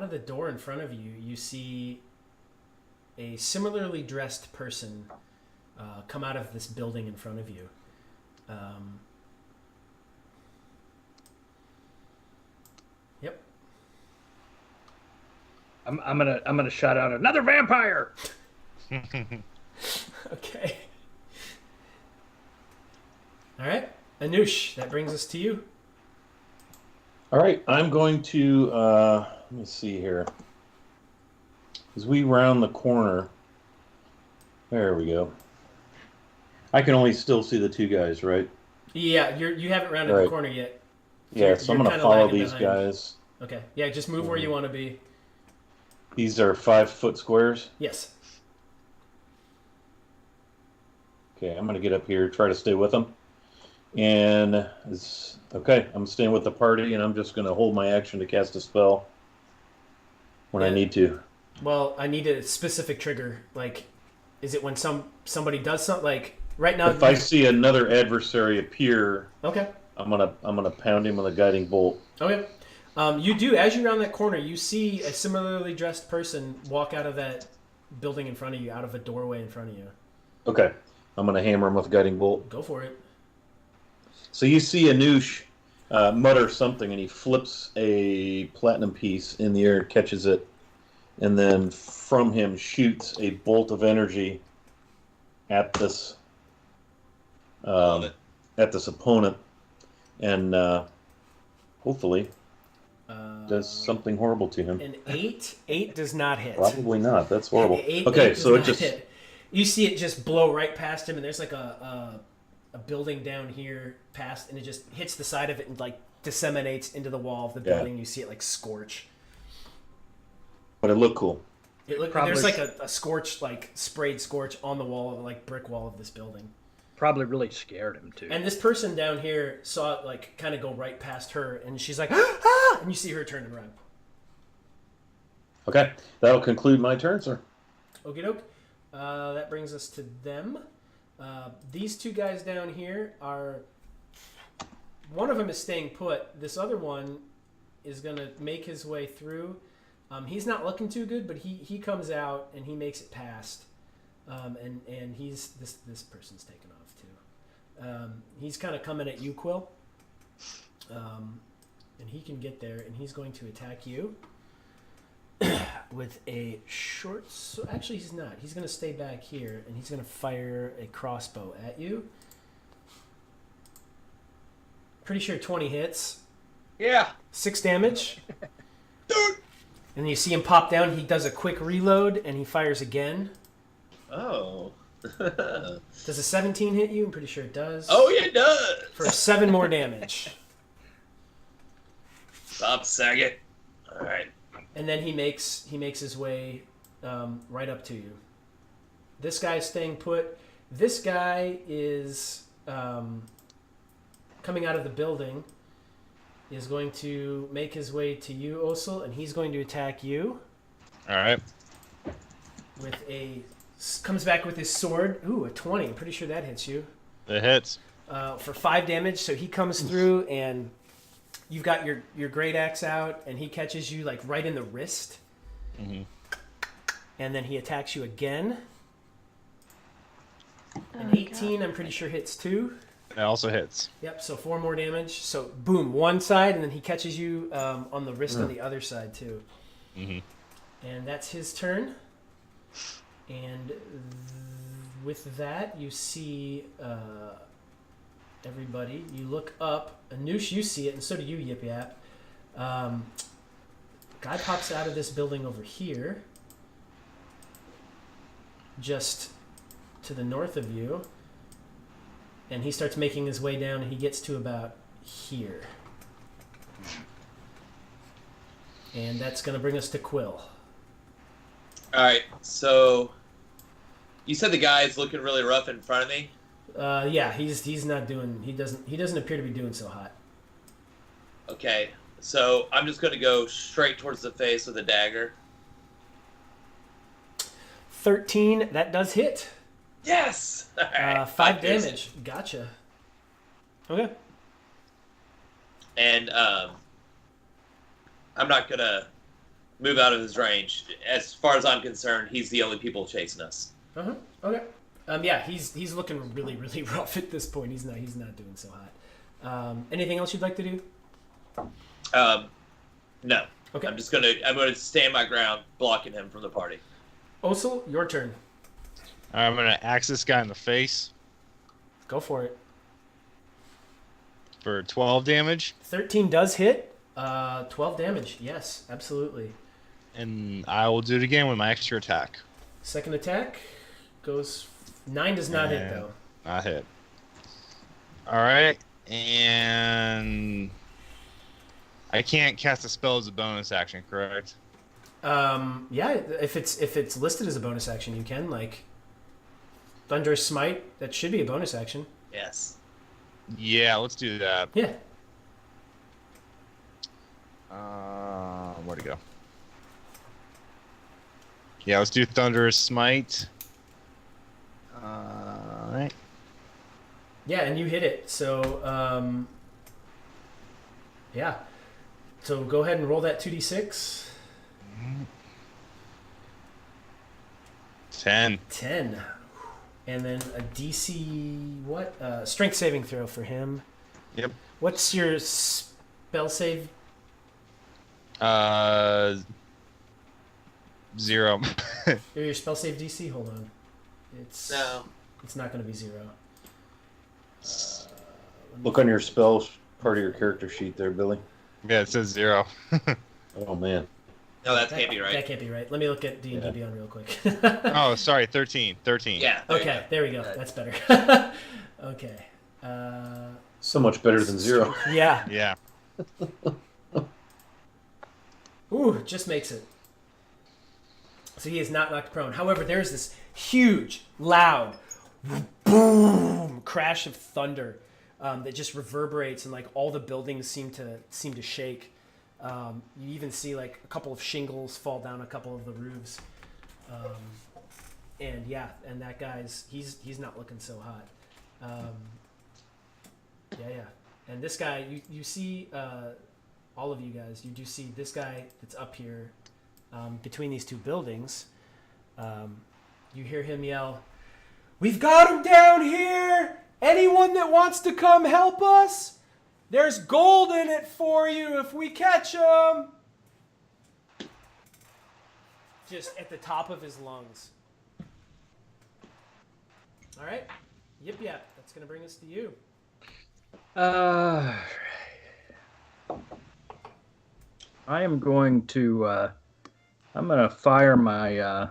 the door in front of you, you see a similarly dressed person come out of this building in front of you. I'm gonna shout out another vampire. Okay. All right, Anush, that brings us to you. All right, I'm going to let me see here. As we round the corner, there we go. I can only still see the two guys, right? Yeah, you haven't rounded the corner yet. Yeah, so I'm going to follow these guys. Okay. Yeah, just move where you want to be. These are 5-foot squares? Yes. Okay, I'm going to get up here, try to stay with them. And, okay, I'm staying with the party, and I'm just going to hold my action to cast a spell when I need to. Well, I need a specific trigger. Like, is it when somebody does something? Like, right now... If I see another adversary appear... Okay. I'm gonna pound him with a guiding bolt. Okay. You do, as you round that corner, you see a similarly dressed person walk out of that building in front of you, out of a doorway in front of you. Okay. I'm gonna hammer him with a guiding bolt. Go for it. So you see Anush mutter something, and he flips a platinum piece in the air, catches it, and then from him shoots a bolt of energy at this opponent, and hopefully does something horrible to him. An 8 does not hit. Probably not. That's horrible. Eight so it just hit. You see it just blow right past him, and there's like a building down here past, and it just hits the side of it and like disseminates into the wall of the building. You see it like scorch. But it looked cool. There's like a scorch, like sprayed scorch on the wall, like brick wall of this building. Probably really scared him too. And this person down here saw it like kind of go right past her, and she's like, ah! And you see her turn around. Okay, that'll conclude my turn, sir. Okie doke. That brings us to them. These two guys down here are... One of them is staying put. This other one is going to make his way through. He's not looking too good, but he comes out and he makes it past. And he's... This person's taken off too. He's kind of coming at you, Quill. And he can get there, and he's going to attack you. With a short... So actually, he's not. He's going to stay back here, and he's going to fire a crossbow at you. Pretty sure 20 hits. Yeah. 6 damage. And you see him pop down. He does a quick reload, and he fires again. Oh. Does a 17 hit you? I'm pretty sure it does. Oh, yeah, it does. For 7 more damage. Stop, Saget. All right. And then he makes his way right up to you. This guy's staying put. This guy is coming out of the building. Is going to make his way to you, Osul, and he's going to attack you. All right. Comes back with his sword. Ooh, a 20. I'm pretty sure that hits you. It hits. For 5 damage. So he comes through, and you've got your great axe out, and he catches you like right in the wrist. Mm-hmm. And then he attacks you again. An 18, God. I'm pretty sure hits too. It also hits. Yep, so 4 more damage. So boom, one side, and then he catches you on the wrist on the other side too. Mm-hmm. And that's his turn. And with that, you see everybody. You look up. Anush, you see it, and so do you, Yip Yap. Guy pops out of this building over here, just to the north of you. And he starts making his way down, and he gets to about here. And that's going to bring us to Quill. All right, so you said the guy is looking really rough in front of me. Yeah, he's not doing. He doesn't appear to be doing so hot. Okay, so I'm just going to go straight towards the face with a dagger. 13. That does hit. Yes. All right, 5 damage. Gotcha. Okay. And I'm not gonna move out of his range. As far as I'm concerned, he's the only people chasing us. Okay. Yeah, he's looking really, really rough at this point. He's not doing so hot. Anything else you'd like to do? No. Okay. I'm gonna stand my ground, blocking him from the party. Osul, your turn. I'm gonna axe this guy in the face Go for it. for 12 damage, 13 does hit. 12 damage. Yes, absolutely. and I will do it again with my extra attack. Second attack goes. 9 does not hit though. Not hit. All right, and I can't cast a spell as a bonus action, correct? Yeah, if it's listed as a bonus action, you can like Thunderous Smite. That should be a bonus action. Yes. Yeah, let's do that. Yeah. Where'd it go? Yeah, let's do Thunderous Smite. Alright. Yeah, and you hit it. So yeah. So go ahead and roll that 2d6. 10. 10. And then a DC what? Strength saving throw for him. Yep. What's your spell save? 0. Your spell save DC? Hold on. It's not going to be 0. Look on your spells part of your character sheet there, Billy. Yeah, it says 0. Oh man. No, that can't be right. That can't be right. Let me look at D&D Beyond real quick. Oh, sorry, 13. 13. Yeah. Okay, there we go. That's better. Okay. So much better than 0. Yeah. Yeah. Ooh, just makes it. So he is not knocked prone. However, there's this huge, loud, boom crash of thunder that just reverberates, and like all the buildings seem to shake. You even see like a couple of shingles fall down a couple of the roofs, and that guy's he's not looking so hot. And this guy, you see, all of you guys, you do see this guy that's up here between these two buildings. You hear him yell, "We've got him down here! Anyone that wants to come help us? There's gold in it for you if we catch him!" Just at the top of his lungs. All right. Yep. That's going to bring us to you. I am going to. I'm going to fire my.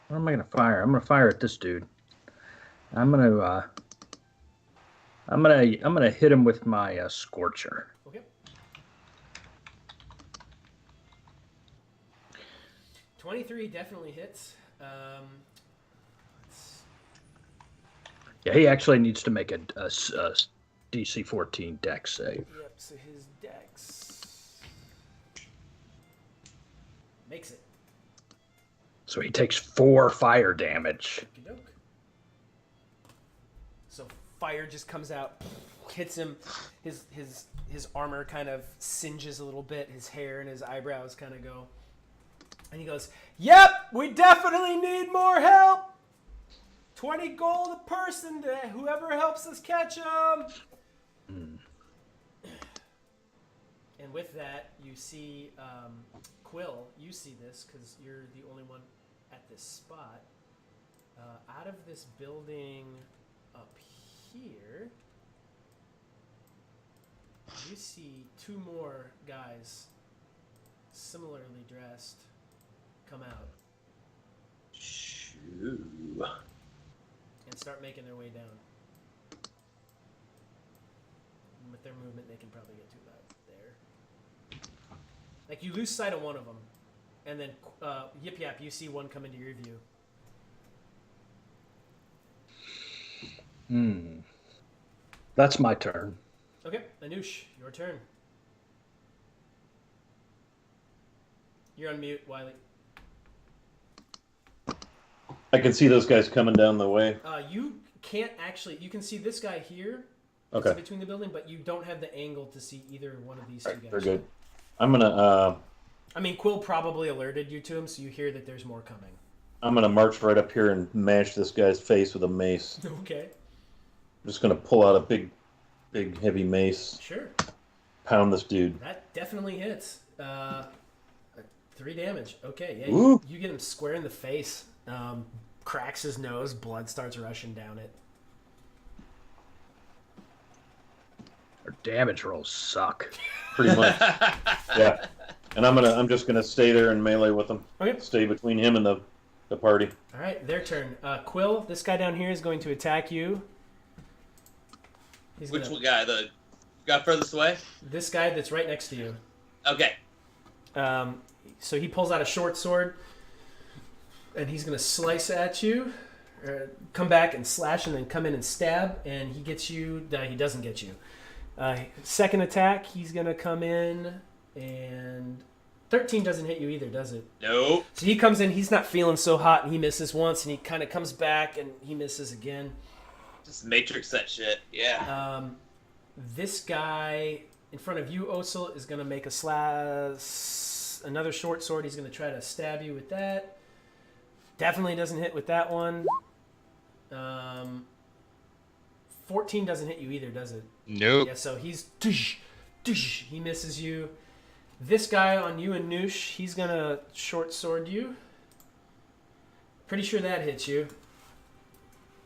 What am I going to fire? I'm going to fire at this dude. I'm going to hit him with my Scorcher. Okay. 23 definitely hits. Yeah, he actually needs to make a DC 14 dex save. Yep, so his dex makes it. So he takes 4 fire damage. Okey-doke. So fire just comes out, hits him. His armor kind of singes a little bit. His hair and his eyebrows kind of go. And he goes, "Yep, we definitely need more help. 20 gold a person to whoever helps us catch him." And with that, you see Quill. You see this because you're the only one at this spot. Out of this building up here, you see 2 more guys similarly dressed come out Shoo. and start making their way down. And with their movement, they can probably get to about there. Like, you lose sight of one of them, and then Yip Yap, you see one come into your view. That's my turn. Okay, Anush, your turn. You're on mute, Wiley. I can see those guys coming down the way. You can't actually. You can see this guy here. Okay. Between the building, but you don't have the angle to see either one of these two guys. They're good. I'm gonna. I mean, Quill probably alerted you to him, so you hear that there's more coming. I'm gonna march right up here and mash this guy's face with a mace. Okay. I'm just gonna pull out a big, heavy mace. Sure. Pound this dude. That definitely hits. Uh, 3 damage. Okay, yeah. Ooh. You get him square in the face. Cracks his nose. Blood starts rushing down it. Our damage rolls suck. Pretty much. Yeah. And I'm just gonna stay there and melee with him. Okay. Stay between him and the party. All right, their turn. Quill, this guy down here is going to attack you. He's Which gonna, guy? The guy furthest away? This guy that's right next to you. Okay. So he pulls out a short sword, and he's going to slice at you, come back and slash, and then come in and stab, and he gets you. He doesn't get you. Second attack, he's going to come in, and 13 doesn't hit you either, does it? Nope. So he comes in, he's not feeling so hot, and he misses once, and he kind of comes back, and he misses again. Just matrix that shit. Yeah. This guy in front of you, Osil, is going to make another short sword. He's going to try to stab you with that. Definitely doesn't hit with that one. 14 doesn't hit you either, does it? Nope. Yeah, so he's... He misses you. This guy on you and Noosh, he's going to short sword you. Pretty sure that hits you.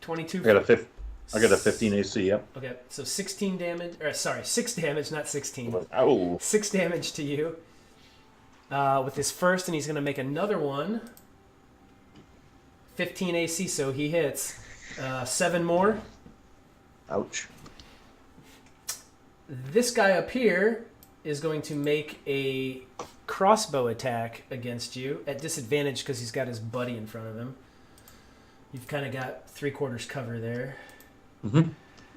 22. I got a 15 AC, yep. Okay, so 16 damage, or sorry, 6 damage, not 16. Ow. 6 damage to you with his first, and he's going to make another one. 15 AC, so he hits. 7 more. Ouch. This guy up here is going to make a crossbow attack against you at disadvantage because he's got his buddy in front of him. You've kind of got 3/4 cover there. Mm-hmm.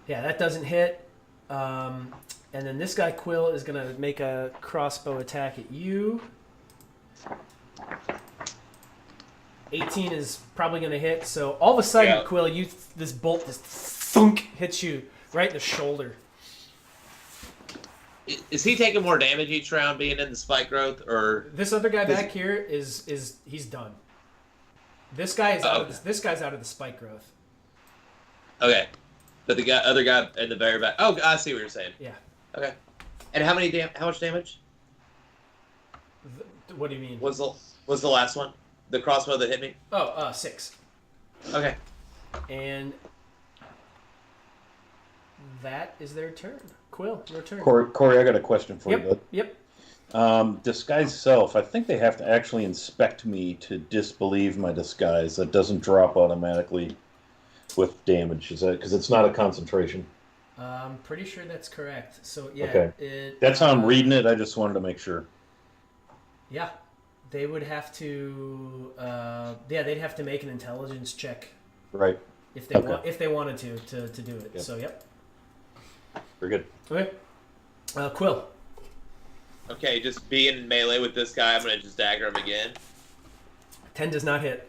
Yeah, that doesn't hit. And then this guy, Quill, is going to make a crossbow attack at you. 18 is probably going to hit. So all of a sudden, Yeah. Quill, this bolt just thunk hits you right in the shoulder. Is he taking more damage each round being in the spike growth, or This other guy back here is he's done. This guy is out. Okay. This guy's out of the spike growth. okay? But the other guy in the very back. Oh, I see what you're saying. Yeah. Okay. And how much damage What do you mean? was the last one? The crossbow that hit me. 6. Okay. And that is their turn. Quill, your turn. Corey, I got a question for you, bud. Yep. Disguise self. I think they have to actually inspect me to disbelieve my disguise. That doesn't drop automatically with damage. Is that because it's not a concentration? I'm pretty sure that's correct. So yeah, Okay. That's how I'm reading it. I just wanted to make sure. Yeah, they would have to. They'd have to make an intelligence check Right. if they Okay. if they wanted to do it. Yep. So yep. Very good. Okay. Quill. Okay, just being in melee with this guy, I'm gonna just dagger him again. 10 does not hit.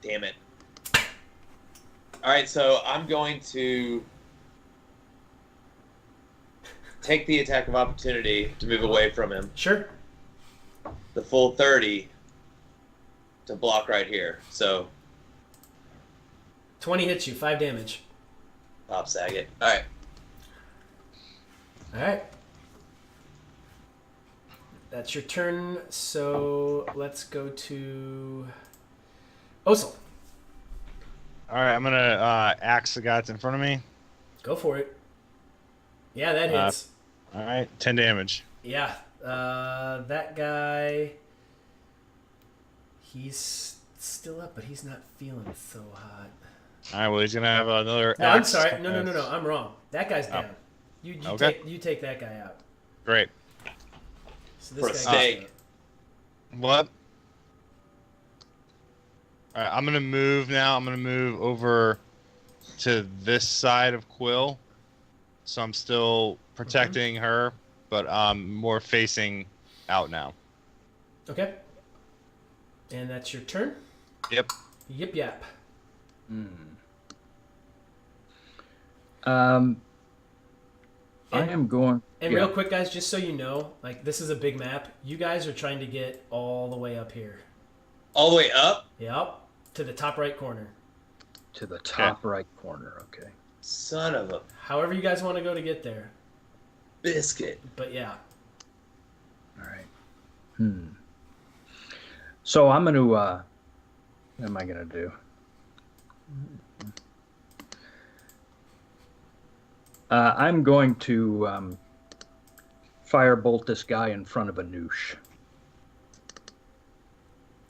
Damn it. Alright, so I'm going to take the attack of opportunity to move away from him. Sure. The full 30 to block right here. So, 20 hits you. 5 damage. pop Saget. Alright. All right. That's your turn. So let's go to Osil. All right, I'm gonna axe the guy that's in front of me. Go for it. Yeah, that hits. All right, 10 damage. Yeah. That guy, he's still up, but he's not feeling so hot. All right, well he's gonna have another. No, I'm axe. sorry. No. I'm wrong. That guy's down. You Okay. you take that guy out. Great. So this For a guy steak. gets What? All right, I'm gonna move now. I'm gonna move over to this side of Quill, so I'm still protecting her, but more facing out now. okay. And that's your turn. Yep. Yip yap. I am going. And yeah. real quick, guys, just so you know, like this is a big map. You guys are trying to get all the way up here. All the way up? Yep, to the top right corner. To the top right corner. Okay. Son of a However you guys want to go to get there. biscuit. But yeah. All right. So I'm going to, what am I going to do? I'm going to firebolt this guy in front of a noosh.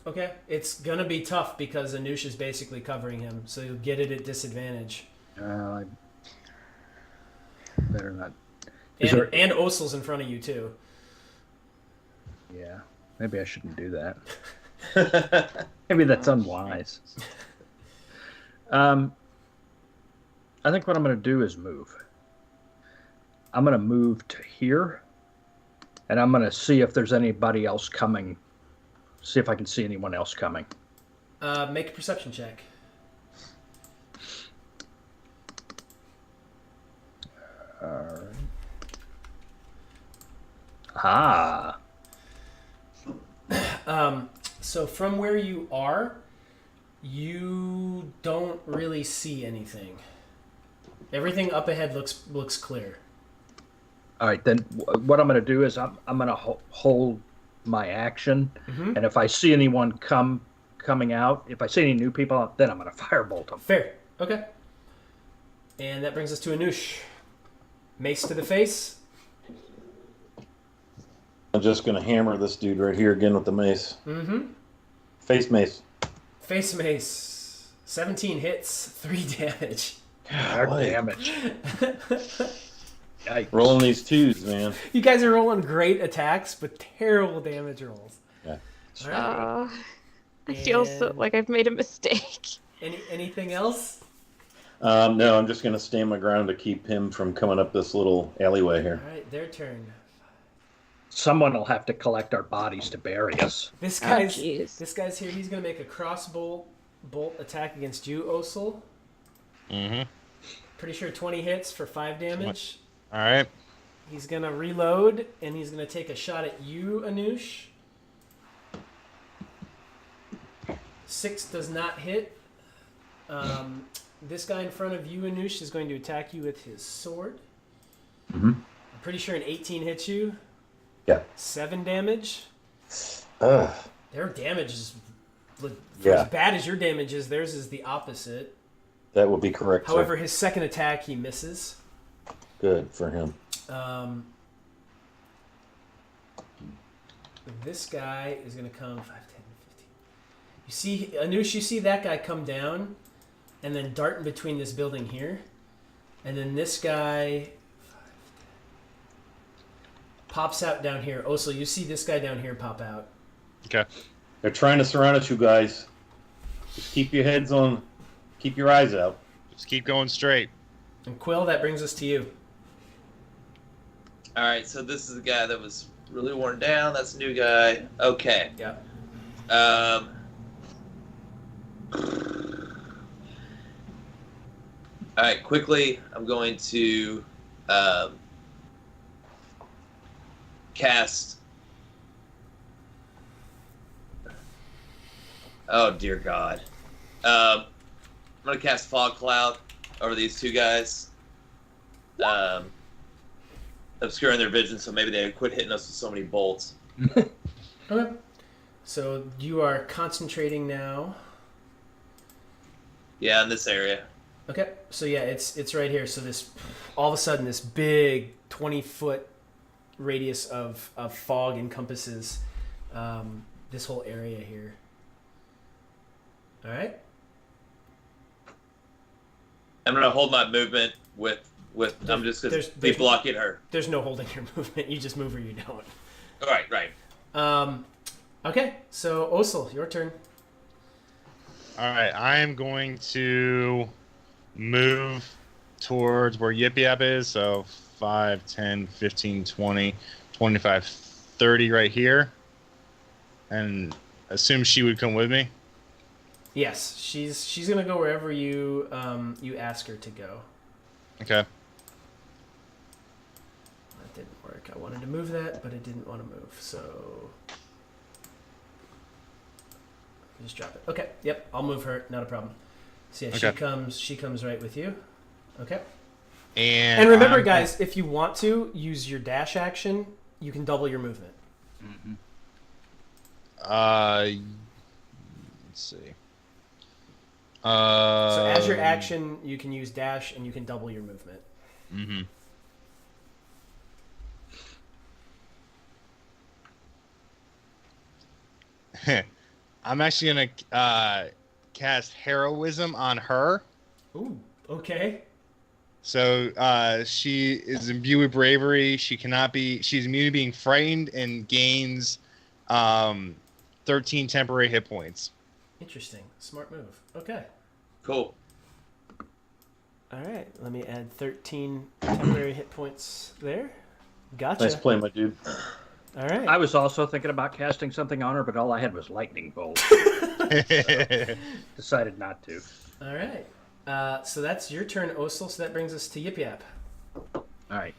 Okay. It's going to be tough because Anush is basically covering him, so you'll get it at disadvantage. I better not. And Osel's in front of you, too. Yeah, maybe I shouldn't do that. Maybe that's unwise. I think what I'm going to do is move. I'm going to move to here, and I'm going to see if there's anybody else coming. See if I can see anyone else coming. Make a perception check. All right. Ah. So from where you are, you don't really see anything. Everything up ahead looks clear. All right, then what I'm going to do is I'm going to hold my action, and if I see anyone coming out, if I see any new people, then I'm going to firebolt them. Fair. Okay. And that brings us to Anush. Mace to the face. I'm just gonna hammer this dude right here again with the mace. Face mace. Face mace. 17 hits, 3 damage. Hard damage. Yikes. Rolling these twos, man. You guys are rolling great attacks, but terrible damage rolls. Yeah. All right. I feel so like I've made a mistake. Anything else? No, I'm just gonna stand my ground to keep him from coming up this little alleyway here. All right, their turn. Someone will have to collect our bodies to bury us. This Oh, guy's jeez. this guy's here. He's gonna make a bolt attack against you, Osel. Pretty sure 20 hits for 5 damage. All right. He's gonna reload and he's gonna take a shot at you, Anush. 6 does not hit. This guy in front of you, Anush, is going to attack you with his sword. I'm pretty sure an 18 hits you. Yeah. 7 damage. Ugh. Their damage is for Yeah. as bad as your damage is. Theirs is the opposite. That would be correct. However, sir. his second attack he misses. Good for him. This guy is going to come 5, 10, 15. You see, Anush, you see that guy come down and then dart in between this building here. And then this guy pops out down here. Also, you see this guy down here pop out. Okay. They're trying to surround us, you guys. Just keep your heads on. Keep your eyes out. Just keep going straight. And Quill, that brings us to you. All right, so this is the guy that was really worn down. That's a new guy. Okay. Yeah. All right, quickly, I'm going to cast. Oh dear God! I'm gonna cast Fog Cloud over these two guys, obscuring their vision, so maybe they quit hitting us with so many bolts. Okay. So you are concentrating now. Yeah, in this area. Okay, so yeah, it's right here. So this, all of a sudden, this big 20-foot radius of fog encompasses this whole area here. All right. I'm gonna hold my movement with. I'm just gonna be blocking her. There's no holding your movement. You just move or you don't. Right. Okay, so Osel, your turn. All right. I am going to move towards where Yip Yap is. So 5, 10, 15, 20, 25, 30 right here. And assume she would come with me. Yes, she's gonna go wherever you you ask her to go. Okay. That didn't work. I wanted to move that, but it didn't want to move. So just drop it. Okay. Yep. I'll move her. Not a problem. So yeah, Okay. she comes right with you. Okay. And remember, guys, if you want to use your dash action, you can double your movement. Mm-hmm. Let's see. So as your action, you can use dash and you can double your movement. Mm-hmm. I'm actually gonna cast heroism on her. Ooh, okay. So she is imbued with bravery. She's immune to being frightened and gains 13 temporary hit points. Interesting. Smart move. Okay. Cool. All right. Let me add 13 temporary hit points there. Gotcha. Nice play, my dude. All right. I was also thinking about casting something on her, but all I had was lightning bolt. Decided not to. All right. So that's your turn, Osel. So that brings us to Yip Yap. All right.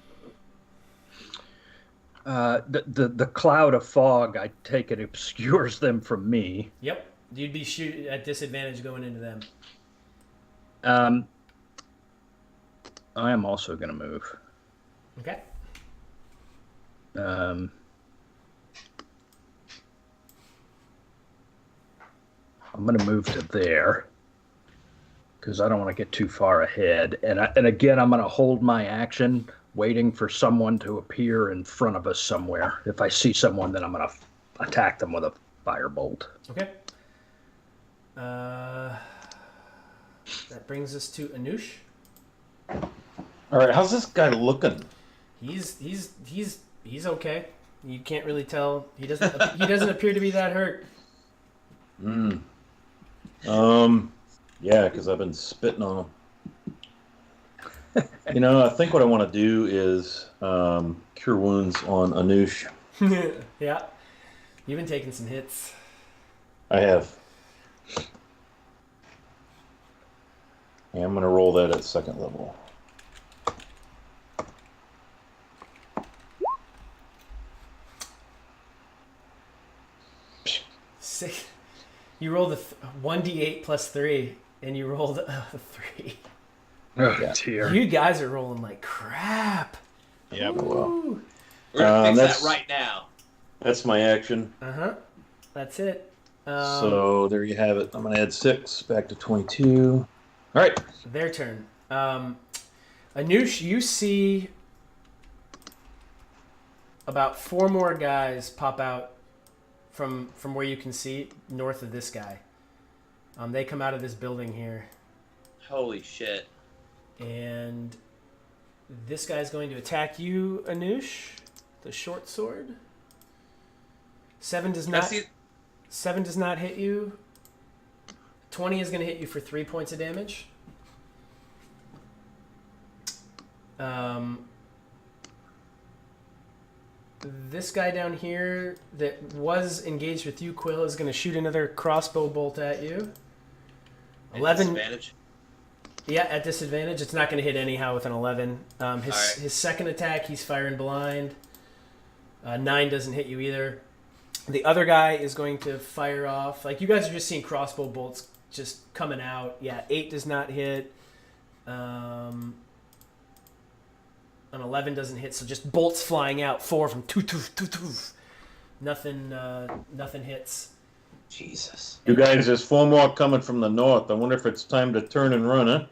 The cloud of fog, I take it, obscures them from me. Yep. You'd be at disadvantage going into them. I am also going to move. Okay. I'm going to move to there because I don't want to get too far ahead. And again, I'm going to hold my action, waiting for someone to appear in front of us somewhere. If I see someone, then I'm going to attack them with a firebolt. Okay. That brings us to Anush. All right, how's this guy looking? He's okay. You can't really tell. He doesn't appear to be that hurt. Yeah, because I've been spitting on him. I think what I want to do is cure wounds on Anush. Yeah. You've been taking some hits. I have. Yeah, I'm going to roll that at second level. Six. You rolled a 1d8 plus 3, and you rolled a 3. Oh, dear. You guys are rolling like crap. Yep. Ooh. We're gonna fix that's- that right now. That's my action. Uh-huh. That's it. So there you have it. I'm going to add 6 back to 22. All right. Their turn. Anush, you see about 4 more guys pop out from where you can see north of this guy. They come out of this building here, Holy shit. and this guy's going to attack you, Anush. The short sword. 7 does not. 7 does not hit you. 20 is going to hit you for 3 points of damage. This guy down here that was engaged with you, Quill, is going to shoot another crossbow bolt at you. 11. Disadvantage. Yeah, at disadvantage. It's not going to hit anyhow with an 11. His right. second attack, he's firing blind. 9 doesn't hit you either. The other guy is going to fire off. Like, you guys are just seeing crossbow bolts just coming out. Yeah, 8 does not hit. An 11 doesn't hit, so just bolts flying out. 4 from nothing hits. Jesus. You guys, there's 4 more coming from the north. I wonder if it's time to turn and run, huh?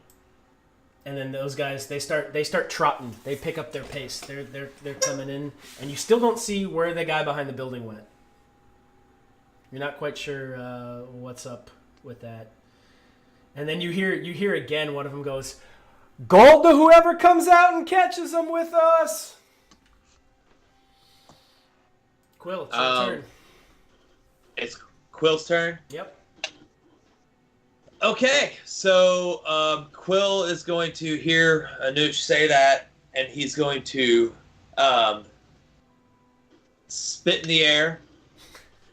And then those guys, they start trotting. They pick up their pace. They're coming in, and you still don't see where the guy behind the building went. You're not quite sure what's up with that. And then you hear again. One of them goes, "Gold to whoever comes out and catches them with us." Quill, it's your turn. It's Quill's turn. Yep. Okay, so Quill is going to hear Anush say that, and he's going to spit in the air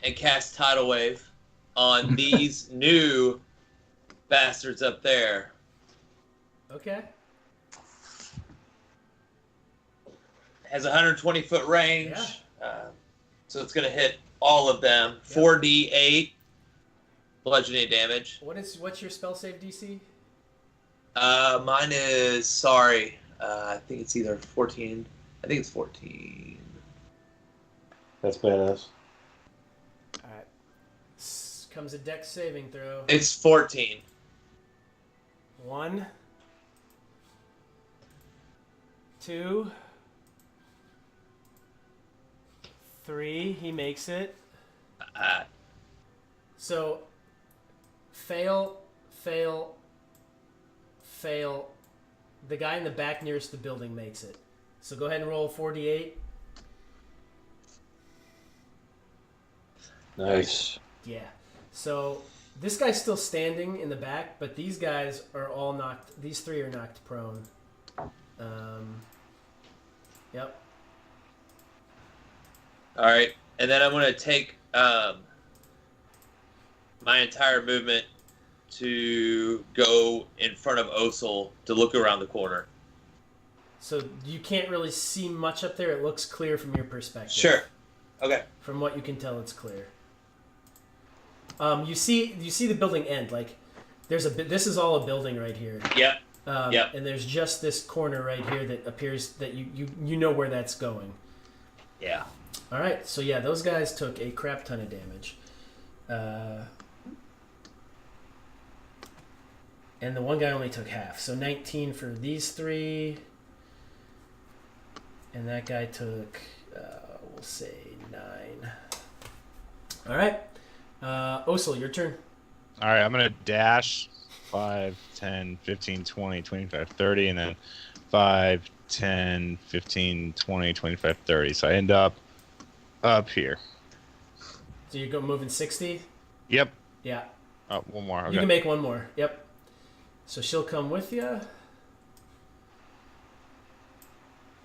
and cast Tidal Wave on these new bastards up there. Okay. Has 120-foot range, Yeah. so it's going to hit all of them. Yep. 4d8 bludgeoning damage. What's your spell save DC? Mine is sorry. I think it's either 14. I think it's 14. That's badass. All right. Comes a dex saving throw. It's 14. 1, 2, 3. He makes it. So, fail. The guy in the back nearest the building makes it. So go ahead and roll 4d8. Nice. Yeah. So this guy's still standing in the back, but these guys are all knocked. These 3 are knocked prone. Yep. All right, and then I'm going to take my entire movement to go in front of Osul to look around the corner. So you can't really see much up there. It looks clear from your perspective. Sure. Okay. From what you can tell, it's clear. You see the building end. Like there's this is all a building right here. Yep. Yep. And there's just this corner right here that appears that you know where that's going. Yeah. All right. So yeah, those guys took a crap ton of damage. And the one guy only took half. So 19 for these 3. And that guy took, we'll say 9. All right. Osul, your turn. All right, I'm going to dash 5, 10, 15, 20, 25, 30, and then 5, 10, 15, 20, 25, 30. So I end up here. So you go moving 60? Yep. Yeah. Oh, one more. Okay. You can make one more. Yep. So she'll come with you.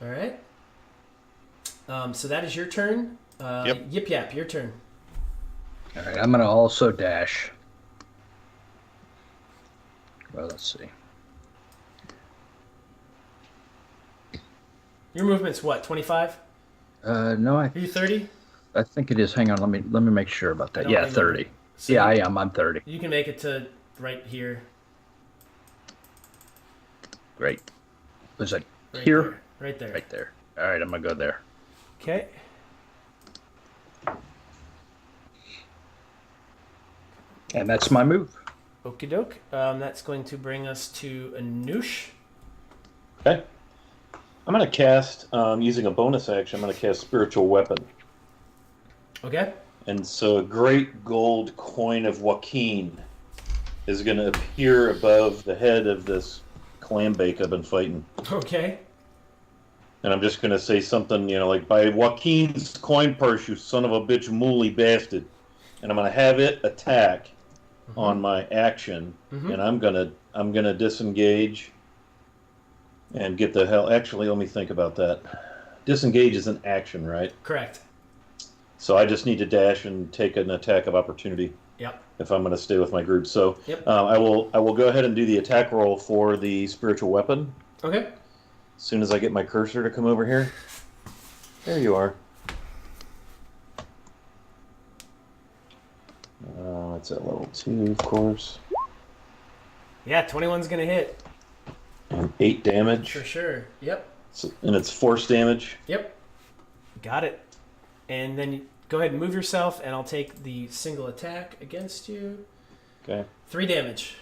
All right. So that is your turn. Yep. Yip Yap, your turn. All right, I'm going to also dash. Well, let's see. Your movement's what? 25? No, Are you 30? I think it is. Hang on, let me make sure about that. don't Yeah, remember. 30. So Yeah, you, I am. I'm 30. You can make it to right here. Great. Was that Right here? there. Right there. Right there. All right, I'm going to go there. Okay. And that's my move. Okie doke. That's going to bring us to Anoush. Okay. I'm going to cast, using a bonus action, I'm going to cast Spiritual Weapon. Okay. And so a great gold coin of Joaquin is going to appear above the head of this clambake I've been fighting. Okay. And I'm just going to say something, like, by Joaquin's coin purse, you son of a bitch, mooly bastard. And I'm going to have it attack on my action, and I'm gonna disengage and get the hell. Actually, let me think about that. Disengage is an action, right? Correct. So I just need to dash and take an attack of opportunity. Yep. If I'm going to stay with my group, so Yep. I will go ahead and do the attack roll for the spiritual weapon. Okay. As soon as I get my cursor to come over here. There you are. It's at level 2, of course. Yeah, 21's gonna hit. And 8 damage. For sure. Yep. And it's force damage. Yep. Got it. And then you go ahead and move yourself, and I'll take the single attack against you. Okay. 3 damage.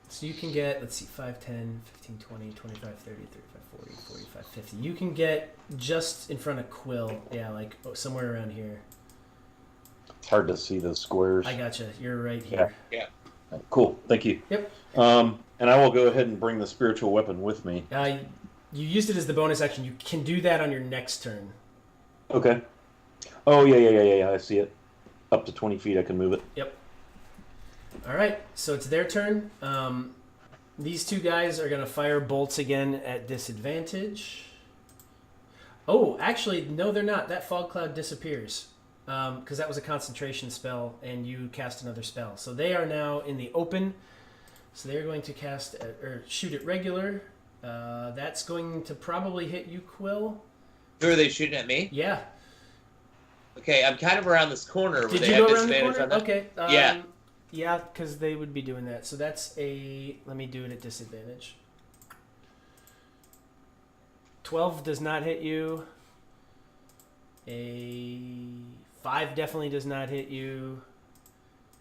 So you can get, let's see, 5, 10, 15, 20, 25, 30, 35, 40, 45, 50. You can get just in front of Quill. Yeah, like somewhere around here. It's hard to see those squares. I gotcha. You're right here. Yeah. Cool. Thank you. Yep. And I will go ahead and bring the spiritual weapon with me. You used it as the bonus action. You can do that on your next turn. Okay. Oh, yeah. I see it. Up to 20 feet, I can move it. Yep. All right, so it's their turn. These 2 guys are going to fire bolts again at disadvantage. Oh, actually, no, they're not. That fog cloud disappears because that was a concentration spell, and you cast another spell. So they are now in the open. So they're going to cast or shoot at regular. That's going to probably hit you, Quill. Who are they shooting at me? Yeah. Okay, I'm kind of around this corner where Did they you have go around the disadvantage corner? on that. Okay. Yeah. Yeah, because they would be doing that. So that's a... Let me do it at disadvantage. 12 does not hit you. A 5 definitely does not hit you.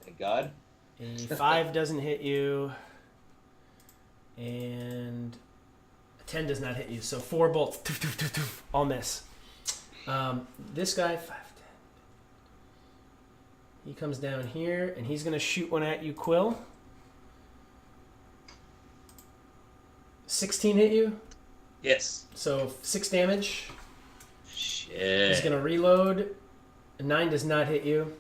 Thank God. A 5 doesn't hit you. And a 10 does not hit you. So 4 bolts. All miss. This guy, 5, 10. He comes down here, and he's going to shoot one at you, Quill. 16 hit you? Yes. So 6 damage. Shit. He's going to reload. A 9 does not hit you.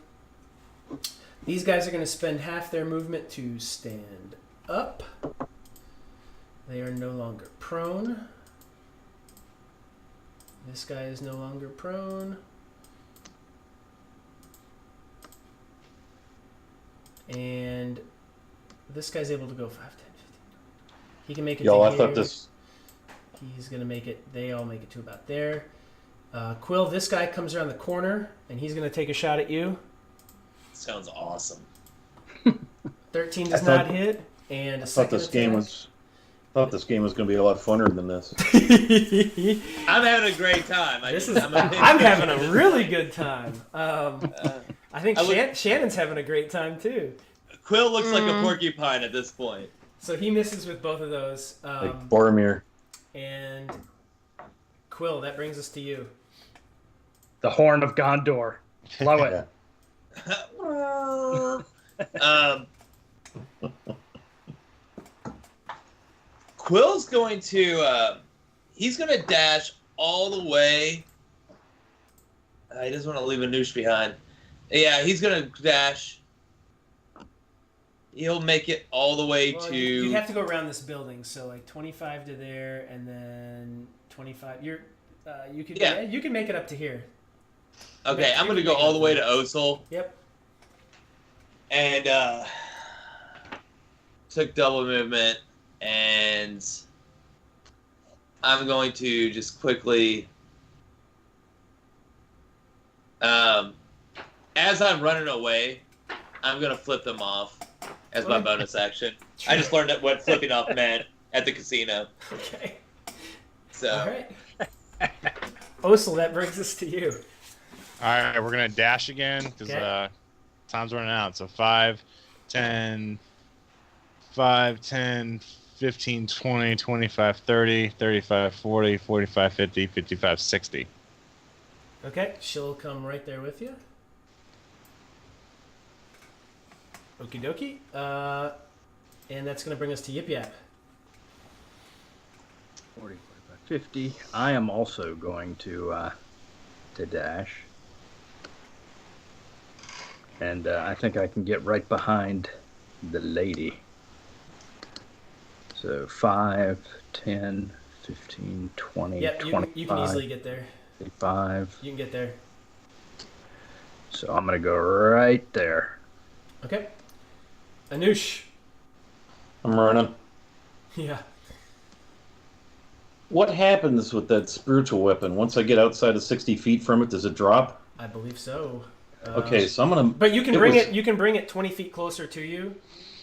These guys are going to spend half their movement to stand up. They are no longer prone. This guy is no longer prone. And this guy's able to go 5, 10, 15. He can make it to I here. thought this. He's going to make it. They all make it to about there. Quill, this guy comes around the corner, and he's going to take a shot at you. Sounds awesome. 13 does not hit. And a I thought this game was going to be a lot funner than this. I'm having a great time. I'm having a really good time. I think Shannon's having a great time too. Quill looks like a porcupine at this point. So he misses with both of those. Like Boromir. And Quill, that brings us to you. The Horn of Gondor. Blow it. Quill's going to he's going to dash all the way. He doesn't want to leave a noosh behind. Yeah, he's going to dash. He'll make it all the way to... You have to go around this building, so like 25 to there, and then 25. You can make it up to here. Okay, I'm going to go all the way to Osel. Yep. And took double movement, and I'm going to just quickly... as I'm running away, I'm going to flip them off as my bonus action. I just learned what flipping off meant at the casino. Okay. So. All right. Osel, that brings us to you. All right, we're going to dash again because time's running out. So 5, 10, 15, 20, 25, 30, 35, 40, 45, 50, 55, 60. Okay, she'll come right there with you. Okie dokie. And that's going to bring us to Yip Yap. 40, 45, 50. I am also going to dash. And I think I can get right behind the lady. So 5, 10, 15, 20, Yep, 25. you can easily get there. 55. You can get there. So I'm going to go right there. Okay. Anoush. I'm running. Yeah. What happens with that spiritual weapon? Once I get outside of 60 feet from it, does it drop? I believe so. Okay, so I'm gonna. But you can bring it. You can bring it 20 feet closer to you.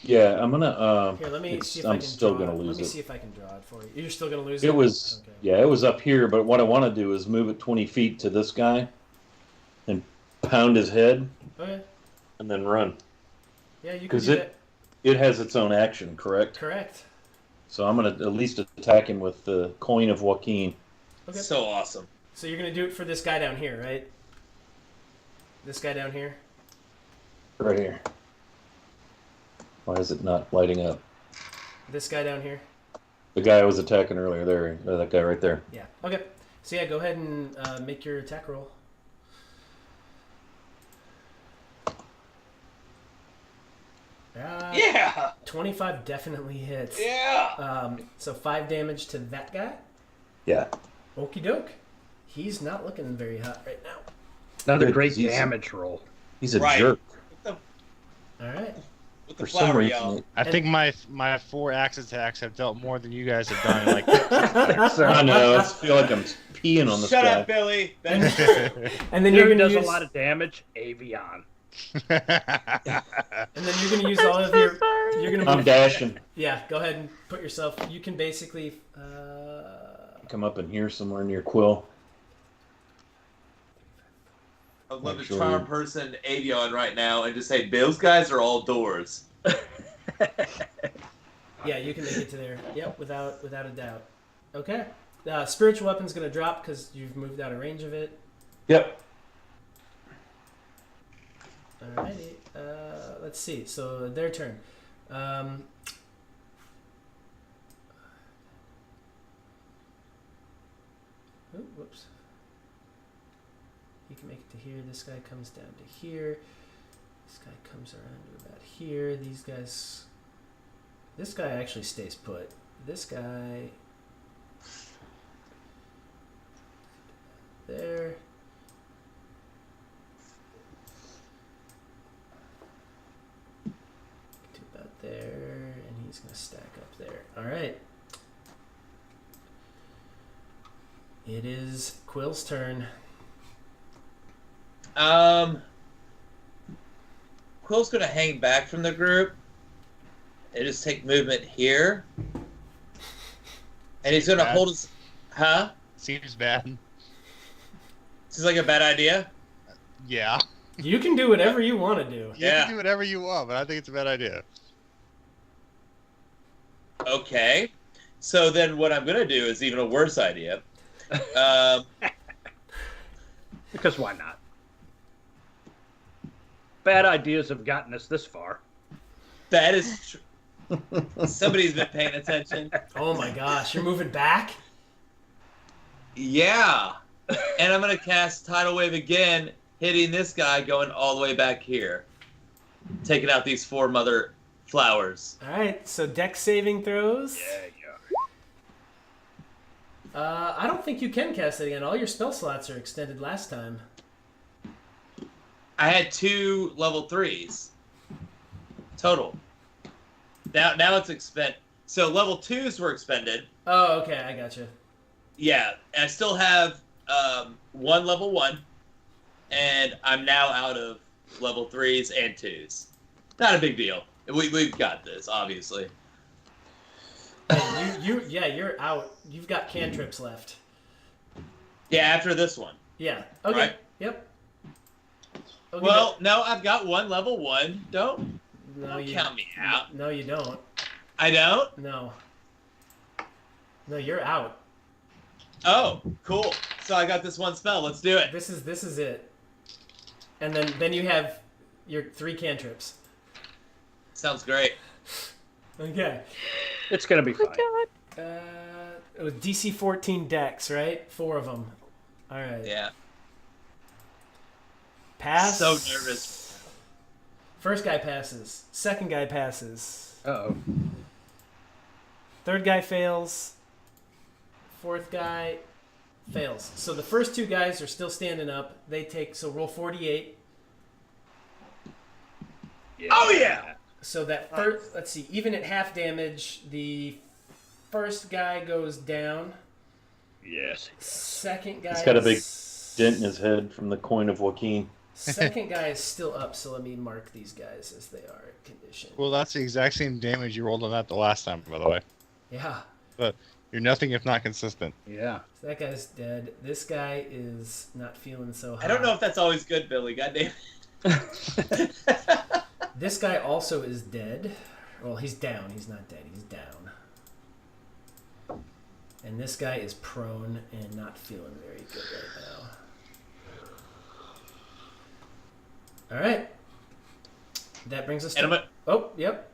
Yeah, I'm gonna. Here, let me see if I'm I can still draw gonna it. lose Let me it. see if I can draw it for you. You're still gonna lose it. It was. Okay. Yeah, it was up here. But what I want to do is move it 20 feet to this guy, and pound his head, Okay. and then run. Yeah, you can Because do that. it has its own action, correct? Correct. So I'm gonna at least attack him with the coin of Joaquin. Okay. So awesome. So you're gonna do it for this guy down here, right? This guy down here. Right here. Why is it not lighting up? This guy down here. The guy I was attacking earlier, there, that guy right there. Yeah. Okay. So yeah, go ahead and make your attack roll. Yeah. 25 definitely hits. Yeah. So 5 damage to that guy. Yeah. Okie doke. He's not looking very hot right now. Another Good, great he's- damage roll. He's a Right. jerk. All right. With the For some flower, y'all. reason, I think my 4 axe attacks have dealt more than you guys have done. Like, I know. I feel like I'm peeing on this Shut guy. up, Billy. That's true. And then you're Who gonna does use a lot of damage? Avion. and then you're gonna use all of your. You're gonna I'm move. dashing. Yeah, go ahead and put yourself. You can basically. Come up in here somewhere near Quill. I'd love to Actually- charm person Avion right now and just say, those guys are all doors. Yeah, you can make it to there. Yep, without a doubt. Okay. Spiritual weapon's gonna drop because you've moved out of range of it. Yep. Alrighty. Let's see. So their turn. Whoops. He can make it to here. This guy comes down to here. This guy comes around to about here. These guys. This guy actually stays put. This guy. There. To about there, and he's gonna stack up there. All right. It is Quill's turn. Quill's gonna hang back from the group and just take movement here. And he's gonna Bad. hold his... Huh? Seems bad. Seems like a bad idea? Yeah. You can do whatever you want to do. You Yeah. can do whatever you want, but I think it's a bad idea. Okay. So then what I'm gonna do is even a worse idea. Because why not? Bad ideas have gotten us this far. That is somebody's been paying attention. Oh my gosh, you're moving back? Yeah. And I'm going to cast Tidal Wave again, hitting this guy going all the way back here. Taking out these 4 mother flowers. All right, so dex saving throws. Yeah. I don't think you can cast it again. All your spell slots are extended last time. I had 2 level 3s. Total. Now it's expended. So level 2s were expended. Oh, okay, I gotcha. Yeah, I still have 1 level 1, and I'm now out of level 3s and 2s. Not a big deal. We've got this, obviously. Hey, you're out. You've got cantrips left. Yeah, after this one. Yeah. Okay. Right. Yep. Okay, Well, no, I've got 1 level 1. Don't no, count me out. No, you don't. I don't? No. No, you're out. Oh, cool. So I got this 1 spell. Let's do it. This is it. And then you have your 3 cantrips. Sounds great. Okay. It's gonna be Oh fine. my god. It was DC 14 dex, right? 4 of them. All right. Yeah. Pass. So nervous. First guy passes. Second guy passes. Uh-oh. Third guy fails. Fourth guy fails. So the first 2 guys are still standing up. They take, so roll 48. Yeah. Oh, yeah! So that first, let's see, even at half damage, the first guy goes down. Yes. Second guy He's got a big is- dent in his head from the coin of Joaquin. Second guy is still up, so let me mark these guys as they are at condition. Well, that's the exact same damage you rolled on that the last time, by the way. Yeah. You're nothing if not consistent. Yeah. So that guy's dead. This guy is not feeling so hot. I don't know if that's always good, Billy. Goddamn. This guy also is dead. Well, he's down. He's not dead. He's down. And this guy is prone and not feeling very good right now. All right. That brings us to... And Oh, yep.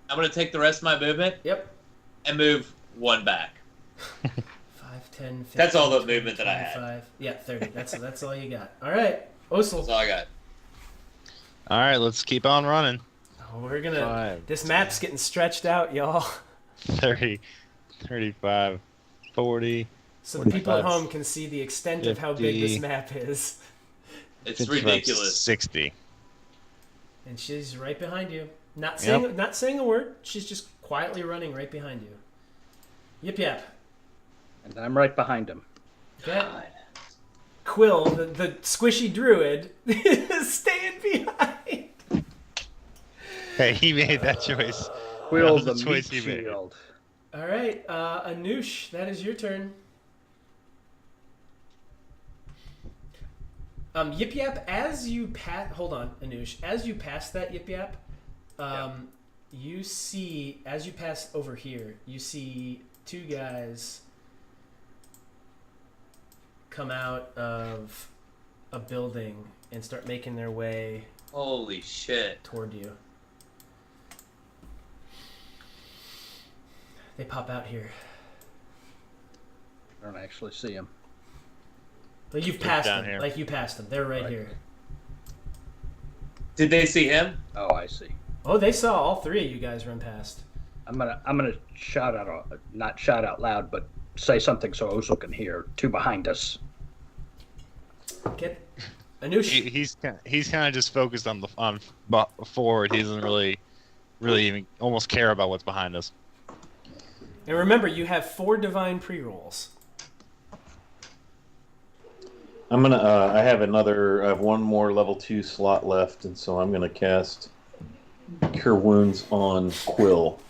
I'm gonna take the rest of my movement Yep. and move 1 back. 5, 10, 15, That's all the 20, movement that I had. 25. Yeah, 30. That's all you got. All right. That's Osel. all I got. All right, let's keep on running. Oh, we're going to... 5, This map's getting stretched out, y'all. 30, 35, 40. So the people at 45, home can see the extent of how big this 50. map is. It's 55, ridiculous. 60. And she's right behind you. Not Yep. saying a word. She's just quietly running right behind you. Yip yap. And I'm right behind him. Okay. God. Quill, the squishy druid, is staying behind. Hey, he made that choice. Quill was the the choice meat he made. shield. All right, Anoush, that is your turn. Yip Yap, as you pass... Hold on, Anoush. As you pass that Yip Yap, you see... As you pass over here, you see two guys come out of a building and start making their way Holy shit. toward you. They pop out here. I don't actually see him. But you've passed down them. here. Like, you passed them. They're right here. Did they see him? Oh, I see. Oh, they saw all three of you guys run past. I'm gonna shout out, not shout out loud, but say something so Oso can hear. Two behind us. Get Anoush. He's kind of just focused on forward. He doesn't really even almost care about what's behind us. And remember, you have 4 divine pre-rolls. I'm gonna. I have one more level 2 slot left, and so I'm gonna cast Cure Wounds on Quill.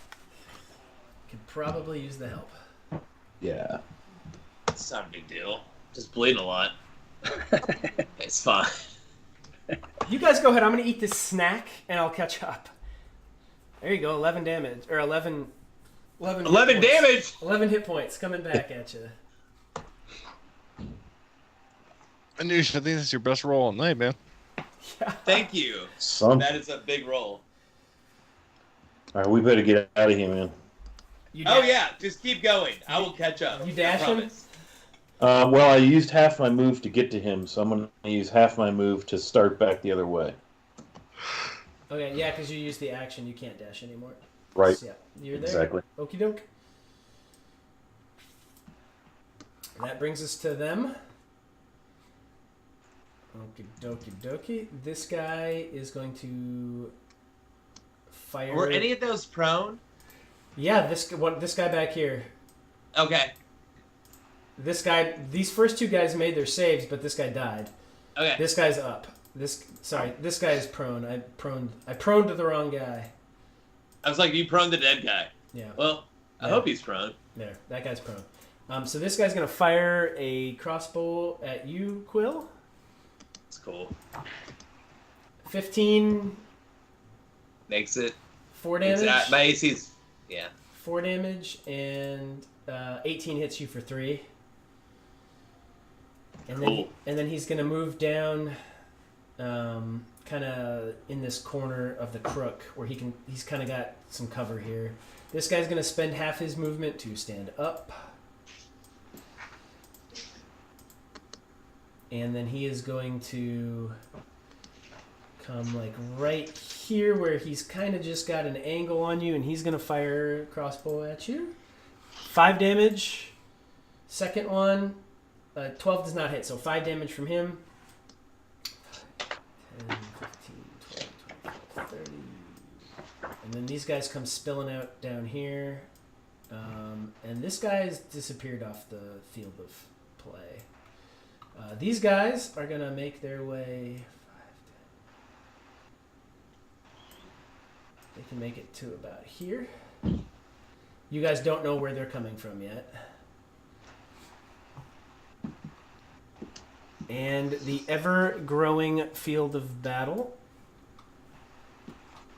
Could probably use the help. Yeah. It's not a big deal. Just bleeding a lot. It's fine. You guys go ahead. I'm going to eat this snack, and I'll catch up. There you go. 11 damage. Or 11 hit 11 points. damage! 11 hit points coming back at you. Anoush, I think that's your best roll all night, man. Yeah. Thank you. Some. That is a big roll. All right, we better get out of here, man. You Oh, da- yeah. Just keep going. I will catch up. You I dashing? promise. Well, I used half my move to get to him, so I'm gonna use half my move to start back the other way. Okay, yeah, because you used the action. You can't dash anymore. Right. So, yeah, you're there. Exactly. Okie doke. That brings us to them. Okie dokie dokie. This guy is going to fire. Were any of those prone? Yeah, this guy back here. Okay. This guy. These first 2 guys made their saves, but this guy died. Okay. This guy's up. This guy is prone. I proned to the wrong guy. I was like, you prone the dead guy. Yeah. Well, I Yeah. hope he's prone. There. That guy's prone. So this guy's gonna fire a crossbow at you, Quill. It's cool. 15. Makes it. 4 damage. My AC's. Yeah. 4 damage, and 18 hits you for 3. And Cool. then he's gonna move down, kind of in this corner of the crook where he's kind of got some cover here. This guy's gonna spend half his movement to stand up, and then he is going to come like right here where he's kind of just got an angle on you, and he's gonna fire a crossbow at you. 5 damage. Second one, 12 does not hit, so 5 damage from him. 10, 15, 20, 25, 30. And then these guys come spilling out down here. And this guy's disappeared off the field of play. These guys are going to make their way... 5, 10. They can make it to about here. You guys don't know where they're coming from yet. And the ever-growing field of battle.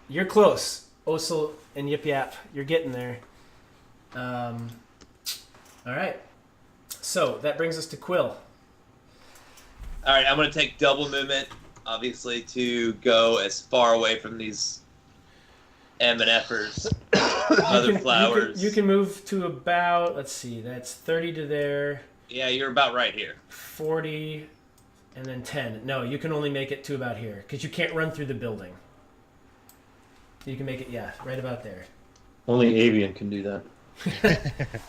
You're close, Osil and Yip Yap. You're getting there. All right. So that brings us to Quill. All right, I'm going to take double movement, obviously, to go as far away from these M&Fers, other flowers. You can move to about, let's see, that's 30 to there. Yeah, you're about right here. 40, and then 10. No, you can only make it to about here, because you can't run through the building. You can make it, yeah, right about there. Only Avian can do that.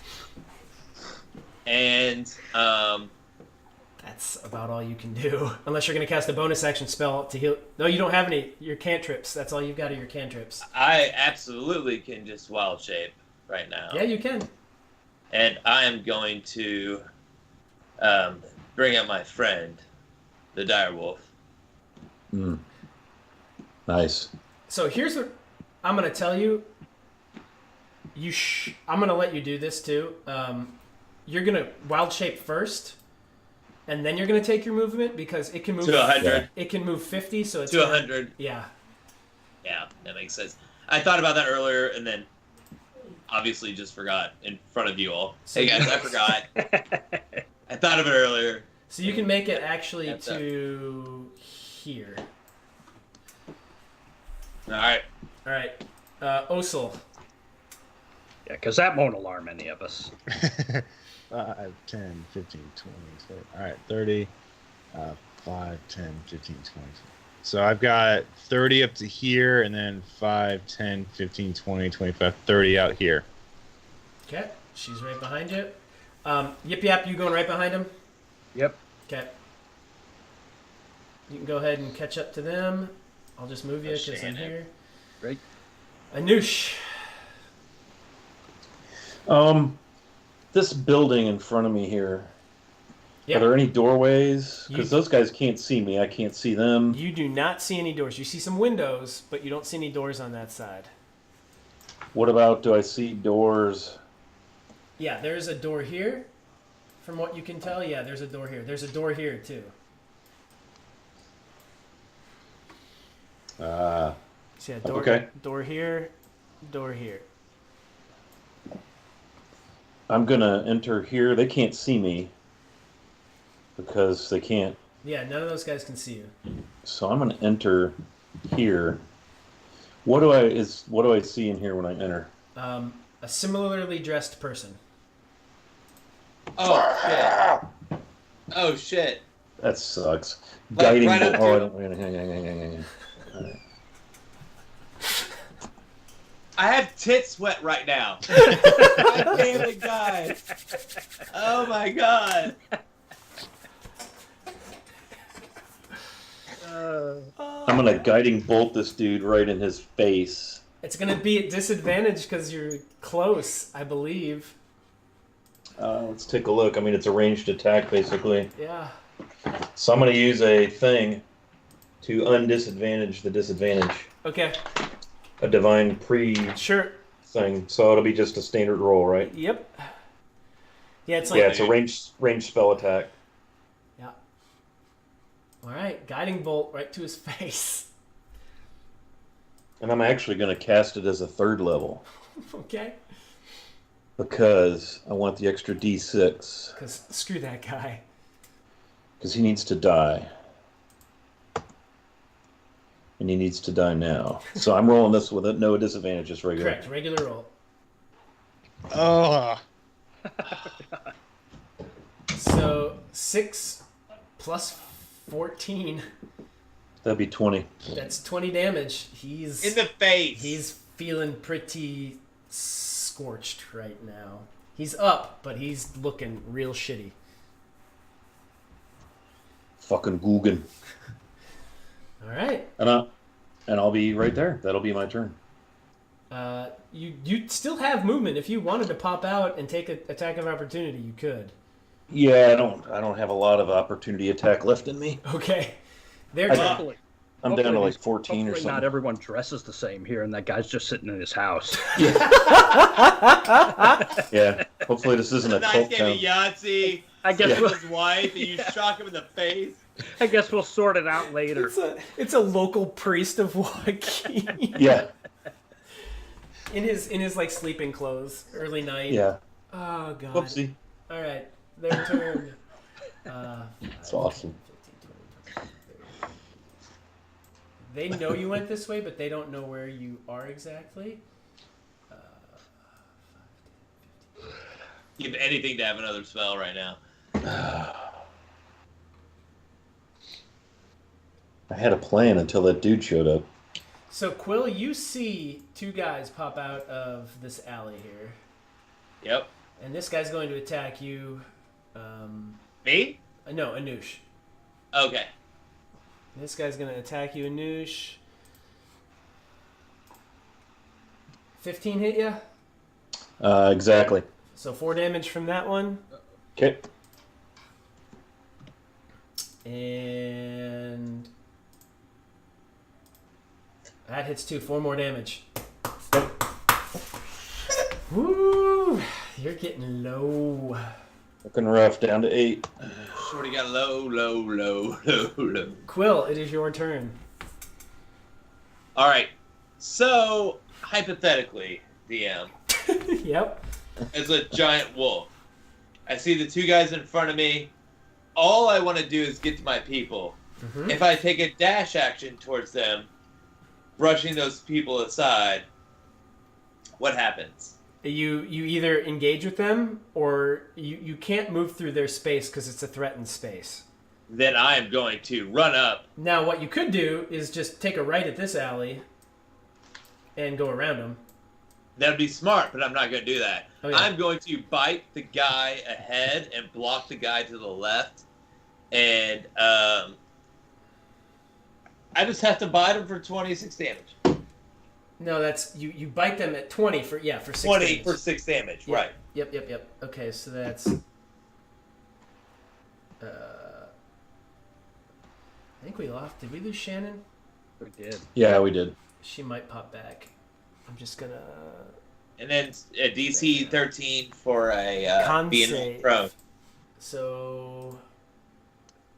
And That's about all you can do. Unless you're going to cast a bonus action spell to heal. No, you don't have any. Your cantrips. That's all you've got are your cantrips. I absolutely can just wild shape right now. Yeah, you can. And I am going to bring out my friend, the dire wolf. Nice. So here's what I'm gonna tell you. I'm gonna let you do this too. You're gonna wild shape first, and then you're gonna take your movement because it can move To 100. It can move 50, so it's To 100. Yeah. Yeah, that makes sense. I thought about that earlier, and then obviously just forgot in front of you all. Hey guys, I forgot. I thought of it earlier. So you can make it actually That's to here. All right. All right, Osul. Yeah, because that won't alarm any of us. 5, 10, 15, 20, 30. All right, 30, 5, 10, 15, 20. So I've got 30 up to here, and then 5, 10, 15, 20, 25, 30 out here. Okay, she's right behind you. Yip Yap, you going right behind him? Yep. Okay. You can go ahead and catch up to them. I'll just move you because I'm here. Right. Anoush. This building in front of me here. Yeah. Are there any doorways? Because those guys can't see me. I can't see them. You do not see any doors. You see some windows, but you don't see any doors on that side. What about, do I see doors? Yeah, there's a door here. From what you can tell, yeah, there's a door here. There's a door here, too. So yeah, door, okay. Door here, door here. I'm going to enter here. They can't see me because they can't. Yeah, none of those guys can see you. So I'm going to enter here. What do I see in here when I enter? A similarly dressed person. Oh shit! Oh shit! That sucks. Like, Guiding. right up Oh, I to- don't. Hang on. All right. I have tit sweat right now. God damn it, guys! Oh my god! I'm gonna guiding bolt this dude right in his face. It's going to be at disadvantage because you're close, I believe. Let's take a look. I mean, it's a ranged attack basically. Yeah. So I'm gonna use a thing to undisadvantage the disadvantage. Okay. A divine pre Sure. thing. So it'll be just a standard roll, right? Yep. Yeah, it's like... Yeah, it's a ranged spell attack. Yeah. All right. Guiding bolt right to his face. And I'm actually gonna cast it as a 3rd level. Okay. Because I want the extra D6. Because screw that guy. Because he needs to die. And he needs to die now. So I'm rolling this with no disadvantage, just regular. Correct. Regular roll. Oh, So 6 plus 14. That'd be 20. That's 20 damage. He's In the face. He's feeling pretty scorched right now. He's up, but he's looking real shitty. Fucking Guggen. All right. And I'll be right there. That'll be my turn. You still have movement. If you wanted to pop out and take an attack of opportunity, you could. Yeah, I don't have a lot of opportunity attack left in me. Okay. Their I- turn. Hopefully, I'm down to hopefully like 14 or hopefully something. not everyone dresses the same here, and that guy's just sitting in his house. Yeah. Hopefully this isn't a nice cult game of town. Yahtzee. I guess With we'll, his wife, and you shock him in the face. I guess we'll sort it out later. It's a local priest of Joaquin. Yeah. in his like sleeping clothes, early night. Yeah. Oh god. Whoopsie. All right, their turn. That's awesome. 15, 20, 30. They know you went this way, but they don't know where you are exactly. Give anything to have another spell right now. I had a plan until that dude showed up. So Quill, you see 2 guys pop out of this alley here, Yep. and this guy's going to attack you. Me? No, Anoush. Okay. This guy's going to attack you, Anoush. 15 hit you? Exactly. So 4 damage from that one. Okay. And that hits 2. 4 more damage. Woo! You're getting low. Looking rough, down to 8. Shorty got low. Quill, it is your turn. All right. So, hypothetically, DM, Yep. as a giant wolf, I see the 2 guys in front of me. All I want to do is get to my people. Mm-hmm. If I take a dash action towards them, brushing those people aside, what happens? You either engage with them or you can't move through their space because it's a threatened space. Then I am going to run up. Now, what you could do is just take a right at this alley and go around them. That would be smart, but I'm not going to do that. Oh, yeah. I'm going to bite the guy ahead and block the guy to the left. And I just have to bite him for 26 damage. No, that's you bite them at 20 for 6 20 damage. for 6 damage, Yeah. right. Yep. Okay, so that's I think we lost. Did we lose Shannon? We did. Yeah, we did. She might pop back. I'm just gonna And then a DC 13 for a Con being save. prone. So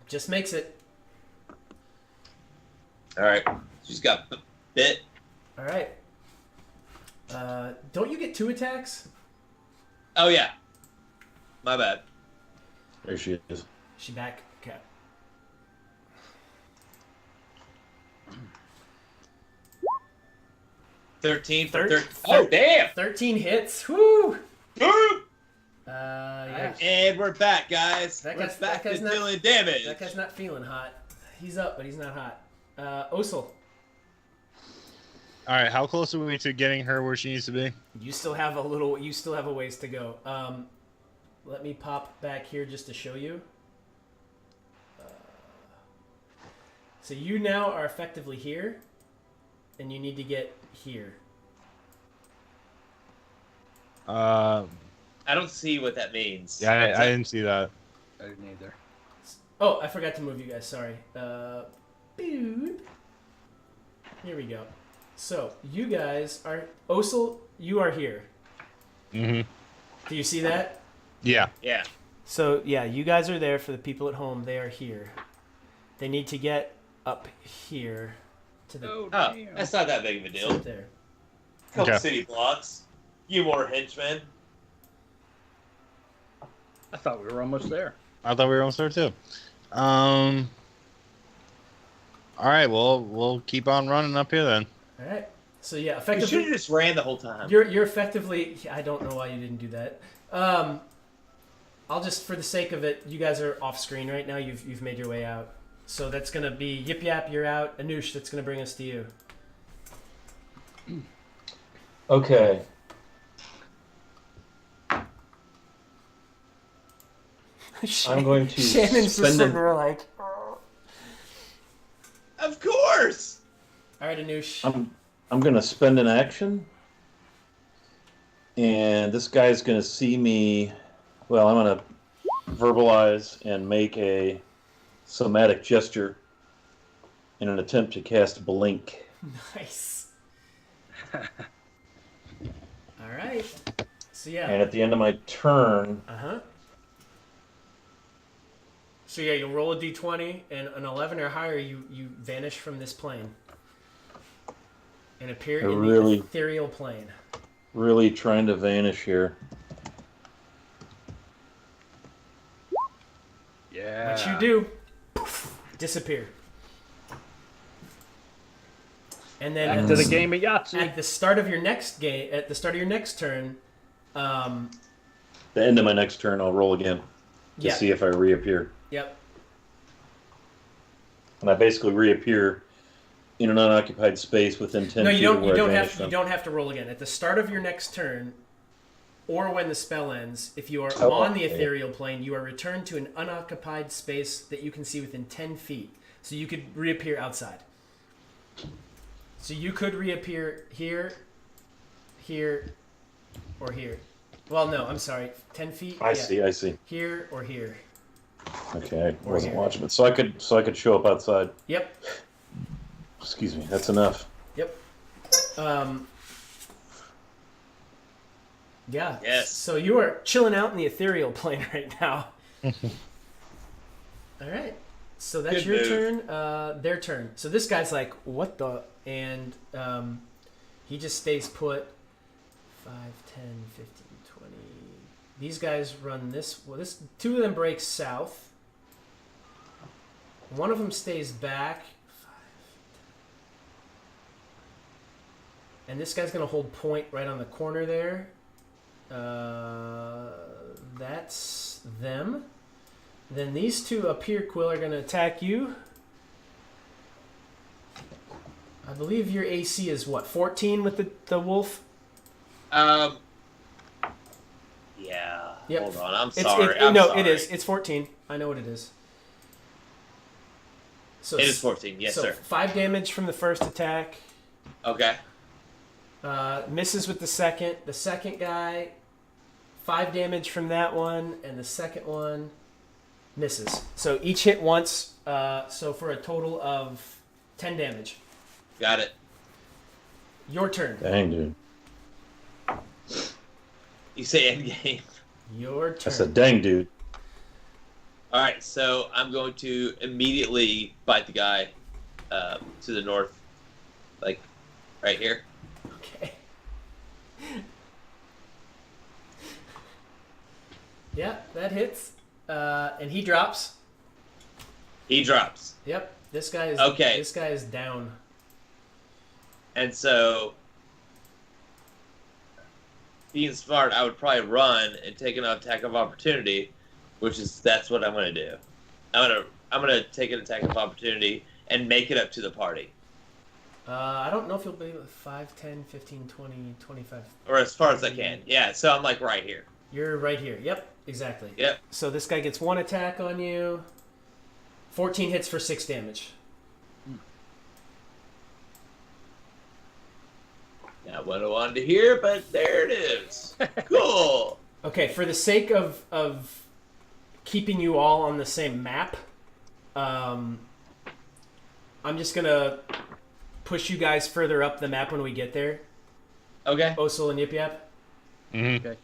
just makes it. All right. She's got bit. All right. Don't you get 2 attacks? Oh, yeah. My bad. There she is. Is she back? Okay. $13 for Thir- 13. Oh, damn! 13 hits. Woo! Woo! Yeah. And we're back, guys. That We're guy's- back that guy's to not- dealing damage. That guy's not feeling hot. He's up, but he's not hot. Osel, All right, how close are we to getting her where she needs to be? you still have a ways to go. Let me pop back here just to show you. So you now are effectively here, and you need to get here. Uh, I don't see what that means. yeah, I didn't see that. I didn't either. Oh, I forgot to move you guys. Sorry. Boop. Here we go. So you guys are Osel. You are here. Mm-hmm. Do you see that? Yeah. Yeah. So yeah, you guys are there. For the people at home, they are here. They need to get up here to the Oh, that's not that big of a deal. up there. Couple Okay. city blocks. Few more henchmen. I thought we were almost there. I thought we were almost there too. All right, well, we'll keep on running up here then. All right. So yeah, You should effectively, have just ran the whole time. you're effectively. I don't know why you didn't do that. I'll just, for the sake of it, you guys are off screen right now. You've made your way out. So that's gonna be Yip Yap. You're out. Anush, that's gonna bring us to you. Okay. I'm going to Shannon's just spend sitting an- there like. Of course! All right, Anush. I'm going to spend an action. And this guy's going to see me. Well, I'm going to verbalize and make a somatic gesture in an attempt to cast Blink. Nice. All right. So yeah. And at the end of my turn, Uh-huh. So yeah, you'll roll a d20, and an 11 or higher, you vanish from this plane and appear in Really? the ethereal plane. really trying to vanish here. Yeah. What you do, poof, disappear. And then Back to the game of Yahtzee. at the start of your next game, at the start of your next turn, The end of my next turn, I'll roll again to yeah, see if I reappear. yep, And I basically reappear in an unoccupied space within 10 no, feet you of don't. where You I don't vanished have. You from. don't have to roll again. At the start of your next turn, or when the spell ends, if you are Oh, on the okay. ethereal plane, you are returned to an unoccupied space that you can see within 10 feet. So you could reappear outside. So you could reappear here, here, or here. Well, no, I'm sorry. 10 feet? I Yeah. see. Here or here. Okay, I wasn't watching it, so I could show up outside. Yep. Excuse me, that's enough. Yep. Yeah. Yes. So you are chilling out in the ethereal plane right now. All right. So that's Good your move. turn. Their turn. So this guy's like, what the? And he just stays put. 5, 10, 15, 20. These guys run this. Well, two of them break south. One of them stays back. 5. And this guy's going to hold point right on the corner there. That's them. Then these two up here, Quill, are going to attack you. I believe your AC is what, 14 with the wolf? Yeah. Yep. Hold on. I'm It's, sorry. it, I'm no, sorry. it is. It's 14. I know what it is. So It is 14. Yes, so sir. 5 damage from the first attack. Okay. Misses with the second. The second guy, 5 damage from that one, and the second one misses. So each hit once. So for a total of 10 damage. Got it. Your turn. Dang, dude. You say end game. Your turn. I said, dang, dude. All right, so I'm going to immediately bite the guy to the north, like right here. Okay. Yeah, that hits. And he drops. He drops, Yep. This guy is Okay. This guy is down. and so being smart, I would probably run and take an attack of opportunity, that's what I'm going to do. I'm gonna take an attack of opportunity and make it up to the party, I don't know if you'll be able to 5, 10, 15, 20, 25. or as far as I can. Yeah, so I'm like right here. You're right here. Yep, exactly. Yep. So this guy gets 1 attack on you. 14 hits for 6 damage. Not what I wanted to hear, but there it is. Cool. Okay, for the sake of keeping you all on the same map, I'm just gonna push you guys further up the map when we get there. Okay. Osul and Yip Yap. Mm-hmm. Okay.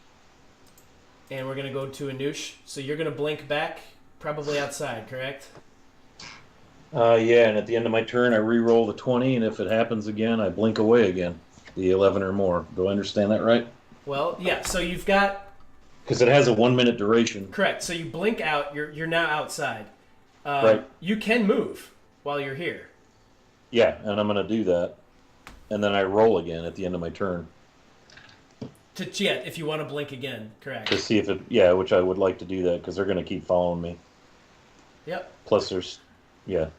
And we're gonna go to Anush. So you're gonna blink back, probably outside, correct? Yeah, and at the end of my turn, I re-roll the 20, and if it happens again, I blink away again. The 11 or more. Do I understand that right? Well, yeah. So you've got Because it has a 1-minute duration. correct. So you blink out. You're now outside. Right. You can move while you're here. Yeah, and I'm going to do that. And then I roll again at the end of my turn If you want to blink again, correct. to see if it, yeah, which I would like to do that because they're going to keep following me. Yep. Plus there's, yeah.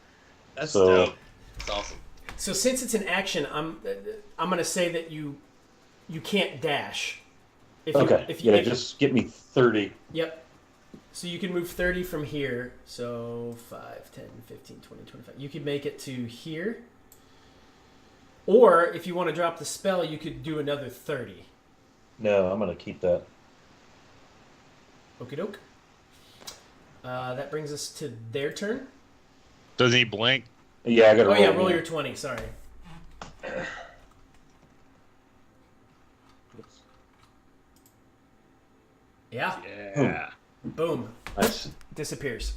That's So- dope. That's awesome. So since it's an action, I'm gonna say that you can't dash. If Okay, you, just get me 30. Yep. So you can move 30 from here. So 5, 10, 15, 20, 25. You could make it to here. Or if you want to drop the spell, you could do another 30. No, I'm going to keep that. Okie doke. That brings us to their turn. Doesn't he blink? Yeah, I got to Oh roll. yeah, roll again. your 20. Sorry. Yeah. Yeah. Boom. Nice. Disappears.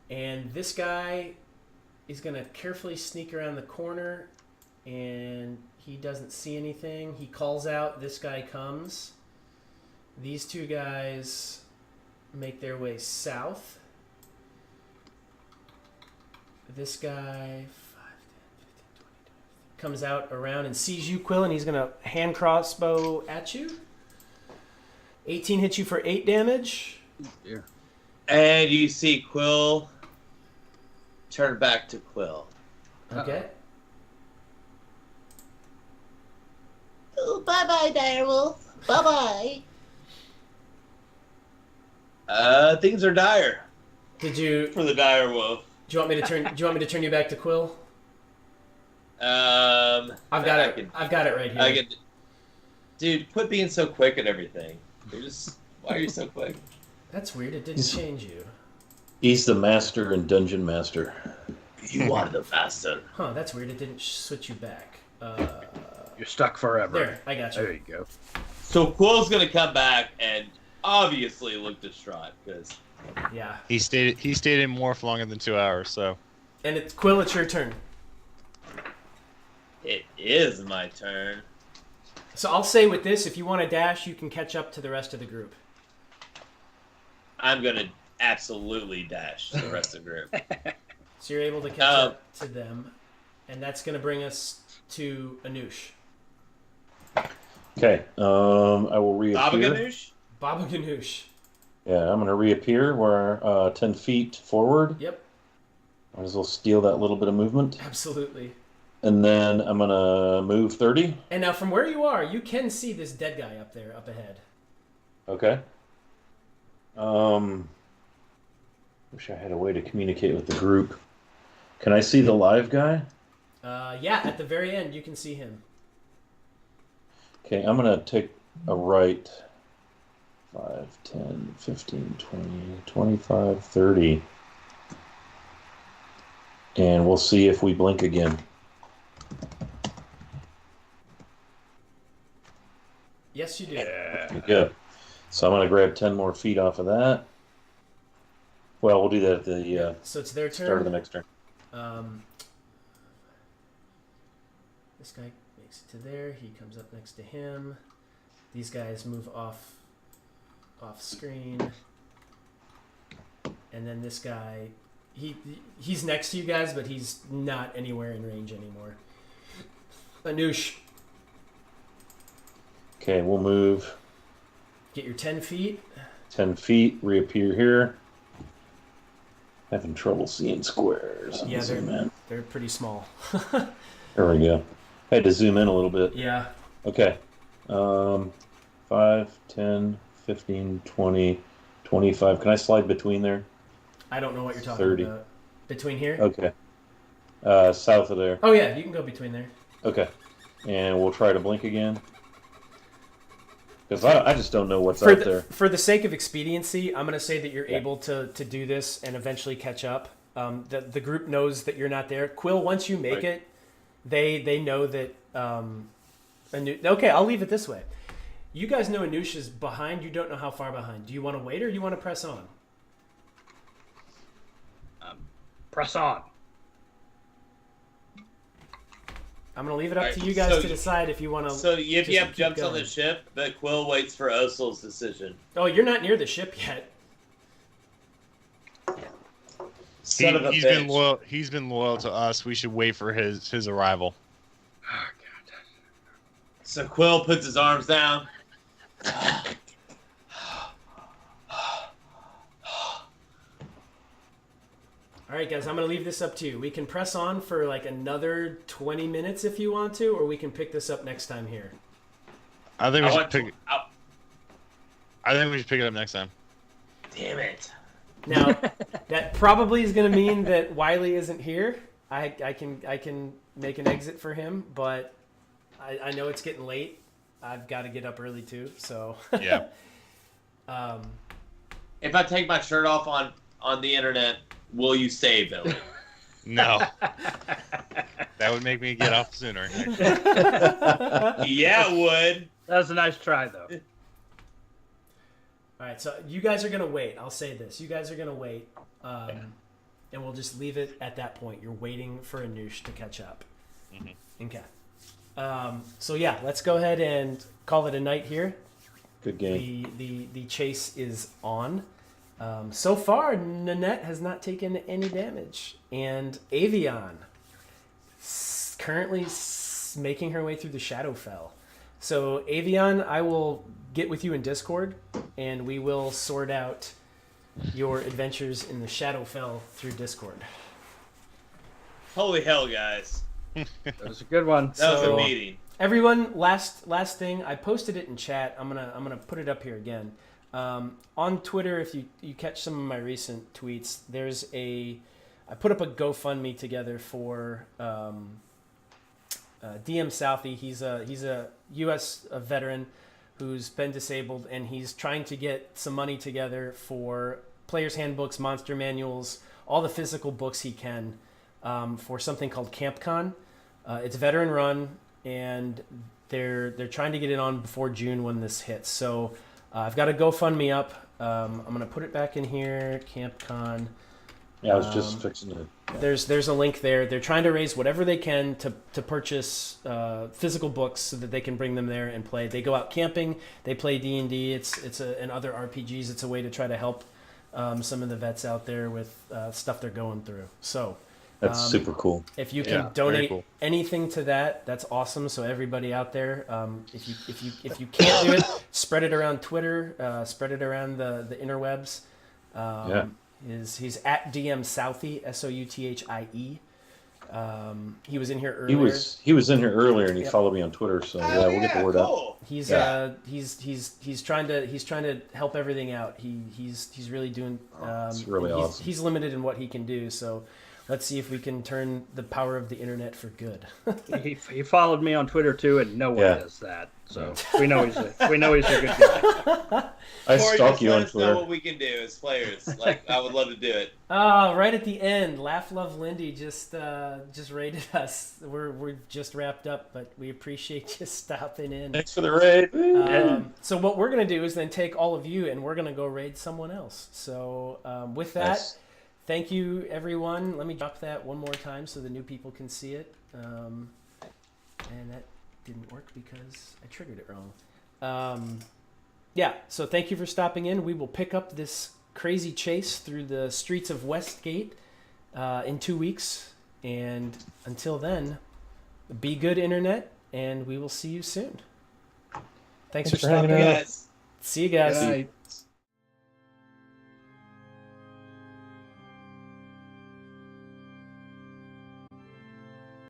And this guy is going to carefully sneak around the corner, and he doesn't see anything. He calls out, this guy comes. These two guys make their way south. This guy 5, 10, 15, 20, 20, comes out around and sees you, Quill, and he's going to hand crossbow at you. 18 hits you for 8 damage. Dear. And you see Quill turn back to Quill. Okay. Oh, bye-bye, direwolf. Bye-bye. Things are dire Did you for the dire wolf. do you want me to turn you back to Quill? I've I've got it. I've got it right here. Dude, quit being so quick at everything. Why are you so quick? That's weird. It didn't change you. He's the master and dungeon master. You are the master. Huh, that's weird. It didn't switch you back. You're stuck forever. There, I got you. There you go. So Quill's gonna come back and obviously look distraught because Yeah. He stayed in morph longer than 2 hours, so. And it's Quill, it's your turn. it is my turn. So I'll say with this, if you want to dash, you can catch up to the rest of the group. I'm gonna absolutely dash to the rest of the group. So you're able to catch up to them. And that's going to bring us to Anoush. Okay. I will reappear. Babaganoosh? Baba Ganoush. Yeah, I'm gonna reappear. We're 10 feet forward. Yep, Might as well steal that little bit of movement. absolutely. And then I'm gonna move 30. And now from where you are, you can see this dead guy up there, up ahead. Okay. Wish I had a way to communicate with the group. Can I see the live guy? Yeah, at the very end, you can see him. Okay, I'm gonna take a right. 5, 10, 15, 20, 25, 30. And we'll see if we blink again. Yes, you do. Yeah. Good. So I'm gonna grab 10 more feet off of that. Well, we'll do that at the So it's their turn. start of the next turn. This guy makes it to there. He comes up next to him. These guys move off screen. And then this guy, he's next to you guys, but he's not anywhere in range anymore. Anoush, Okay, we'll move get your 10 feet. 10 feet, reappear here. Having trouble seeing squares. Yeah, Zoom in. they're pretty small. There we go. I had to zoom in a little bit. Yeah. Okay. 5, 10, 15, 20, 25. Can I slide between there? I don't know what you're talking 30. about. Between here? Okay. South of there. Oh, yeah, you can go between there. Okay. And we'll try to blink again. Because I just don't know what's For out the, there. for the sake of expediency, I'm going to say that you're Yeah. able to do this and eventually catch up. The group knows that you're not there. Quill, once you make Right. it, they know that... okay, I'll leave it this way. You guys know Anoush is behind. You don't know how far behind. Do you want to wait or do you want to press on? Press on. I'm going to leave it up Alright, to you guys so to decide if you want to... So Yip just Yap keep jumps on going. the ship, but Quill waits for Osel's decision. Oh, you're not near the ship yet. Son of a He's bitch. been loyal. He's been loyal to us. We should wait for his arrival. Oh, God. So Quill puts his arms down. All right, guys, I'm going to leave this up to you. We can press on for like another 20 minutes if you want to, or we can pick this up next time here. I think we I should want to, pick. I think we should pick it up next time. damn it. Now, that probably is going to mean that Wiley isn't here. I can make an exit for him, but I know it's getting late. I've got to get up early too, so. Yeah. If I take my shirt off on the internet, will you stay, Billy? No. That would make me get off sooner. Yeah, it would. That was a nice try, though. All right, so you guys are going to wait. I'll say this. You guys are going to wait, and we'll just leave it at that point. You're waiting for Anoush to catch up. Mm-hmm. Okay. So, yeah, let's go ahead and call it a night here. Good game. The chase is on. So far, Nynette has not taken any damage, and Avion currently making her way through the Shadowfell. So, Avion, I will get with you in Discord, and we will sort out your adventures in the Shadowfell through Discord. Holy hell, guys. That was a good one. That was So- a meeting. Everyone, last thing, I posted it in chat. I'm gonna put it up here again. On Twitter, if you catch some of my recent tweets, I put up a GoFundMe together for DM Southie. He's a U.S. veteran who's been disabled, and he's trying to get some money together for players' handbooks, monster manuals, all the physical books he can for something called CampCon. It's veteran run, and they're trying to get it on before June when this hits. So I've got a GoFundMe up. I'm gonna put it back in here. CampCon. Yeah, I was just fixing it. There's a link there. They're trying to raise whatever they can to purchase physical books so that they can bring them there and play. They go out camping. They play D&D. And other RPGs. It's a way to try to help some of the vets out there with stuff they're going through. So That's super cool. if you can Yeah, donate very cool. anything to that, that's awesome. So everybody out there, if you can't do it, spread it around Twitter, spread it around the interwebs. Yeah. He's at DM Southie, Southie. He was in here earlier. He was in here earlier and he Yep. followed me on Twitter, so yeah, we'll get the word out. cool. He's Yeah. he's trying to help everything out. He's really doing. It's really awesome. He's limited in what he can do. So let's see if we can turn the power of the internet for good. He followed me on Twitter too, and no one Yeah. does that. So we know he's a good guy. I Corey, stalk just you let on us know Twitter. what we can do as players. Like, I would love to do it. Right at the end, Laugh Love Lindy just rated us. We're just wrapped up, but we appreciate you stopping in. Thanks for the raid. So what we're gonna do is then take all of you and we're gonna go raid someone else. So with that, Nice. thank you everyone. Let me drop that one more time so the new people can see it. And that didn't work because I triggered it wrong. Yeah, so thank you for stopping in. We will pick up this crazy chase through the streets of Westgate in 2 weeks. And until then, be good, Internet, and we will see you soon. Thanks for for hanging stopping in. out. Guys. See you guys. Good night.